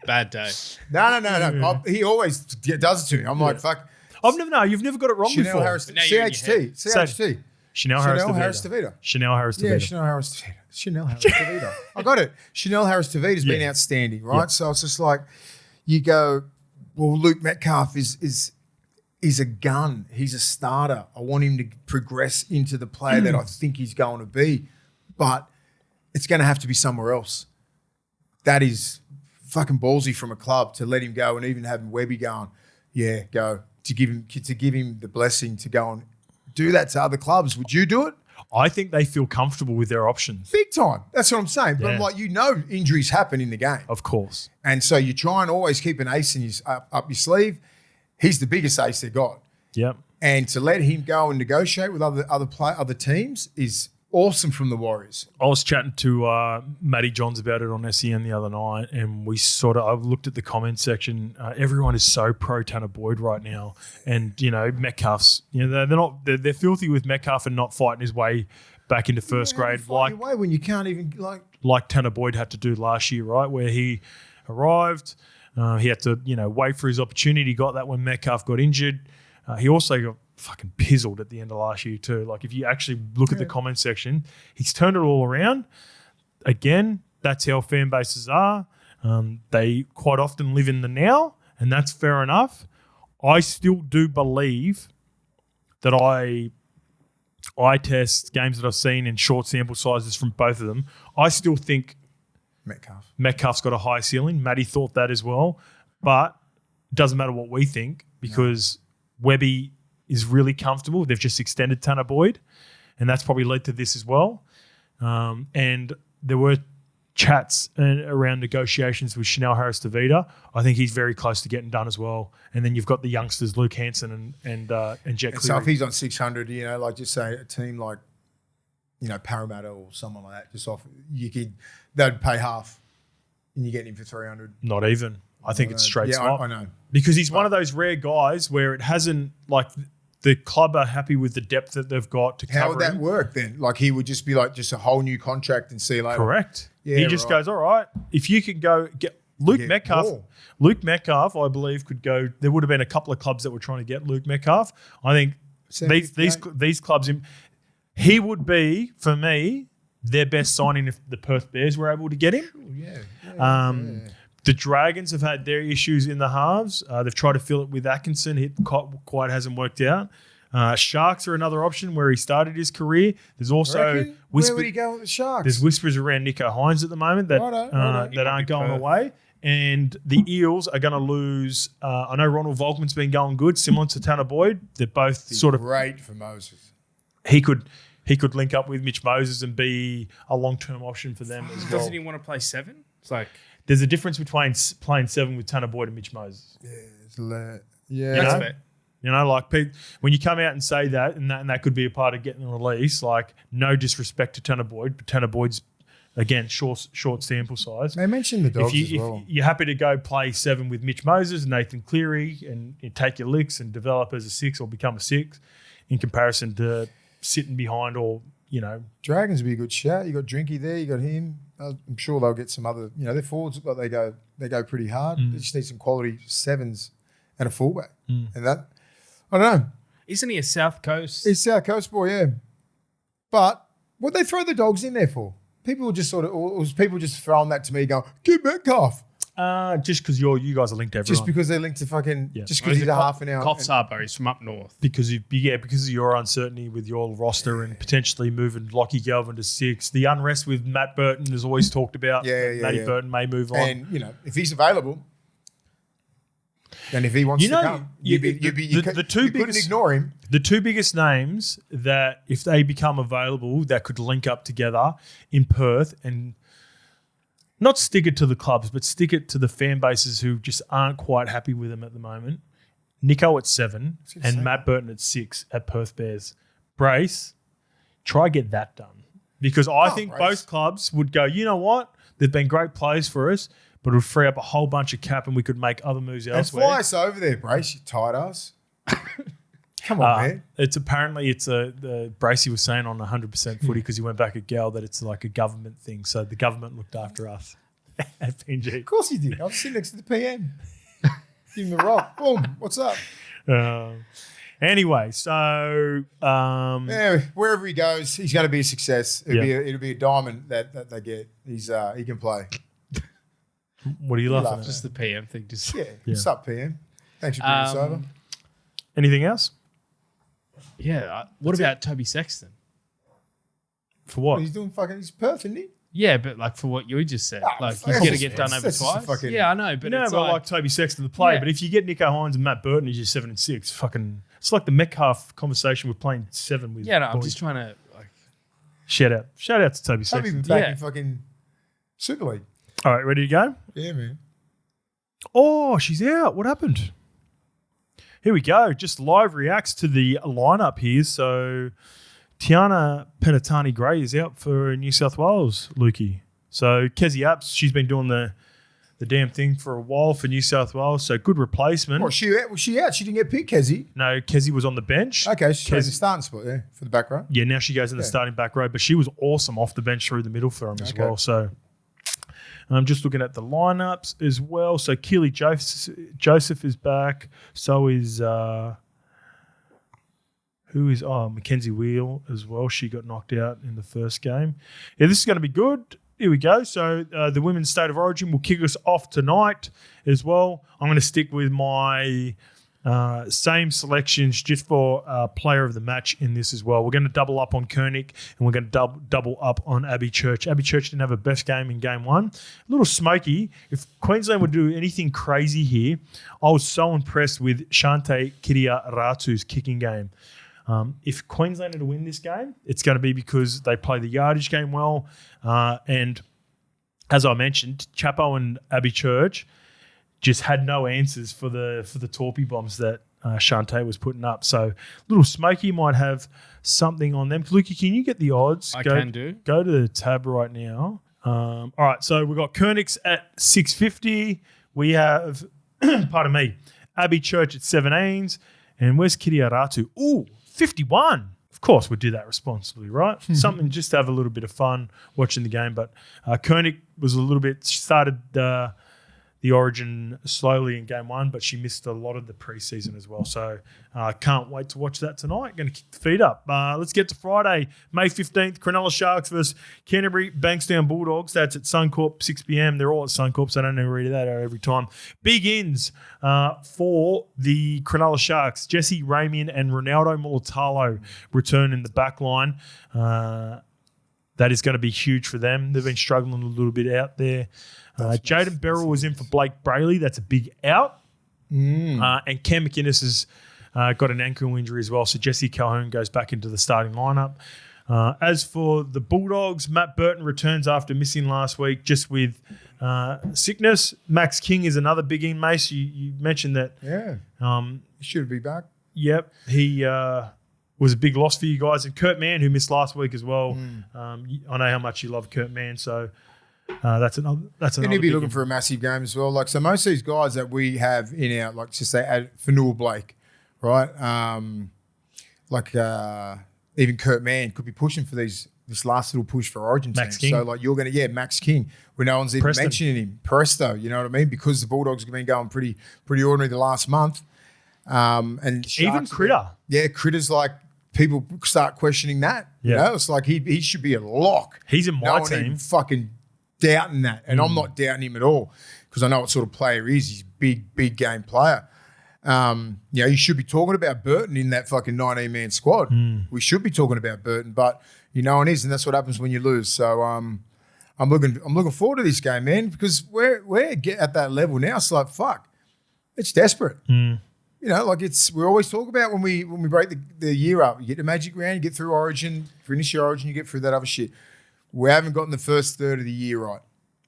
Bad day. No. He always does it to me. I'm like, fuck. You've never got it wrong before. CHT. Chanel Harris Tavita. Chanel Harris Tavita. Yeah, Chanel Harris Tavita. I got it. Chanel Harris Tavita's been outstanding, right? Yeah. So it's just like, you go, well, Luke Metcalf is a gun. He's a starter. I want him to progress into the player that I think he's going to be, but it's going to have to be somewhere else. That is fucking ballsy from a club to let him go, and even having Webby going, go to give him the blessing to go and do that to other clubs. Would you do it? I think they feel comfortable with their options. Big time. That's what I'm saying. But I'm like, injuries happen in the game. Of course. And so you try and always keep an ace up your sleeve. He's the biggest ace they got. Yep. And to let him go and negotiate with other teams is awesome from the Warriors. I was chatting to Matty Johns about it on SEN the other night, and I looked at the comment section. Everyone is so pro Tanner Boyd right now, and Metcalf's. They're filthy with Metcalf and not fighting his way back into first grade. Way when you can't even like Tanner Boyd had to do last year, right, where he arrived. He had to, wait for his opportunity. He got that when Metcalf got injured. He also got fucking pizzled at the end of last year too. Like if you actually look at the comment section, he's turned it all around. Again, that's how fan bases are. They quite often live in the now, and that's fair enough. I still do believe that I test games that I've seen in short sample sizes from both of them. I still think Metcalf's got a high ceiling. Matty thought that as well. But it doesn't matter what we think because Webby is really comfortable. They've just extended Tanner Boyd, and that's probably led to this as well. And there were chats around negotiations with Chanel Harris-Tavita. I think he's very close to getting done as well. And then you've got the youngsters, Luke Hanson and Jet Cleary. So if he's on 600, like just say a team like, Parramatta or someone like that, just off, they'd pay half and you get him for 300. Not even. I think it's straight swap. I know. Because he's one of those rare guys where it hasn't, like, the club are happy with the depth that they've got to cover How would that work then? Like he would just be like just a whole new contract and see you later. Correct. Yeah, he just goes, all right, if you can go get Luke Metcalf. More. Luke Metcalf, I believe, could go. There would have been a couple of clubs that were trying to get Luke Metcalf. I think these clubs, he would be, for me, their best signing if the Perth Bears were able to get him. The Dragons have had their issues in the halves. They've tried to fill it with Atkinson. It quite hasn't worked out. Sharks are another option where he started his career. There's also where would he go with the Sharks? There's whispers around Nico Hines at the moment that aren't going away. And the Eels are going to lose. I know Ronald Volkman's been going good, similar to Tanner Boyd. They're both sort of great for Moses. He could link up with Mitch Moses and be a long-term option for them as well. Doesn't he want to play 7? It's like there's a difference between playing 7 with Tanner Boyd and Mitch Moses. That's fair. Like when you come out and say that, and that could be a part of getting the release. Like no disrespect to Tanner Boyd, but Tanner Boyd's again short sample size. They mentioned the Dogs as well. If you're happy to go play 7 with Mitch Moses, Nathan Cleary, and you take your licks and develop as a 6 or become a 6, in comparison to sitting behind or Dragons would be a good shout. You got Drinky there, you got him. I'm sure they'll get some other. Their forwards look like they go pretty hard. They just need some quality 7s and a fullback, and that. I don't know. Isn't he a South Coast? He's South Coast boy, yeah. But what they throw the Dogs in there for? People just people just throwing that to me, going, "Get Metcalf." Just because you guys are linked to everyone. Just because they're linked to fucking. Yeah. Just because he's a half an hour. Coffs Harbour, he's from up north. Because of your uncertainty with your roster and potentially moving Lockie Galvin to 6. The unrest with Matt Burton is always talked about. Matty Burton may move on. And if he's available. And if he wants to come, you couldn't ignore him. The two biggest names that, if they become available, that could link up together in Perth and not stick it to the clubs, but stick it to the fan bases who just aren't quite happy with him at the moment. Nico at 7 and Matt Burton at 6 at Perth Bears. Brace, try get that done. Because I think both clubs would go, you know what? They've been great players for us, but it would free up a whole bunch of cap and we could make other moves elsewhere. And fly us over there, Brace, you tight ass. Come on, man. It's the Bracey was saying on 100% footy because he went back at Gal that it's like a government thing. So the government looked after us at PNG. Of course he did. I was sitting next to the PM. Give him the rock. Boom. What's up? Anyway, so wherever he goes, he's going to be a success. It'll be a diamond that they get. He can play. What are you laughing at? Just the PM thing. What's up, PM? Thanks for bringing us over. Anything else? Yeah. What about Toby Sexton? For what? He's doing he's Perth, isn't he? Yeah, but like for what you just said, he's going to get done over twice. Yeah, I know, but it's like Toby Sexton the player. Yeah. But if you get Nico Hines and Matt Burton, he's just 7 and 6. It's like the Metcalf conversation with playing 7 with. Yeah, no, I'm just trying to shout out to Toby Sexton. Toby back in fucking Super League. All right, ready to go? Yeah, man. Oh, she's out. What happened? Here we go. Just live reacts to the lineup here. So Tiana Penatani-Gray is out for New South Wales, Lukey. So Kezi Apps, she's been doing the damn thing for a while for New South Wales. So good replacement. Was she out? She didn't get picked, Kezi? No, Kezi was on the bench. Okay, she's in the starting spot, for the back row. Yeah, now she goes in the starting back row. But she was awesome off the bench through the middle for him as well. So I'm just looking at the lineups as well. So Keely Joseph is back. So is Mackenzie Wheel as well. She got knocked out in the first game. Yeah, this is going to be good. Here we go. So the Women's State of Origin will kick us off tonight as well. I'm going to stick with my same selections just for player of the match in this as well. We're going to double up on Koenig and we're going to double up on Abby Church. Abby Church didn't have her best game in game one. A little smoky. If Queensland would do anything crazy here, I was so impressed with Shante Kiria-Ratu's kicking game. If Queensland are to win this game, it's going to be because they play the yardage game well. And as I mentioned, Chapo and Abby Church just had no answers for the torpy bombs that Shante was putting up. So little Smoky might have something on them. Lukey, can you get the odds? I can do. Go to the tab right now. All right, so we've got Koenig's at 650. We have, pardon me, Abby Church at 17s. And where's Kiria-Ratu? Ooh, 51. Of course, we'd do that responsibly, right? Something just to have a little bit of fun watching the game. But Koenig was a little bit, started the Origin slowly in game one, but she missed a lot of the preseason as well. So can't wait to watch that tonight. Going to kick the feet up. Let's get to Friday, May 15th, Cronulla Sharks versus Canterbury Bankstown Bulldogs. That's at Suncorp, 6 p.m. They're all at Suncorp, so I don't know read that out every time. Big ins for the Cronulla Sharks. Jesse Ramian and Ronaldo Mulatalo return in the back line. That is going to be huge for them. They've been struggling a little bit out there. Jaden Beryl was in for Blake Brayley. That's a big out. And Cam McInnes has got an ankle injury as well. So Jesse Calhoun goes back into the starting lineup. As for the Bulldogs, Matt Burton returns after missing last week just with sickness. Max King is another big in, Mace. You mentioned that. Yeah. He should be back. Yep. He was a big loss for you guys. And Kurt Mann, who missed last week as well. I know how much you love Kurt Mann, so that's another. And he'll be looking for a massive game as well. Like, so most of these guys that we have in our, like, just say, Fanua Blake, right? Even Kurt Mann could be pushing for this last little push for Origin Max team. King. So, like, you're going to, Max King, when no one's even mentioning him. Presto, you know what I mean? Because the Bulldogs have been going pretty ordinary the last month. And even Critter. Critter's like, people start questioning that. You know, it's like he should be a lock. He's in my one team. even fucking doubting that, and I'm not doubting him at all because I know what sort of player he is. He's a big game player. You should be talking about Burton in that fucking 19-man squad. We should be talking about Burton, but no one is, and that's what happens when you lose. So I'm looking forward to this game, man, because we're at that level now. It's like, fuck, it's desperate. We always talk about when we break the year up. You get the Magic round, you get through Origin, finish your Origin, you get through that other shit. We haven't gotten the first third of the year right.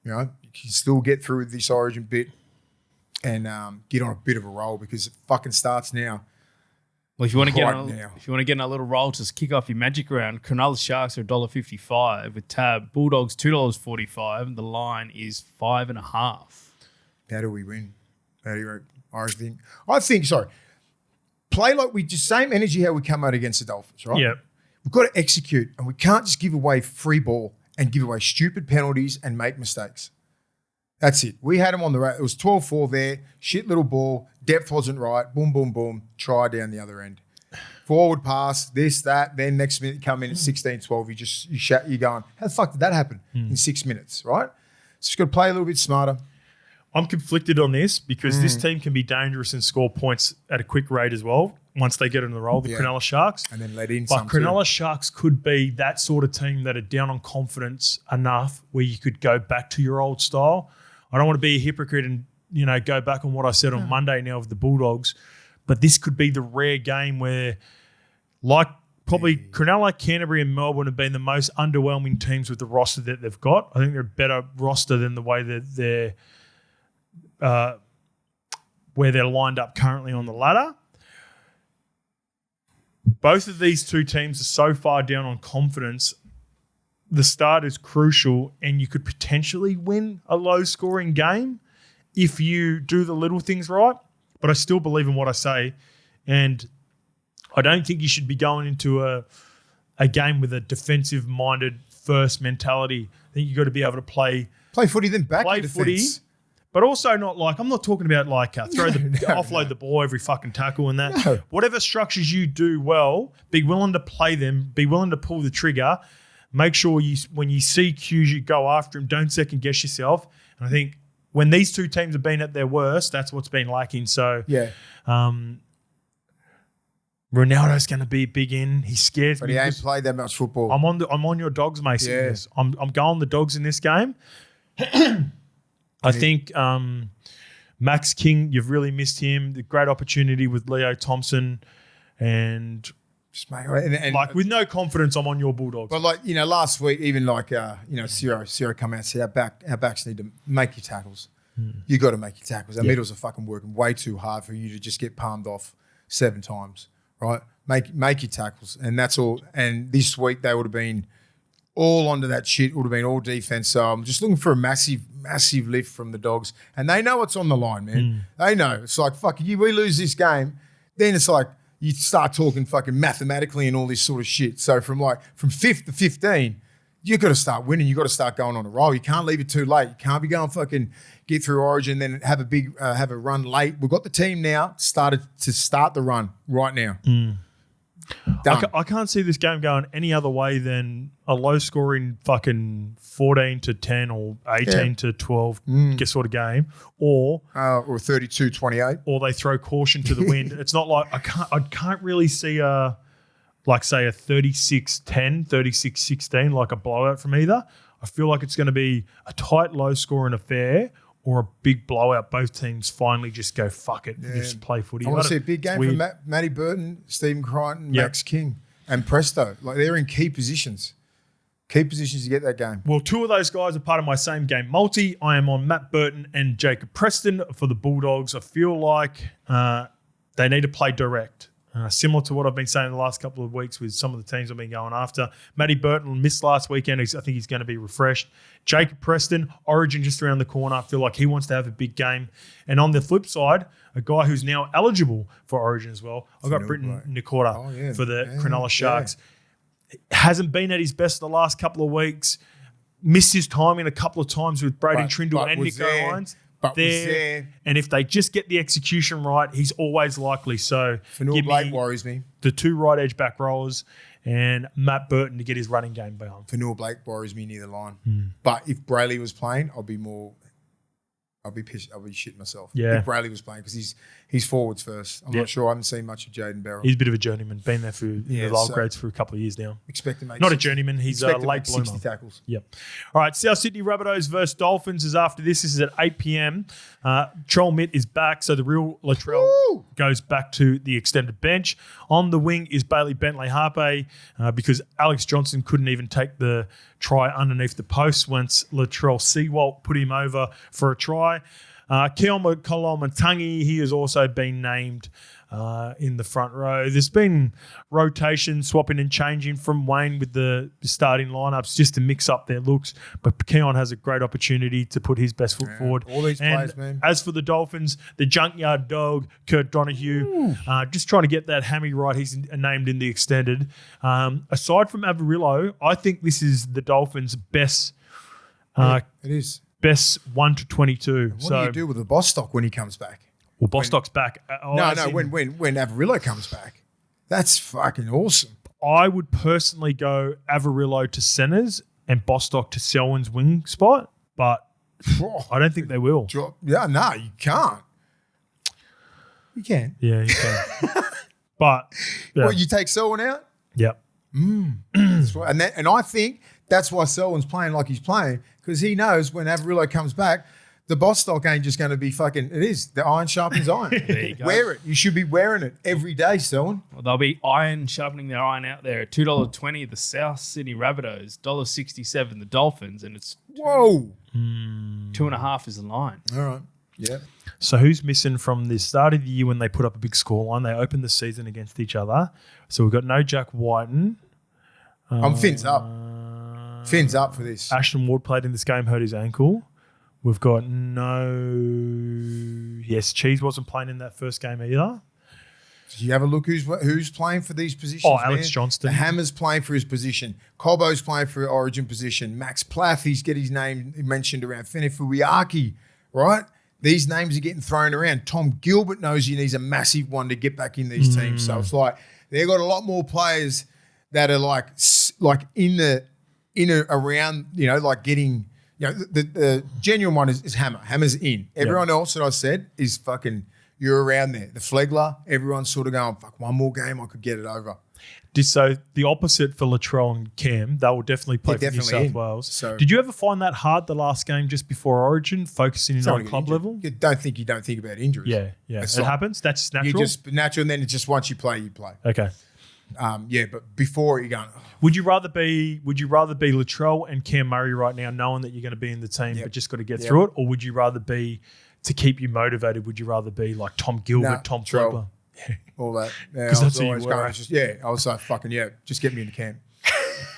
You can still get through this Origin bit and get on a bit of a roll because it fucking starts now. Well, if you want to get in a little roll to kick off your Magic round, Cronulla Sharks are $1.55 with tab. Bulldogs $2.45. The line is 5.5. How do we win? How do you? I think. Play like we just same energy how we come out against the Dolphins, right? Yeah. We've got to execute, and we can't just give away free ball and give away stupid penalties and make mistakes. That's it. We had them on the right. It was 12-4 there. Shit little ball. Depth wasn't right. Boom, boom, boom. Try down the other end. Forward pass, this, that. Then next minute come in at 16-12. You're going, how the fuck did that happen in 6 minutes, right? So you've got to play a little bit smarter. I'm conflicted on this because this team can be dangerous and score points at a quick rate as well once they get in the role, the Cronulla Sharks. And then let in but some Cronulla Sharks could be that sort of team that are down on confidence enough where you could go back to your old style. I don't want to be a hypocrite and go back on what I said on Monday now of the Bulldogs, but this could be the rare game where, like probably Cronulla, Canterbury and Melbourne have been the most underwhelming teams with the roster that they've got. I think they're a better roster than the way that they're where they're lined up currently on the ladder. Both of these two teams are so far down on confidence. The start is crucial, and you could potentially win a low-scoring game if you do the little things right. But I still believe in what I say, and I don't think you should be going into a a game with a defensive-minded first mentality. I think you've got to be able to play footy, then back play in footy, defence. but also not like, I'm not talking about like offload the ball every fucking tackle and that. No. Whatever structures you do well, be willing to play them, be willing to pull the trigger. Make sure when you see cues, you go after them. Don't second guess yourself. And I think when these two teams have been at their worst, that's what's been lacking. So Yeah. Ronaldo's going to be big in. He scares But me. he ain't played that much football. I'm on your Dogs, Mason. Yeah. Yes. I'm going the Dogs in this game. I think Max King, you've really missed him. The great opportunity with Leo Thompson, and Just mate, and like with no confidence, I'm on your Bulldogs. But like, last week, even like, Ciro come out and said our backs need to make your tackles. You got to make your tackles. Our middles are fucking working way too hard for you to just get palmed off 7 times, right? Make your tackles, and that's all. And this week they would have been all onto that shit. Would have been all defense. So I'm just looking for a massive lift from the Dogs, and they know what's on the line, man. They know it's like fuck. We lose this game, then it's like you start talking fucking mathematically and all this sort of shit. So from 5th to 15. You got to start winning. You got to start going on a roll. You can't leave it too late. You can't be going fucking get through Origin, then have a run late. We've got the team now started to start the run right now. I can't see this game going any other way than a low-scoring fucking 14-10 or 18-12 sort of game, or 32-28, or they throw caution to the wind. It's not like I can't really see say a 36-10, 36-16, like a blowout from either. I feel like it's going to be a tight, low-scoring affair or a big blowout. Both teams finally just go, fuck it, just play footy. I want to see a big game from Matty Burton, Stephen Crichton, Max King, and Presto. Like, they're in key positions. Key positions to get that game. Well, 2 of those guys are part of my same game multi. I am on Matt Burton and Jacob Preston for the Bulldogs. I feel like they need to play direct. Similar to what I've been saying the last couple of weeks with some of the teams I've been going after. Matty Burton missed last weekend. I think he's going to be refreshed. Jacob Preston, Origin just around the corner. I feel like he wants to have a big game. And on the flip side, a guy who's now eligible for Origin as well. I've got Britton Nicotta for the Cronulla Sharks. Hasn't been at his best the last couple of weeks. Missed his timing a couple of times with Brayden Trindle and Nico Lyons. But there. And if they just get the execution right, he's always likely. So Fanua Blake worries me. The 2 right edge back rollers and Matt Burton to get his running game behind. Fanua Blake worries me near the line. But if Brayley was playing, I'll be pissed. I'll be shitting myself. Yeah. If Brayley was playing, because he's forwards first. I'm not sure. I haven't seen much of Jaden Barrell. He's a bit of a journeyman. Been there for the lower grades for a couple of years now. Expect to make not a journeyman. He's a late bloomer. 60 tackles. Yep. All right. South Sydney Rabbitohs versus Dolphins is after this. This is at 8 p.m. Troll Mitt is back, so the real Latrell goes back to the extended bench. On the wing is Bailey Bentley-Harpe because Alex Johnson couldn't even take the try underneath the post once Latrell Seawalt put him over for a try. Keoma Kolomatangi, he has also been named in the front row. There's been rotation, swapping and changing from Wayne with the starting lineups just to mix up their looks. But Keon has a great opportunity to put his best foot forward. All these players, man. As for the Dolphins, the junkyard dog, Kurt Donahue, just trying to get that hammy right. He's named in the extended. Aside from Avarillo, I think this is the Dolphins' best. It is. Best 1 to 22. What do you do with the Bostock when he comes back? Well, Bostock's back. When Avarillo comes back. That's fucking awesome. I would personally go Avarillo to centres and Bostock to Selwyn's wing spot, but I don't think they will. You can't. You can. Yeah, you can. But What, you take Selwyn out? Yep. And I think that's why Selwyn's playing like he's playing, because he knows when Avarillo comes back, the Bostock ain't just going to be fucking. It is. The iron sharpens iron. There you go. Wear it. You should be wearing it every day, Selwyn. Well, they'll be sharpening their iron out there. $2.20 the South Sydney Rabbitohs, $1.67 the Dolphins, and it's Whoa. 2.5 is the line. All right. Yeah. So who's missing from the start of the year when they put up a big scoreline? They opened the season against each other. So we've got no Jack Whiten. I'm fins up. Fins up for this. Ashton Ward played in this game, hurt his ankle. We've got no... Yes, Cheese wasn't playing in that first game either. Did you have a look who's playing for these positions? Oh, Alex man? Johnston. The Hammer's playing for his position. Cobbo's playing for Origin position. Max Plath, he's get his name mentioned around. Fenifuiaki, right? These names are getting thrown around. Tom Gilbert knows he needs a massive one to get back in these teams. So it's like they've got a lot more players that are like around, like getting, the genuine one is Hammer. Hammer's in. Everyone else that I said is fucking, you're around there. The Flegler, everyone's sort of going, fuck, one more game, I could get it over. So the opposite for Latrell and Cam, they will definitely play for New South Wales. So, did you ever find that hard the last game just before Origin, focusing in on club level? You don't think about injuries. Yeah. It happens. That's just natural. You just natural, and then it's just once you play, you play. Okay. But before you're going, would you rather be Latrell and Cam Murray right now, knowing that you're going to be in the team, but just got to get through it, or would you rather be to keep you motivated? Would you rather be like Tom Gilbert, Tom Flegler? All that. Because that's who you were. I was like, fucking just get me into camp.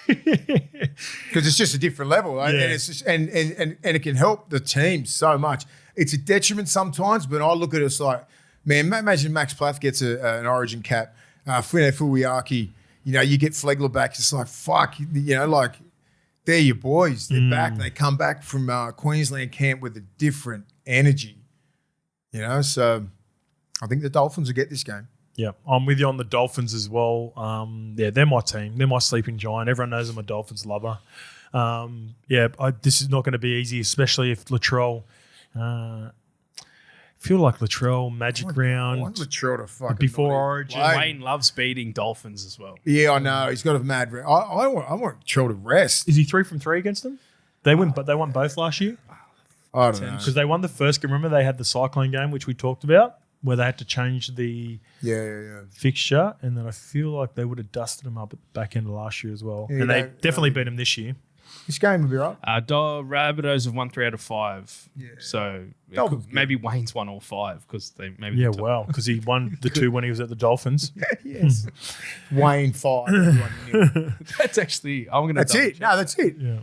Because it's just a different level. Right? And it's just, and it can help the team so much. It's a detriment sometimes, but I look at it as like, man, imagine Max Plath gets an Origin cap. Funifuiaki, you get Flegler back. It's like, fuck, like they're your boys. They're back. They come back from Queensland camp with a different energy. So I think the Dolphins will get this game. Yeah, I'm with you on the Dolphins as well. They're my team. They're my sleeping giant. Everyone knows I'm a Dolphins lover. This is not going to be easy, especially if Latrell. Feel like Latrell, Magic Round. I want Latrell to fucking before Origin. Wayne loves beating Dolphins as well. Yeah, I know. He's got a mad. I want Latrell to rest. Is he 3 from 3 against them? They won both last year. I don't know, because they won the first game. Remember, they had the Cyclone game, which we talked about, where they had to change the fixture, and then I feel like they would have dusted them up at the back end of last year as well. And they definitely beat them this year. This game will be right. Rabbitohs have won 3 out of 5. Yeah. So maybe Wayne's won all 5 because they maybe. Yeah, wow, because he won the 2 when he was at the Dolphins. Yes. Wayne 5. Everyone knew. That's actually. I'm gonna. That's it. No, that's it. Yeah.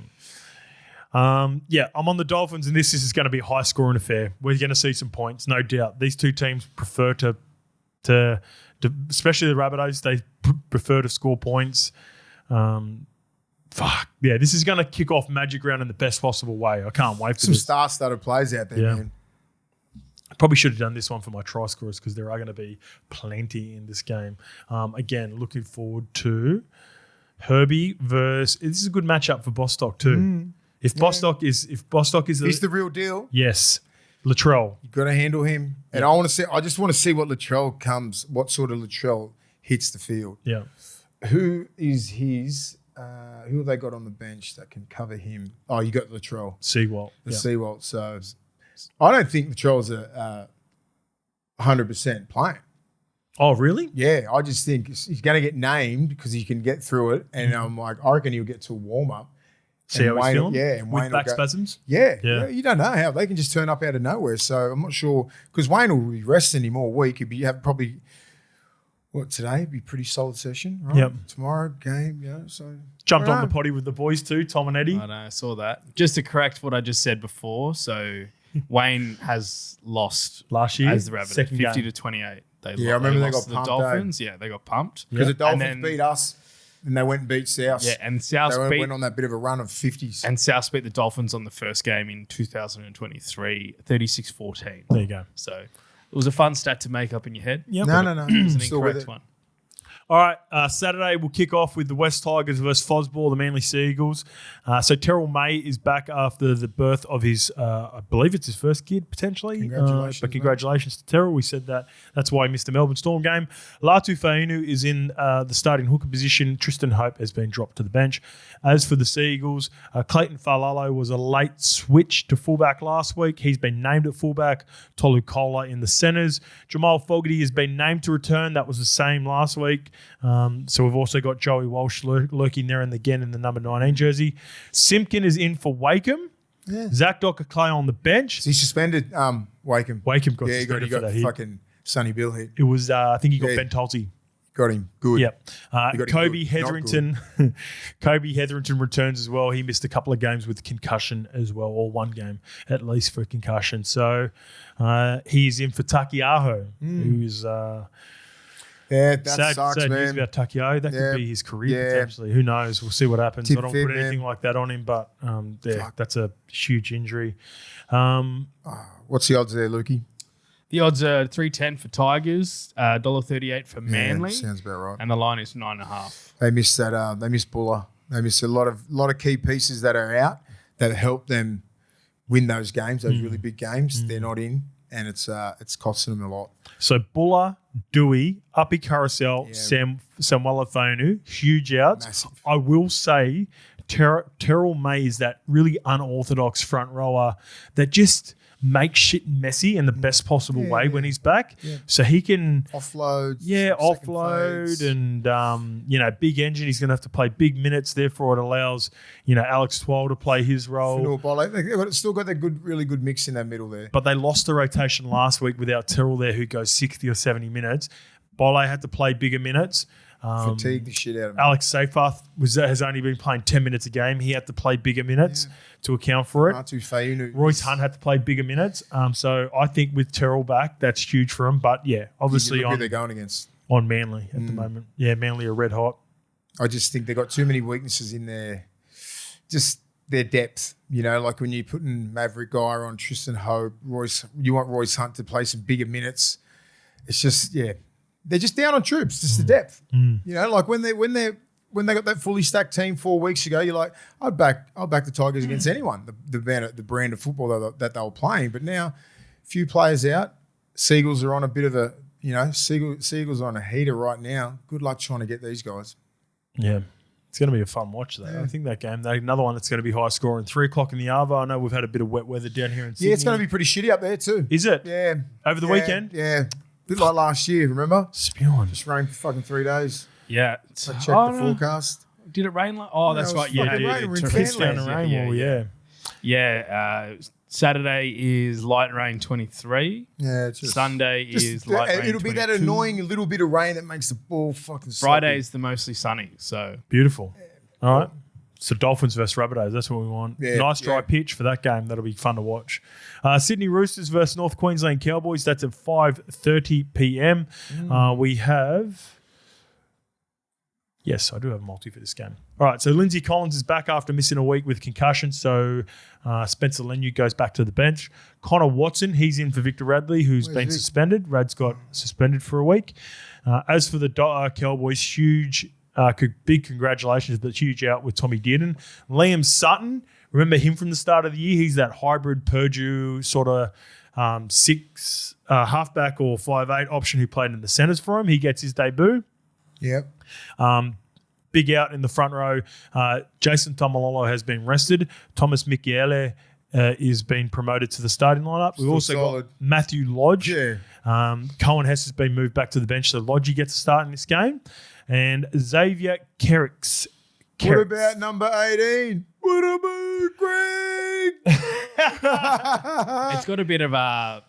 I'm on the Dolphins, and this is going to be a high-scoring affair. We're going to see some points, no doubt. These two teams prefer to especially the Rabbitohs, they prefer to score points. This is going to kick off Magic Round in the best possible way. I can't wait for some this. star-studded plays out there, man. I probably should have done this one for my try scorers because there are going to be plenty in this game. Again, looking forward to Herbie versus. This is a good matchup for Bostock too. If Bostock is he's the real deal. Yes, Latrell. You got to handle him, and I just want to see what Latrell comes. What sort of Latrell hits the field? Yeah. Who is his? Who have they got on the bench that can cover him? Oh, you got Latrell. Seawalt. Seawalt. So I don't think Latrell's a 100% playing. Oh, really? Yeah, I just think he's going to get named because he can get through it, and I'm like, I reckon he'll get to a warm up. See how he's feeling? Yeah, and with Wayne back spasms? Yeah. You don't know how they can just turn up out of nowhere. So I'm not sure because Wayne will be resting him all week. He'd have probably today be a pretty solid session. Right? Yep. Tomorrow game, so jumped on the potty with the boys too, Tom and Eddie. I know, I saw that. Just to correct what I just said before, so Wayne has lost last year as the Rabbitohs, 50 to 28. I remember they got the pumped. Dolphins. Yeah, they got pumped because the Dolphins beat us. And they went and beat South. Yeah, and South went on that bit of a run of 50s. And South beat the Dolphins on the first game in 2023, 36-14. There you go. So it was a fun stat to make up in your head. Yep. No. It was an Still incorrect one. All right, Saturday we'll kick off with the West Tigers versus FOZBALL, the Manly Seagulls. So Terrell May is back after the birth of his, I believe it's his first kid potentially. Congratulations, but congratulations to Terrell. We said that. That's why he missed the Melbourne Storm game. Latu Fainu is in the starting hooker position. Tristan Hope has been dropped to the bench. As for the Seagulls, Clayton Falalo was a late switch to fullback last week. He's been named at fullback. Tolu Kola in the centres. Jamal Fogarty has been named to return. That was the same last week. So we've also got Joey Walsh lurking there and again in the number 19 jersey. Simpkin is in for Wakeham. Yeah. Zach Docker-Clay on the bench. He suspended Wakeham. Wakeham got he suspended got for that fucking Sonny Bill hit. It was, I think he got Ben Tolsey. Got him good. Yep. Kobe Hetherington. Kobe Hetherington returns as well. He missed a couple of games with concussion as well, or one game at least for concussion. So he's in for Taki Aho, who's Yeah, that sad sucks, news man. about Takeo. That could be his career potentially. Who knows? We'll see what happens. Tip I don't fit, put anything man. like that on him, but that's a huge injury. What's the odds there, Lukey? The odds are 3.10 for Tigers, $1.38 for Manly, Sounds about right. and the line is 9.5. They missed that. They missed Buller. They missed a lot of key pieces that are out that help them win those games, those really big games. They're not in, and it's costing them a lot. So Buller, Dewey, Uppy Carousel, Samuela Fonu, huge outs. Massive. I will say Terrell May is that really unorthodox front rower that just makes shit messy in the best possible way when he's back. Yeah. So he can offload. Yeah, offload and, big engine. He's going to have to play big minutes. Therefore, it allows, Alex Twal to play his role. They've still got that really good mix in that middle there. But they lost the rotation last week without Terrell there, who goes 60 or 70 minutes. Bolle had to play bigger minutes. Fatigue the shit out of him. Alex Seyfarth has only been playing 10 minutes a game. He had to play bigger minutes to account for it. Royce Hunt had to play bigger minutes. So I think with Terrell back, that's huge for him. But obviously who they're going against on Manly at the moment. Yeah, Manly are red hot. I just think they've got too many weaknesses in there. Just their depth, like when you're putting Maverick Guy on Tristan Hope, you want Royce Hunt to play some bigger minutes. It's just, they're just down on troops, just the depth. Like when they got that fully stacked team 4 weeks ago, you're like, I'll back the Tigers against anyone. The brand of football that they were playing, but now, a few players out. Seagulls are on a bit of a, Seagulls are on a heater right now. Good luck trying to get these guys. Yeah. It's going to be a fun watch, though. Yeah. I think that game, another one that's going to be high scoring. 3 o'clock in the Arvo. I know we've had a bit of wet weather down here in Sydney. Yeah, it's going to be pretty shitty up there too. Is it? Yeah. Over the weekend? Yeah. A bit like last year, remember? Spewing. Just rained for fucking 3 days. Yeah. I checked the forecast. Did it rain? That's right. Yeah. It's down the rain. Yeah. Saturday is light rain 23. Yeah. Sunday is light rain 22. It'll be that annoying little bit of rain that makes the ball fucking Friday is the mostly sunny. So beautiful. All right. So Dolphins versus Rabbitohs, that's what we want. Yeah, nice dry pitch for that game. That'll be fun to watch. Sydney Roosters versus North Queensland Cowboys. That's at 5:30 p.m. We have... Yes, I do have a multi for this game. All right, so Lindsay Collins is back after missing a week with concussion, so Spencer Leniu goes back to the bench. Connor Watson, he's in for Victor Radley, who's been suspended. Rad's got suspended for a week. As for the Cowboys, huge... big congratulations, but huge out with Tommy Dearden. Liam Sutton, remember him from the start of the year? He's that hybrid Purdue sort of 6 halfback or 5'8" option who played in the centres for him. He gets his debut. Yep. Big out in the front row. Jason Tamalolo has been rested. Thomas Michele is being promoted to the starting lineup. We've also got Matthew Lodge. Yeah. Cohen Hess has been moved back to the bench, so Lodge gets a start in this game. And Xavier Kerricks. What about number 18? What about Greg? It's got a bit of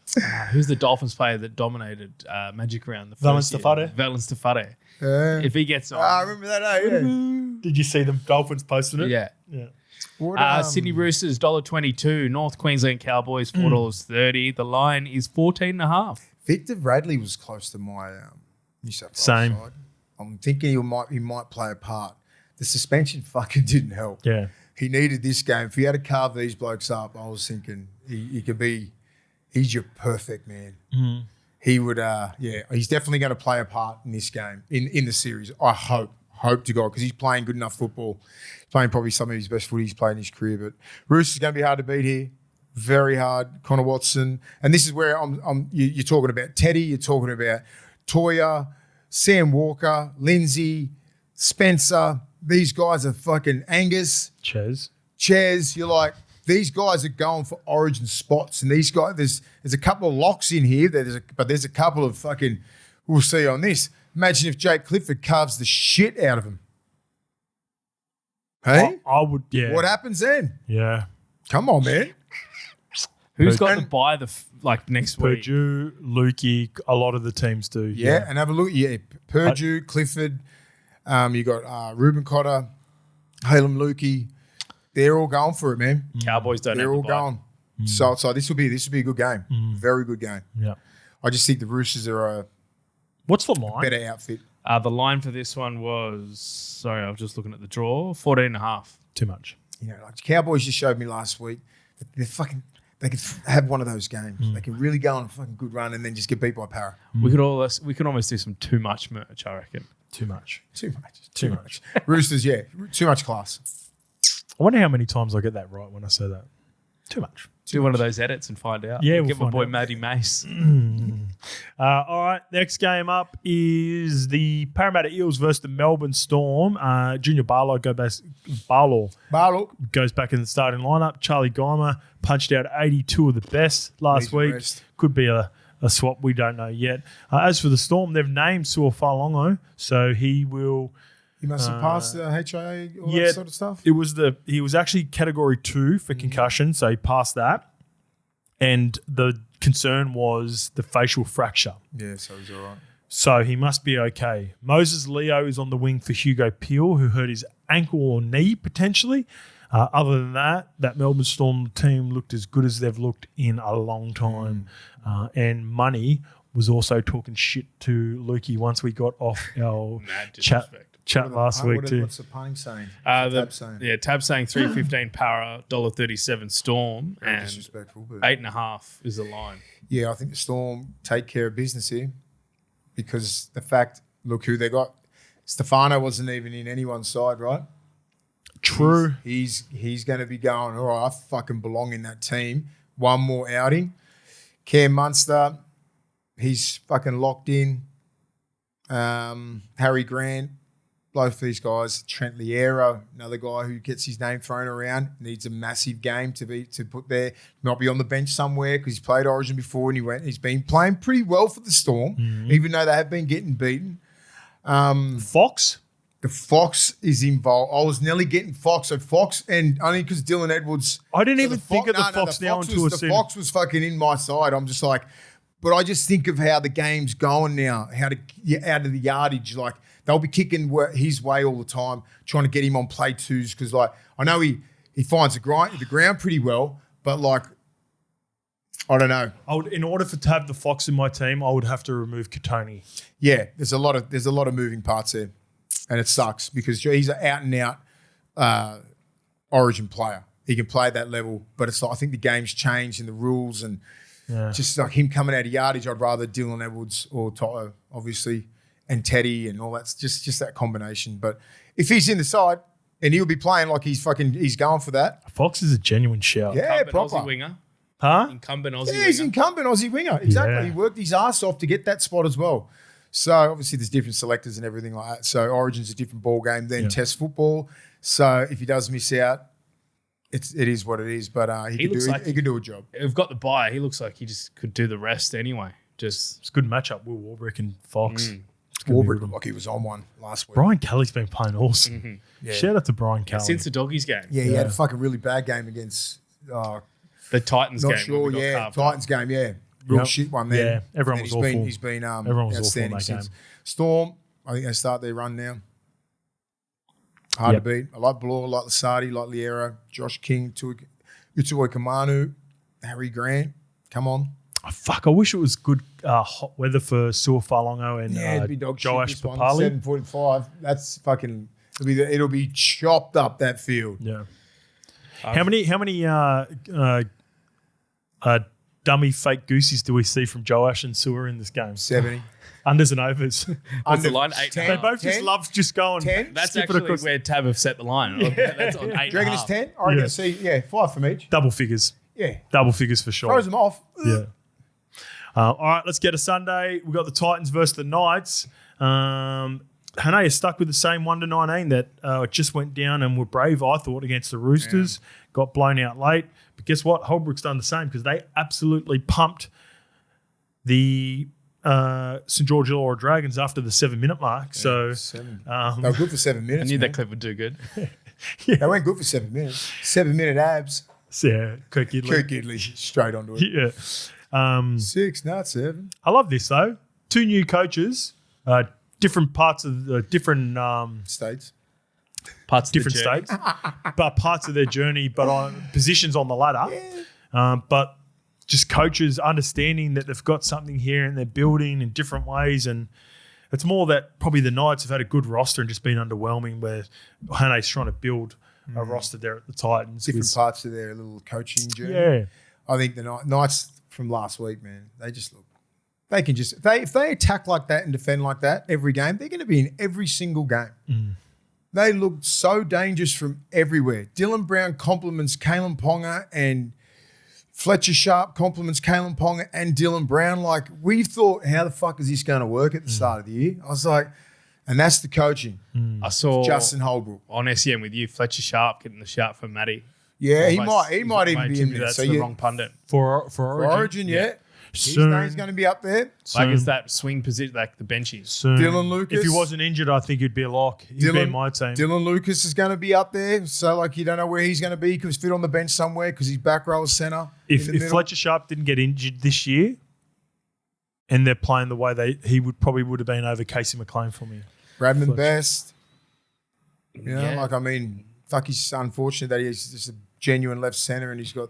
who's the Dolphins player that dominated Magic Round? Valence Tafare. If he gets on. I remember that, Did you see the Dolphins posting it? Yeah. Sydney Roosters, $1.22. North Queensland Cowboys, $4.30. The line is 14.5. Victor Radley was close to my New South Wales Same. side. I'm thinking he might play a part. The suspension fucking didn't help. Yeah. He needed this game. If he had to carve these blokes up, I was thinking he could be, he's your perfect man. He would, he's definitely going to play a part in this game, in the series. I hope to God, because he's playing good enough football. He's playing probably some of his best footy he's played in his career. But Roosters going to be hard to beat here. Very hard. Connor Watson. And this is where you're talking about Teddy, you're talking about Toya, Sam Walker, Lindsay, Spencer. These guys are fucking Angus. Ches. You're like, these guys are going for origin spots. And these guys, there's a couple of locks in here. But there's a couple of fucking, we'll see on this. Imagine if Jake Clifford carves the shit out of him. Hey? I would, yeah. What happens then? Yeah. Come on, man. Who's got to buy next week? Purdue, Lukey, a lot of the teams do. Yeah, and have a look. Yeah, Purdue, Clifford. You got Ruben Cotter, Halem Lukey. They're all going for it, man. Cowboys don't. They're all going. So this will be a good game. Very good game. Yeah. I just think the Roosters are What's the line? Better outfit. The line for this one was, sorry, I was just looking at the draw, 14.5. Too much. You know, like the Cowboys just showed me last week that they could have one of those games. They can really go on a fucking good run and then just get beat by Para. We could almost do some too much merch, I reckon. Too much. Too much. Roosters, yeah. Too much class. I wonder how many times I get that right when I say that. Too much. Do one of those edits and find out. Yeah, we'll get my find boy out. Matty Mace. All right, next game up is the Parramatta Eels versus the Melbourne Storm. Junior Barlow goes back in the starting lineup. Charlie Geimer punched out 82 of the best last week. Could be a swap, we don't know yet. As for the Storm, they've named Sua Falongo, so he will... He must have passed the HIA, all that sort of stuff? He was actually category 2 for concussion, so he passed that. And the concern was the facial fracture. Yeah, so he's all right. So he must be okay. Moses Leo is on the wing for Hugo Peel, who hurt his ankle or knee potentially. Other than that Melbourne Storm team looked as good as they've looked in a long time. And Money was also talking shit to Lukey once we got off our chat last week too. What's the punning saying? Tab saying? Yeah, Tab saying 3.15 Para, $1.37 Storm, and disrespectful, but 8.5 is the line. Yeah, I think the Storm take care of business here because the fact, look who they got. Stefano wasn't even in anyone's side, right? True. He's going to be going, all right, I fucking belong in that team. One more outing. Cam Munster, he's fucking locked in. Harry Grant, both these guys. Trent Liero, another guy who gets his name thrown around, needs a massive game to put there. Not be on the bench somewhere because he's played Origin before and he's been playing pretty well for the Storm, even though they have been getting beaten. Fox? The Fox is involved. I was nearly getting Fox. So Fox, and only because Dylan Edwards. I didn't even think of the Fox now until a The Fox was fucking in my side. I'm just like, but I just think of how the game's going now, how to get out of the yardage. Like, they'll be kicking his way all the time, trying to get him on play twos. Because, like, I know he finds the ground pretty well, but, like, I don't know. In order to have the Fox in my team, I would have to remove Katoni. Yeah, there's a lot of moving parts there. And it sucks because he's an out-and-out Origin player. He can play at that level, but it's like, I think the game's changed and the rules and just like him coming out of yardage, I'd rather Dylan Edwards or Toto, obviously, and Teddy and all that. Just that combination. But if he's in the side and he'll be playing like he's going for that. Fox is a genuine shout. Yeah, Incumbent proper. Aussie winger. Huh? Incumbent Aussie winger. Yeah, he's incumbent Aussie winger. Exactly. Yeah. He worked his ass off to get that spot as well. So obviously there's different selectors and everything like that. So Origin's a different ball game than Test football. So if he does miss out, it is what it is. But he could do a job. We've got the buy. He looks like he just could do the rest anyway. It's a good matchup, Will Warbrick and Fox. Warbrick looked like he was on one last week. Brian Kelly's been playing awesome. Yeah. Shout out to Brian Kelly. Since the Doggies game. Yeah, he had a fucking really bad game against The Titans not game. sure, yeah. Titans game, yeah. Real shit one there. Yeah, everyone was awful. He's been Everyone was awful in outstanding that since. game. Storm, I think they start their run now. Hard to beat. I like Bloor, I like Lasardi, like Liero, Josh King, Utoi Kamanu, Harry Grant. Come on. Oh, fuck, I wish it was good hot weather for Sua Falongo and it'd be dog shit, Joash this one, Papali. 7:45. That's fucking. It'll be chopped up that field. Yeah. How many dummy fake goosies do we see from Joash and Sua in this game? 70. Unders and overs. What's the line? 10. They both 10? just love just going. 10? That's skip it actually across. where Tab have set the line. That's on 8.5. Do you reckon it's 10? I reckon it's 5 from each. Double figures. Yeah. Double figures for sure. Throws them off. Yeah. All right, let's get a Sunday. We've got the Titans versus the Knights. Hannay is stuck with the same 1-19 that just went down and were brave, I thought, against the Roosters. Got blown out late. But guess what? Holbrook's done the same because they absolutely pumped the St. George Illawarra Dragons after the 7-minute mark. So they were good for 7 I minutes. knew man. that clip would do good. They went good for 7 minutes. 7-minute abs. yeah, Kirk Gidley. Kirk Gidley straight onto it. Yeah. 6, not 7. I love this though. 2 new coaches, different parts of the different States. Parts of different the journey. states, but parts of their journey, but on positions on the ladder. But just coaches understanding that they've got something here and they're building in different ways. And It's more that probably the Knights have had a good roster and just been underwhelming, where Hane's trying to build a roster there at the Titans. Different parts of their little coaching journey. Yeah. I think the Knights from last week, man, they just look. They can just if they attack like that and defend like that every game, they're going to be in every single game. They looked so dangerous from everywhere. Dylan Brown compliments Kalen Ponga and Fletcher Sharp compliments Kalen Ponga and Dylan Brown. Like, we thought, how the fuck is this going to work at the start of the year? I was like, and that's the coaching. I saw Justin Holbrook on SEM with you, Fletcher Sharp getting the shout for Matty. Yeah, he might even be in there. That's So the wrong pundit. For Origin, yeah. His Soon. name's going to be up there. Like, it's that swing position, like the benchies. Soon. Dylan Lucas. If he wasn't injured, I think he'd be a lock. He'd be in my team. Dylan Lucas is going to be up there. So, like, you don't know where he's going to be. He could fit on the bench somewhere because he's back row centre. If Fletcher Sharp didn't get injured this year and they're playing the way he would have been over Casey McLean for me. Bradman Best. You know, Yeah. like, I mean, fuck, he's unfortunate that he's just a genuine left centre and he's got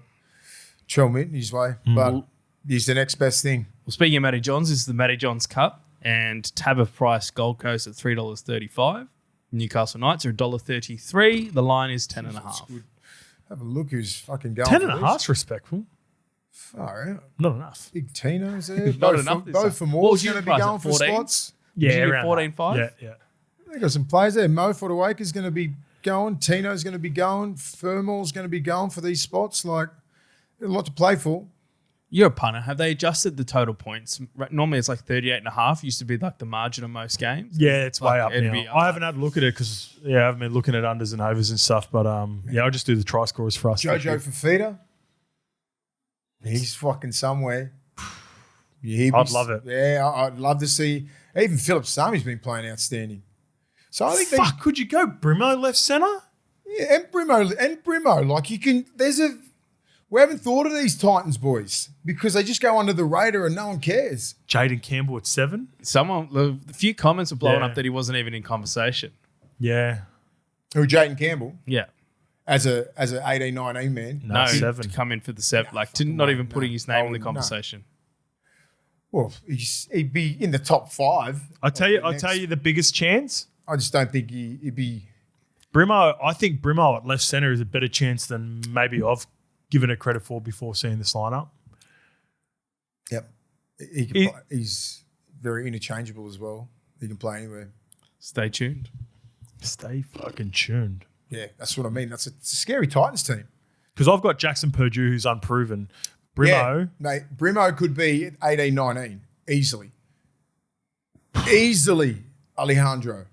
Trell Mint in his way. But he's the next best thing. Well, speaking of Matty Johns, this is the Matty Johns Cup, and tab of price Gold Coast at $3.35. Newcastle Knights are $1.33. The line is 10.5. Have a look who's fucking going. 10.5's respectful. Far out. Not enough. Big Tino's there. Not enough this Both time. for What more was is your going to be price, going at for 14? spots. Did you get around 14.5? that. Yeah. They got some players there. Mo Fodawaker's going to be going. Tino's going to be going. Furmall's going to be going for these spots. Like, a lot to play for. You're a punter. Have they adjusted the total points? Normally it's like 38.5. Used to be like the margin of most games. Yeah, it's way up it'd now. be up. I haven't had a look at it because I haven't been looking at unders and overs and stuff. But I'll just do the try scorers for us. Jojo Fafita. He's fucking somewhere. Yeah, I'd love it. Yeah, I'd love to see. Even Philip Sami's been playing outstanding. So I think Fuck, could you go Brimo left centre? yeah, and Brimo. Like, you can. We haven't thought of these Titans boys because they just go under the radar and no one cares. Jaden Campbell at 7. A few comments were blowing Yeah. up that he wasn't even in conversation. Yeah. Who, Jaden Campbell, Yeah. as a 18, 19 man. No, to 7. come in for the 7. Like, not even putting his name in the conversation. Well, he'd be in the top 5. I tell you the biggest chance. I just don't think he'd be. Brimo, I think Brimo at left centre is a better chance than maybe I've given it credit for before seeing this lineup. Yep. He can play. He's very interchangeable as well. He can play anywhere. Stay tuned. Stay fucking tuned. Yeah, that's what I mean. It's a scary Titans team. Because I've got Jackson Purdue who's unproven. Brimo. Yeah, mate, Brimo could be 18, 19, easily. Easily, Alejandro.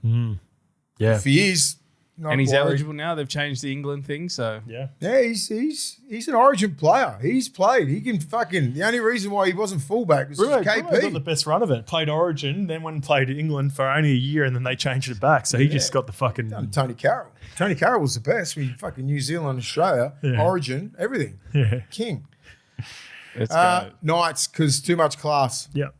Yeah. If he is, not And he's worried. eligible now. They've changed the England thing, so Yeah. Yeah, he's an Origin player. He's played. He can fucking. The only reason why he wasn't fullback was Brimo KP. got the best run of it. Played Origin, then went and played England for only a year, and then they changed it back. So he just got the fucking. And Tony Carroll. Tony Carroll was the best. We fucking New Zealand, Australia, Yeah. Origin, everything. Yeah. King. let's go. Knights, because too much class. Yep.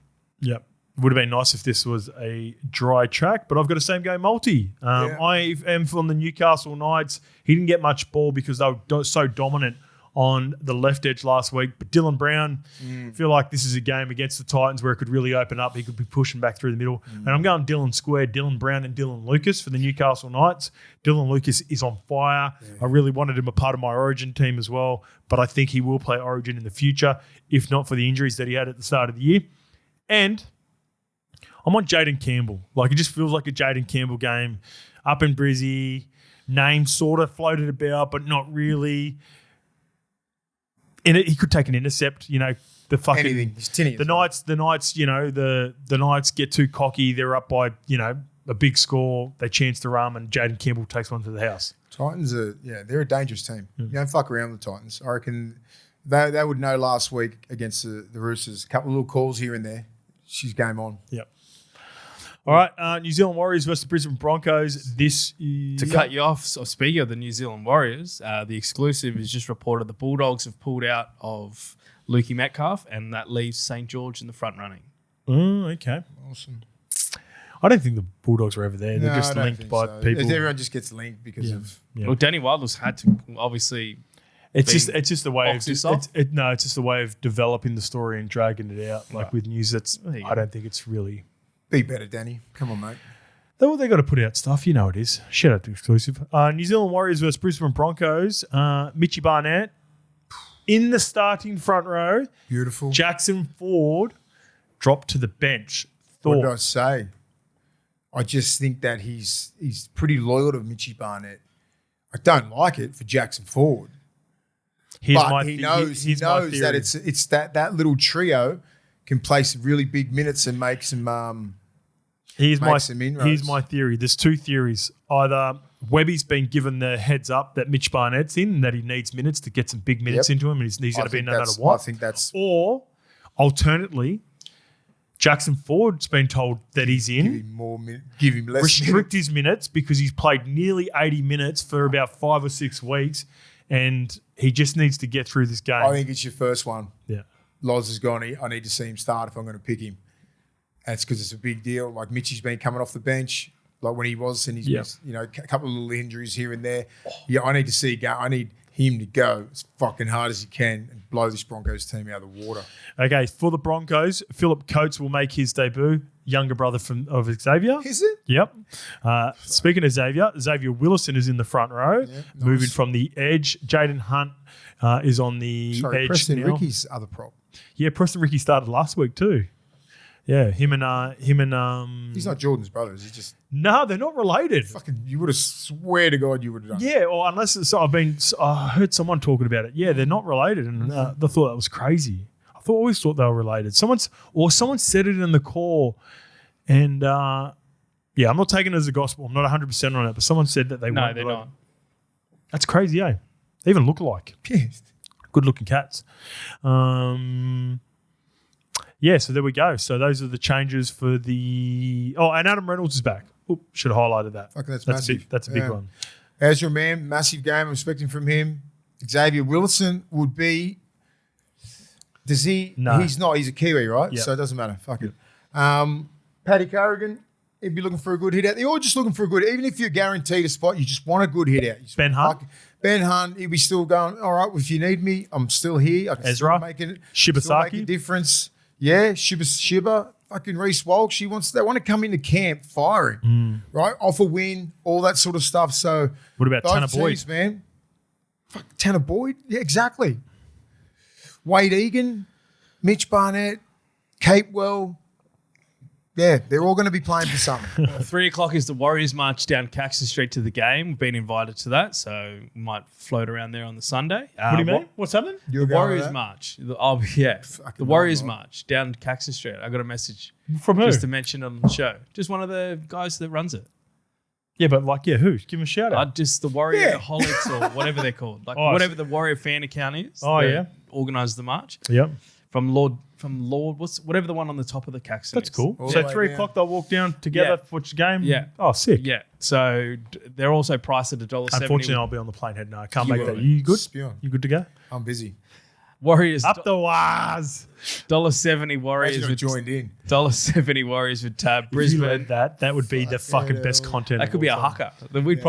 Would have been nice if this was a dry track, but I've got a same game multi. I am from the Newcastle Knights. He didn't get much ball because they were so dominant on the left edge last week. But Dylan Brown, feel like this is a game against the Titans where it could really open up. He could be pushing back through the middle. And I'm going Dylan square, Dylan Brown and Dylan Lucas for the Newcastle Knights. Dylan Lucas is on fire. I really wanted him a part of my Origin team as well, but I think he will play Origin in the future, if not for the injuries that he had at the start of the year. And I'm on Jaden Campbell. Like, it just feels like a Jaden Campbell game. Up in Brizzy, name sort of floated about, but not really. In it, he could take an intercept. You know, the fucking Anything. He's tinny. the Knights. You know, the Knights get too cocky. They're up by a big score. They chance the run, and Jaden Campbell takes one to the house. Titans they're a dangerous team. You don't fuck around with the Titans. I reckon they would know last week against the Roosters. A couple of little calls here and there. She's game on. Yep. All right, New Zealand Warriors versus the Brisbane Broncos. This is... To cut you off, so speaking of the New Zealand Warriors, the exclusive is just reported the Bulldogs have pulled out of Lukey Metcalf, and that leaves St. George in the front running. Oh, okay. Awesome. I don't think the Bulldogs were ever there. They're just I don't linked think by so. people. Everyone just gets linked because of. Yeah. Well, Danny Wilders had to obviously. It's just the way of box this off? it's just the way of developing the story and dragging it out. Like with news, There you I go. don't think it's really Be better, Danny. Come on, mate. They got to put out stuff. You know it is. Shout out to exclusive. New Zealand Warriors versus Brisbane Broncos. Mitchy Barnett in the starting front row. Beautiful. Jackson Ford dropped to the bench. What did I say? I just think that he's pretty loyal to Mitchy Barnett. I don't like it for Jackson Ford. He knows that it's that little trio can play some really big minutes and make some Here's some inroads. Here's my theory. There's two theories. Either Webby's been given the heads up that Mitch Barnett's in and that he needs minutes to get some big minutes into him and he's going to be no matter what. I think that's... Or, alternately, Jackson Ford's been told that he's in. Give him less restrict his minutes because he's played nearly 80 minutes for about 5 or 6 weeks and he just needs to get through this game. I think it's your first one. Yeah. Loz has gone, I need to see him start if I'm going to pick him. And it's because it's a big deal. Like Mitchy's been coming off the bench, like when he was, and he's missed, a couple of little injuries here and there. Yeah, I need to see I need him to go as fucking hard as he can and blow this Broncos team out of the water. Okay, for the Broncos, Phillip Coates will make his debut. Younger brother of Xavier. Is it? Yep. Speaking of Xavier Willison is in the front row, moving from the edge. Jaden Hunt is on the edge Preston now. Ricky's other prop. Yeah, Preston Ricky started last week too. Yeah, him and he's not Jordan's brother, is he? Just no, they're not related. Fucking, you would have swear to God you would have done. Yeah, or unless I heard someone talking about it. Yeah, they're not related, and I thought that was crazy. I always thought they were related. Someone said it in the call, and I'm not taking it as a gospel. I'm not 100% on it, but someone said that they weren't. No, they're not. That's crazy, eh? They even look alike. Yeah. Good-looking cats. Yeah, so there we go. So those are the changes for the... Oh, and Adam Reynolds is back. Oop, should have highlighted that. Fucking that's massive. That's a big one. As your man, massive game I'm expecting from him. Xavier Willison would be... Does he... No. He's not. He's a Kiwi, right? Yep. So it doesn't matter. Fuck it. Paddy Carrigan, he'd be looking for a good hit out. They're all just looking for a good... Even if you're guaranteed a spot, you just want a good hit out. Ben Hunt? Ben Hunt, he'd be still going, all right, if you need me, I'm still here. I can Ezra? still make it. Shibasaki? Still make a difference. Yeah, Shiba, fucking Reece Walsh. They want to come into camp firing, right? Off a win, all that sort of stuff. So what about Tanner teams, Boyd? Man, fuck Tanner Boyd. Yeah, exactly. Wade Egan, Mitch Barnett, Capewell. Yeah, they're all going to be playing for something. 3 o'clock is the Warriors march down Caxton Street to the game. We've been invited to that, so we might float around there on the Sunday. What do you mean? What's happening? You're The going Warriors to that? march. The Warriors march down Caxton Street. I got a message From who? just to mention on the show. Just one of the guys that runs it. Yeah, but who? Give him a shout out. Just the Warrior Holics or whatever they're called. Like whatever the Warrior fan account is. Oh, that yeah. Organise the march. Yep. From Lord, whatever the one on the top of the Caxton That's is. cool. All So the way 3 down. o'clock they'll walk down together Yeah. to watch the game? Yeah. Oh, sick. Yeah. So they're also priced at $1.70. Unfortunately, I'll be on the plane head now. I can't You make will that. be. You good? Spew on. You good to go? I'm busy. Warriors Up the waz. $1.70 Warriors Imagine I with joined in. $1.70 Warriors with tab. If you Brisbane. led that would be the fucking best content. That of could be a all time. hucker. We'd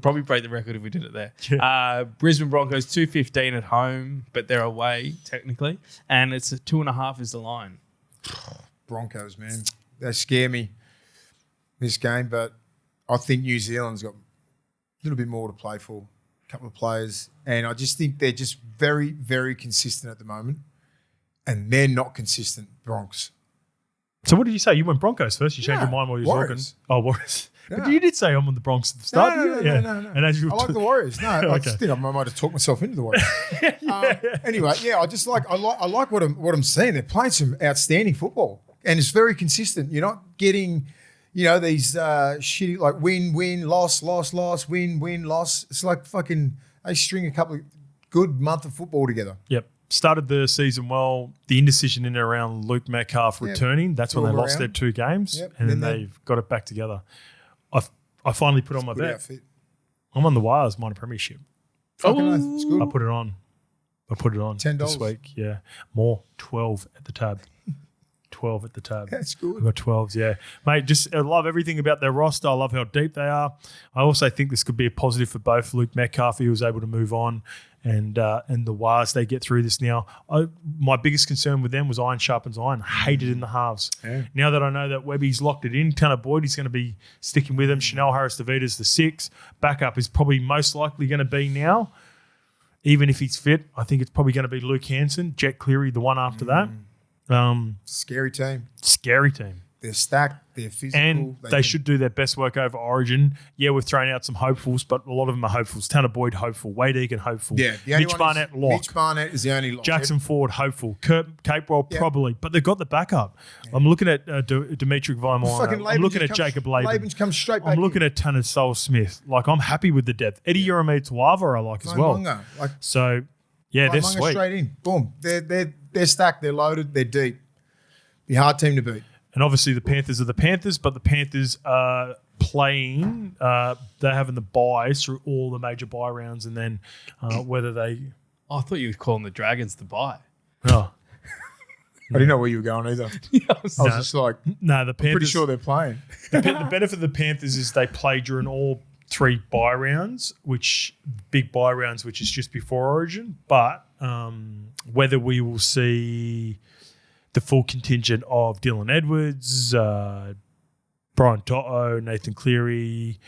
probably break the record if we did it there. Brisbane Broncos 2.15 at home, but they're away technically, and it's a 2.5 is the line. Broncos, man. They scare me this game, but I think New Zealand's got a little bit more to play for. A couple of players. And I just think they're just very, very consistent at the moment. And they're not consistent, Bronx. So what did you say? You went Broncos first. You changed No, your mind while you were Warriors. talking. Oh, Warriors. No. But you did say I'm on the Bronx at the start. No. And as you I like the Warriors. No, I Okay. just think I might have talked myself into the Warriors. Anyway, yeah, I like what I'm seeing. They're playing some outstanding football, and it's very consistent. You're not getting, these shitty like win, loss, win, loss. It's like fucking they string a couple of good month of football together. Yep. Started the season well. The indecision in and around Luke Metcalf returning. That's when they all lost around. their 2 games. Yep. And then Then they've got it back together. I finally put on my Good bet. outfit. I'm on the Wires minor premiership. Fucking oath, it's good. I put it on. $10. this week. Yeah. More. 12 at the tab. 12 at the tab. That's good. I've got 12s, yeah. Mate, I love everything about their roster. I love how deep they are. I also think this could be a positive for both Luke Metcalf, who was able to move on, and the Wars, they get through this now. My biggest concern with them was iron sharpens iron. Hated in the halves. Yeah. Now that I know that Webby's locked it in, Tanner Boyd is going to be sticking with him. Chanel Harris-Davida's the 6. Backup is probably most likely going to be now. Even if he's fit, I think it's probably going to be Luke Hanson, Jet Cleary, the one after that. Scary team. Scary team. They're stacked. They're physical. And they should do their best work over Origin. Yeah, we've thrown out some hopefuls, but a lot of them are hopefuls. Tanner Boyd, hopeful. Wade Egan, hopeful. Yeah. Mitch Barnett, lock. Mitch Barnett is the only lock. Jackson Ford, hopeful. Capewell, probably. But they've got the backup. Yeah. I'm looking at Dimitri Vaimana. I'm looking at Jacob Laban. Laban's come straight back I'm looking at Tanner Sol-Smith. Like, I'm happy with the depth. Eddie Yeremia Tuava I like as well. So, yeah, they're sweet. Straight in. Boom. They're stacked. They're loaded. They're deep. Be a hard team to beat. And obviously the Panthers are the Panthers, but the Panthers are playing, they're having the buys through all the major buy rounds, and then whether they... I thought you were calling the Dragons the buy. Oh. I didn't know where you were going either. I was just like, no, the Panthers... I'm pretty sure they're playing. The benefit of the Panthers is they play during all 3 buy rounds, big buy rounds, which is just before Origin, but whether we will see the full contingent of Dylan Edwards, Brian To'o, Nathan Cleary,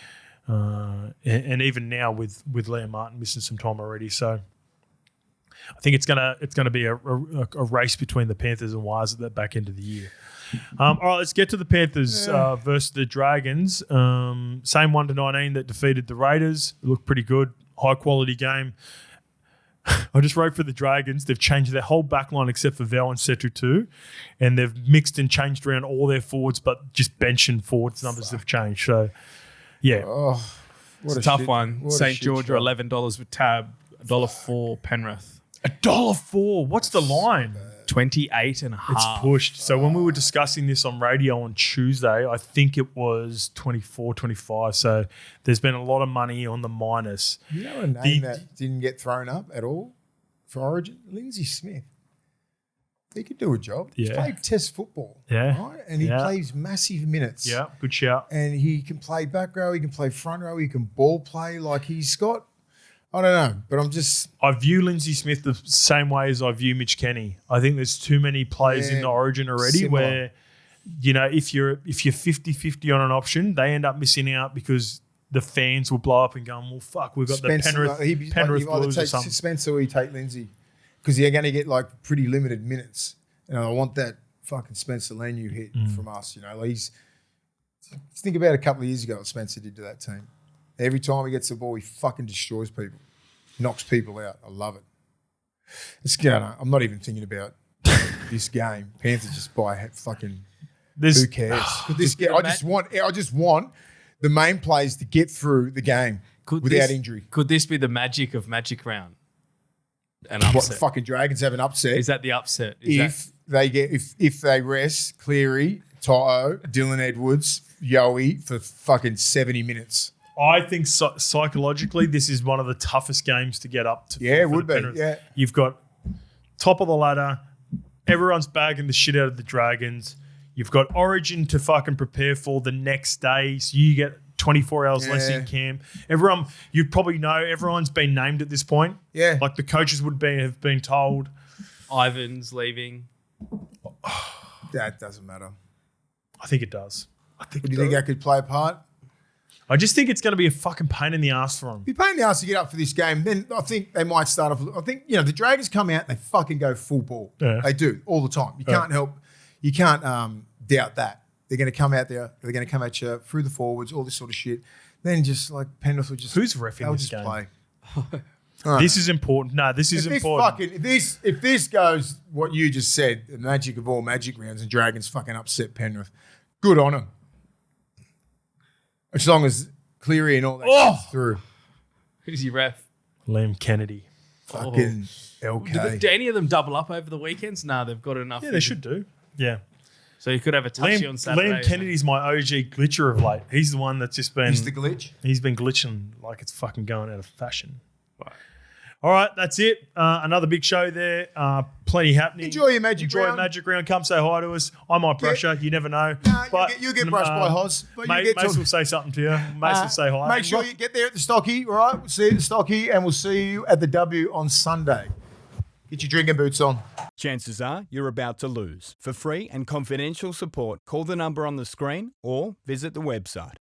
and even now with Liam Martin missing some time already. So I think it's gonna be a race between the Panthers and Wires at the back end of the year. All right, let's get to the Panthers versus the Dragons. Same 1-19 that defeated the Raiders. It looked pretty good, high quality game. I just wrote for the Dragons. They've changed their whole back line except for Val and Setu too, and they've mixed and changed around all their forwards, but just bench and forwards numbers have changed. So, yeah. Oh, it's a tough one. St. George are $11 with tab, $1.04 Penrith. $1.04. What's the line? 28.5. It's pushed. So when we were discussing this on radio on Tuesday, I think it was 24, 25. So there's been a lot of money on the minus. You know a name that didn't get thrown up at all for Origin? Lindsay Smith. He could do a job. He's played test football. Yeah. Right? And he plays massive minutes. Yeah, good shout. And he can play back row. He can play front row. He can ball play. Like he's got... I don't know, but I view Lindsay Smith the same way as I view Mitch Kenny. I think there's too many players in the Origin already where, you know, if you're 50-50 on an option, they end up missing out because the fans will blow up and go, well, fuck, we've got Spencer, the Penrith Blues or something. Spencer or you take Lindsay because you're going to get like pretty limited minutes. And I want that fucking Spencer Lanu hit from us. You know, like think about a couple of years ago what Spencer did to that team. Every time he gets the ball, he fucking destroys people, knocks people out. I love it. I'm not even thinking about this game. Panthers just buy fucking. Who cares? I just want the main players to get through the game without injury. Could this be the magic of Magic Round? An upset. What, the fucking Dragons have an upset? Is that the upset? If they rest Cleary, To'o, Dylan Edwards, Yowie for fucking 70 minutes. I think psychologically this is one of the toughest games to get up to. Yeah, it would be. Yeah. You've got top of the ladder. Everyone's bagging the shit out of the Dragons. You've got Origin to fucking prepare for the next day. So you get 24 hours less in camp. Everyone, you probably know, everyone's been named at this point. Yeah. Like the coaches have been told. Ivan's leaving. That doesn't matter. I think it does. Do you think that could play a part? I just think it's going to be a fucking pain in the ass for them. Be a pain in the ass to get up for this game. Then I think they might start off. I think, the Dragons come out, they fucking go full ball. Yeah. They do all the time. You can't doubt that. They're going to come out there. They're going to come at you through the forwards, all this sort of shit. Then just like Penrith will just. Who's reffing this game? Play. This is important. No, this is important. If this goes what you just said, the magic of all magic rounds, and Dragons fucking upset Penrith, good on them. As long as Cleary and all that gets through. Who's your ref? Liam Kennedy. Fucking LK. Do any of them double up over the weekends? No, they've got enough. Yeah, they should do. Yeah. So you could have a touchy on Saturday. Liam Kennedy's my OG glitcher of late. He's the one that's just been... He's the glitch? He's been glitching like it's fucking going out of fashion. Right. All right, that's it. Another big show there. Plenty happening. Enjoy your magic round. Enjoy Magic Round. Come say hi to us. I might brush you. You never know. Nah, But, you'll get brushed by Hoz. But you get Mace will say something to you. Mace will say hi. Make sure you get there at the Stocky, all right? We'll see you at the Stocky, and we'll see you at the W on Sunday. Get your drinking boots on. Chances are you're about to lose. For free and confidential support, call the number on the screen or visit the website.